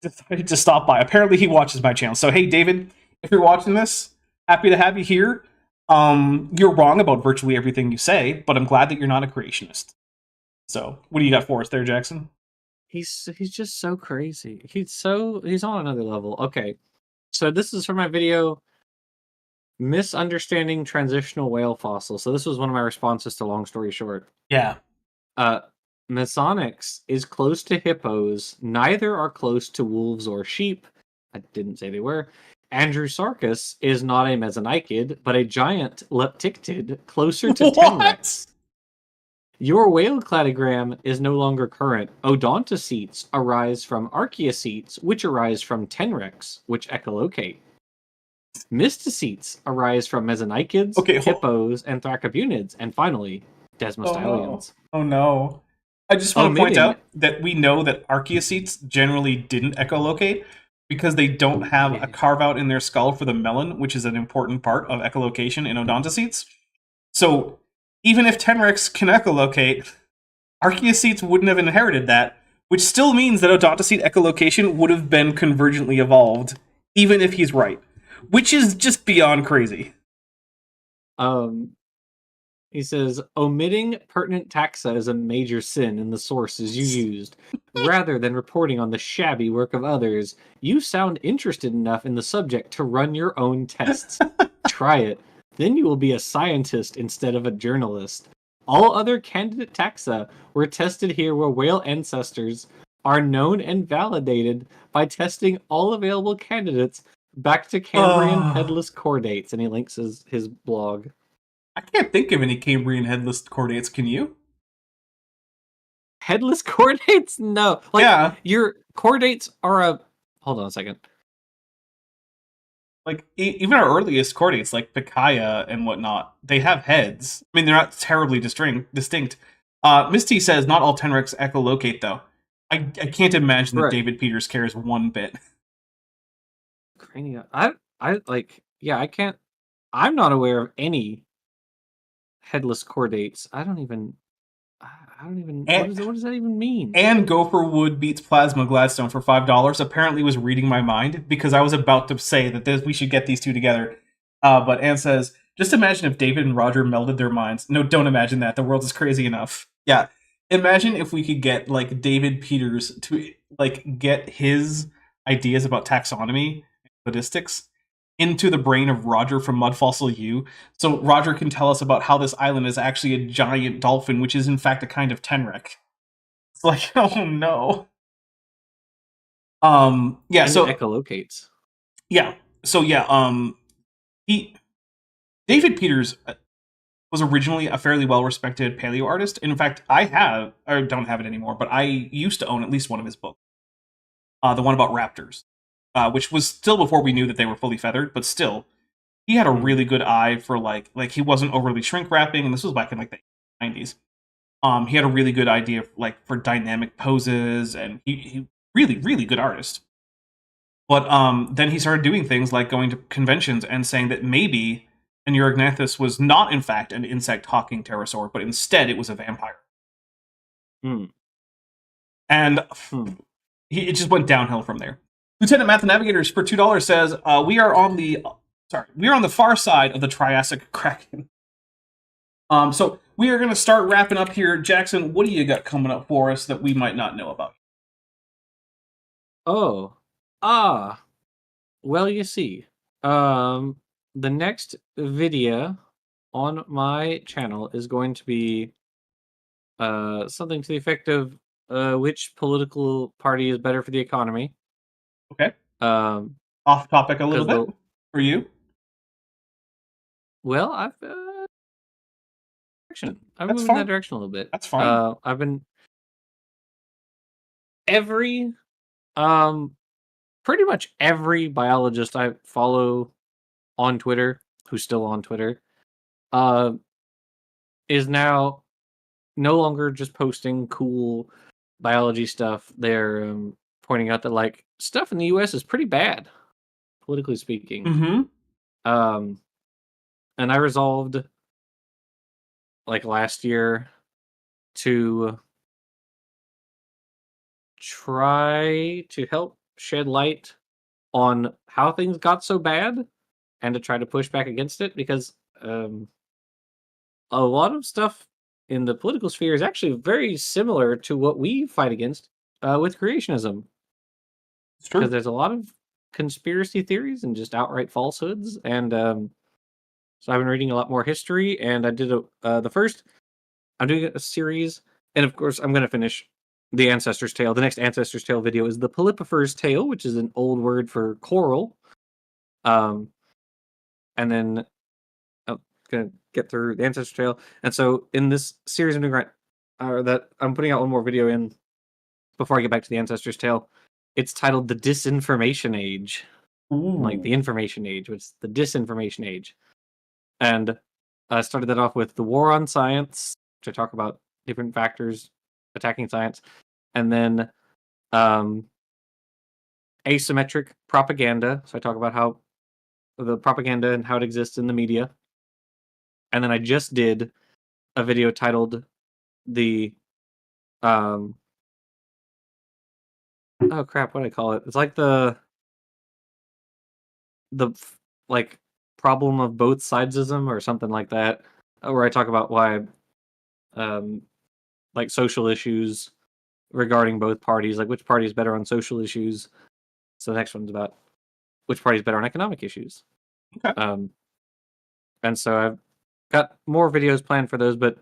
decided to stop by. Apparently he watches my channel. So hey David, if you're watching this, happy to have you here. You're wrong about virtually everything you say, but I'm glad that you're not a creationist. So what do you got for us there, Jackson? He's just so crazy. He's on another level. Okay. So this is from my video, Misunderstanding Transitional Whale Fossil. So this was one of my responses to Long Story Short. Yeah. Mesonyx is close to hippos. Neither are close to wolves or sheep. I didn't say they were. Andrewsarchus is not a mesonychid, but a giant leptictid closer to tenrex. Your whale cladogram is no longer current. Odontocetes arise from archaeocetes, which arise from tenrex, which echolocate. Mysticetes arise from mesonychids, hippos, and thrakabunids, and finally, desmostylians. Oh no. I just want to point out that we know that archaeocetes generally didn't echolocate because they don't have a carve-out in their skull for the melon, which is an important part of echolocation in odontocetes. So even if tenrex can echolocate, archaeocetes wouldn't have inherited that, which still means that odontocete echolocation would have been convergently evolved, even if he's right, which is just beyond crazy. He says, omitting pertinent taxa is a major sin in the sources you used. Rather than reporting on the shabby work of others, you sound interested enough in the subject to run your own tests. Try it. Then you will be a scientist instead of a journalist. All other candidate taxa were tested here where whale ancestors are known and validated by testing all available candidates Back to Cambrian Oh. headless chordates, and he links his blog. I can't think of any Cambrian headless chordates. Can you? Headless chordates? No. Like, Yeah. your chordates are a... Hold on a second. Like, even our earliest chordates, like Picaya and whatnot, they have heads. I mean, they're not terribly distinct. Misty says, not all Tenrecs echolocate, though. I can't imagine that Right. David Peters cares one bit. Crania. I like, yeah, I can't... I'm not aware of any headless chordates. I don't even... And- what does that even mean? And Gopher Wood beats Plasma Gladstone for $5 apparently was reading my mind, because I was about to say that we should get these two together. But Anne says, just imagine if David and Roger melded their minds. No, don't imagine that. The world is crazy enough. Yeah. Imagine if we could get, like, David Peters to, like, get his ideas about taxonomy and statistics into the brain of Roger from Mud Fossil U, so Roger can tell us about how this island is actually a giant dolphin, which is in fact a kind of Tenrec. It's like, oh no. Yeah, And so echolocates. yeah. So yeah, David Peters was originally a fairly well-respected paleo artist. In fact, I don't have it anymore, but I used to own at least one of his books. The one about raptors. Which was still before we knew that they were fully feathered, but still, he had a really good eye for like he wasn't overly shrink wrapping, and this was back in like the 90s. He had a really good idea for dynamic poses, and he really good artist. But then he started doing things like going to conventions and saying that maybe an Urognathus was not in fact an insect hawking pterosaur, but instead it was a vampire. And it just went downhill from there. Lieutenant Math Navigators for $2 says, we are on the far side of the Triassic Kraken. So we are going to start wrapping up here. Jackson, what do you got coming up for us that we might not know about? Well, you see, the next video on my channel is going to be something to the effect of which political party is better for the economy. Okay. Off topic a little bit for you. Well, I've moved in that direction a little bit. That's fine. I've been pretty much every biologist I follow on Twitter, who's still on Twitter, is now no longer just posting cool biology stuff. They're pointing out that like stuff in the US is pretty bad, politically speaking. Mm-hmm. And I resolved like last year to try to help shed light on how things got so bad and to try to push back against it, because a lot of stuff in the political sphere is actually very similar to what we fight against with creationism. It's true. Because there's a lot of conspiracy theories and just outright falsehoods, and so I've been reading a lot more history, and I did I'm doing a series, and of course I'm going to finish the Ancestor's Tale. The next Ancestor's Tale video is the Polypifer's Tale, which is an old word for coral. And then I'm going to get through the Ancestor's Tale. And so in this series I'm doing that I'm putting out one more video in before I get back to the Ancestor's Tale. It's titled The Disinformation Age. Ooh. Like the Information Age, which is the Disinformation Age. And I started that off with the War on Science, which I talk about different factors attacking science, and then asymmetric propaganda. So I talk about how the propaganda and how it exists in the media. And then I just did a video titled the oh crap, what do I call it? It's like the like problem of both sidesism or something like that, where I talk about why like social issues regarding both parties, like which party is better on social issues. So the next one's about which party is better on economic issues. Okay. And so I've got more videos planned for those, but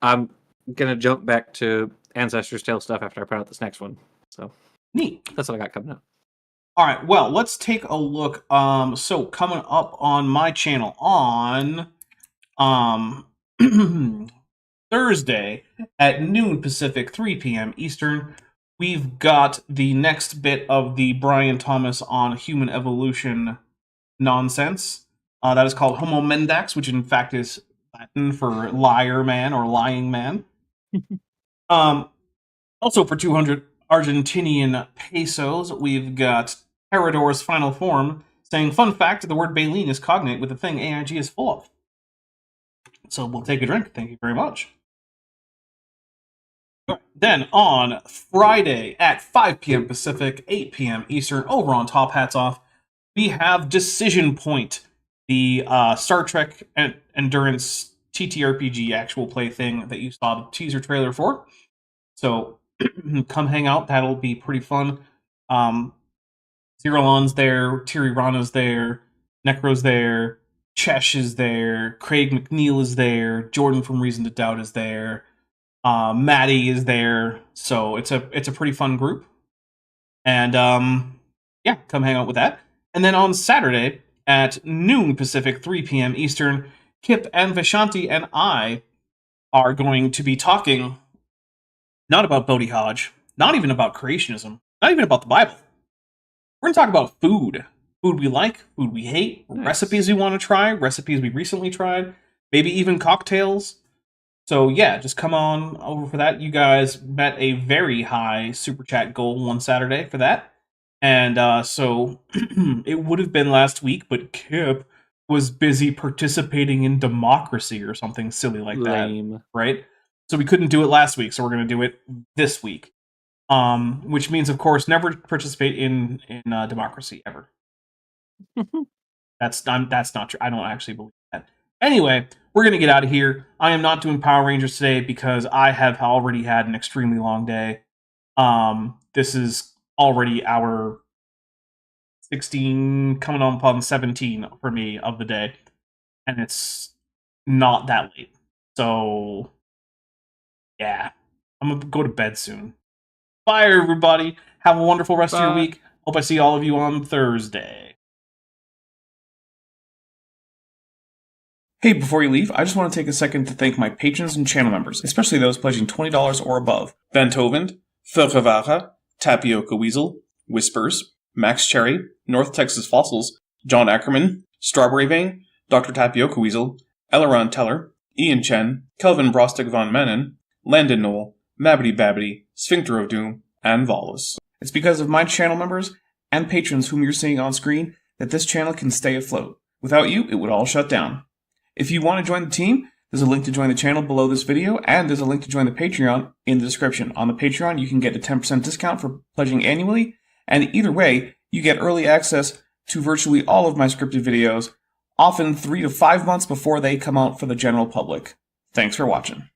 I'm gonna jump back to Ancestor's Tale stuff after I put out this next one. So Neat. that's what I got coming up. All right, well, let's take a look. So coming up on my channel on Thursday at noon Pacific, 3 p.m. Eastern, we've got the next bit of the Brian Thomas on human evolution nonsense. That is called Homo Mendax, which in fact is Latin for liar man or lying man. Also for 200 Argentinian pesos, we've got Parador's Final Form saying, fun fact, the word baleen is cognate with the thing AIG is full of. So we'll take a drink. Thank you very much. Then on Friday at 5 p.m. Pacific, 8 p.m. Eastern, over on Top Hats Off, we have Decision Point, the Star Trek Endurance TTRPG actual play thing that you saw the teaser trailer for. So come hang out. That'll be pretty fun. Zeralon's there, Tirirana's there, Necro's there, Chesh is there, Craig McNeil is there, Jordan from Reason to Doubt is there, Maddie is there. So it's a pretty fun group. And yeah, come hang out with that. And then on Saturday at noon Pacific, 3 p.m. Eastern, Kip and Vishanti and I are going to be talking not about Bodhi Hodge, not even about creationism, not even about the Bible. We're going to talk about food. Food we like, food we hate, recipes we want to try, recipes we recently tried, maybe even cocktails. So yeah, just come on over for that. You guys met a very high super chat goal one Saturday for that. And so it would have been last week, but Kip was busy participating in democracy or something silly like that. Right? So we couldn't do it last week, so we're going to do it this week. Which means, of course, never participate in democracy ever. That's not true. I don't actually believe that. Anyway, we're going to get out of here. I am not doing Power Rangers today because I have already had an extremely long day. This is already our 16, coming on upon 17 for me of the day. And it's not that late. So, yeah. I'm going to go to bed soon. Bye, everybody. Have a wonderful rest of your week. Hope I see all of you on Thursday. Hey, before you leave, I just want to take a second to thank my patrons and channel members, especially those pledging $20 or above. Van Tovend, Furgevara, Tapioca Weasel, Whispers, Max Cherry, North Texas Fossils, John Ackerman, Strawberry Vein, Dr. Tapioca Weasel, Elleron Teller, Ian Chen, Kelvin Brostek von Manen, Landon Knoll, Mabbity Babbity, Sphincter of Doom, and Volus. It's because of my channel members and patrons whom you're seeing on screen that this channel can stay afloat. Without you, it would all shut down. If you want to join the team, there's a link to join the channel below this video, and there's a link to join the Patreon in the description. On the Patreon, you can get a 10% discount for pledging annually, and either way, you get early access to virtually all of my scripted videos, often 3 to 5 months before they come out for the general public. Thanks for watching.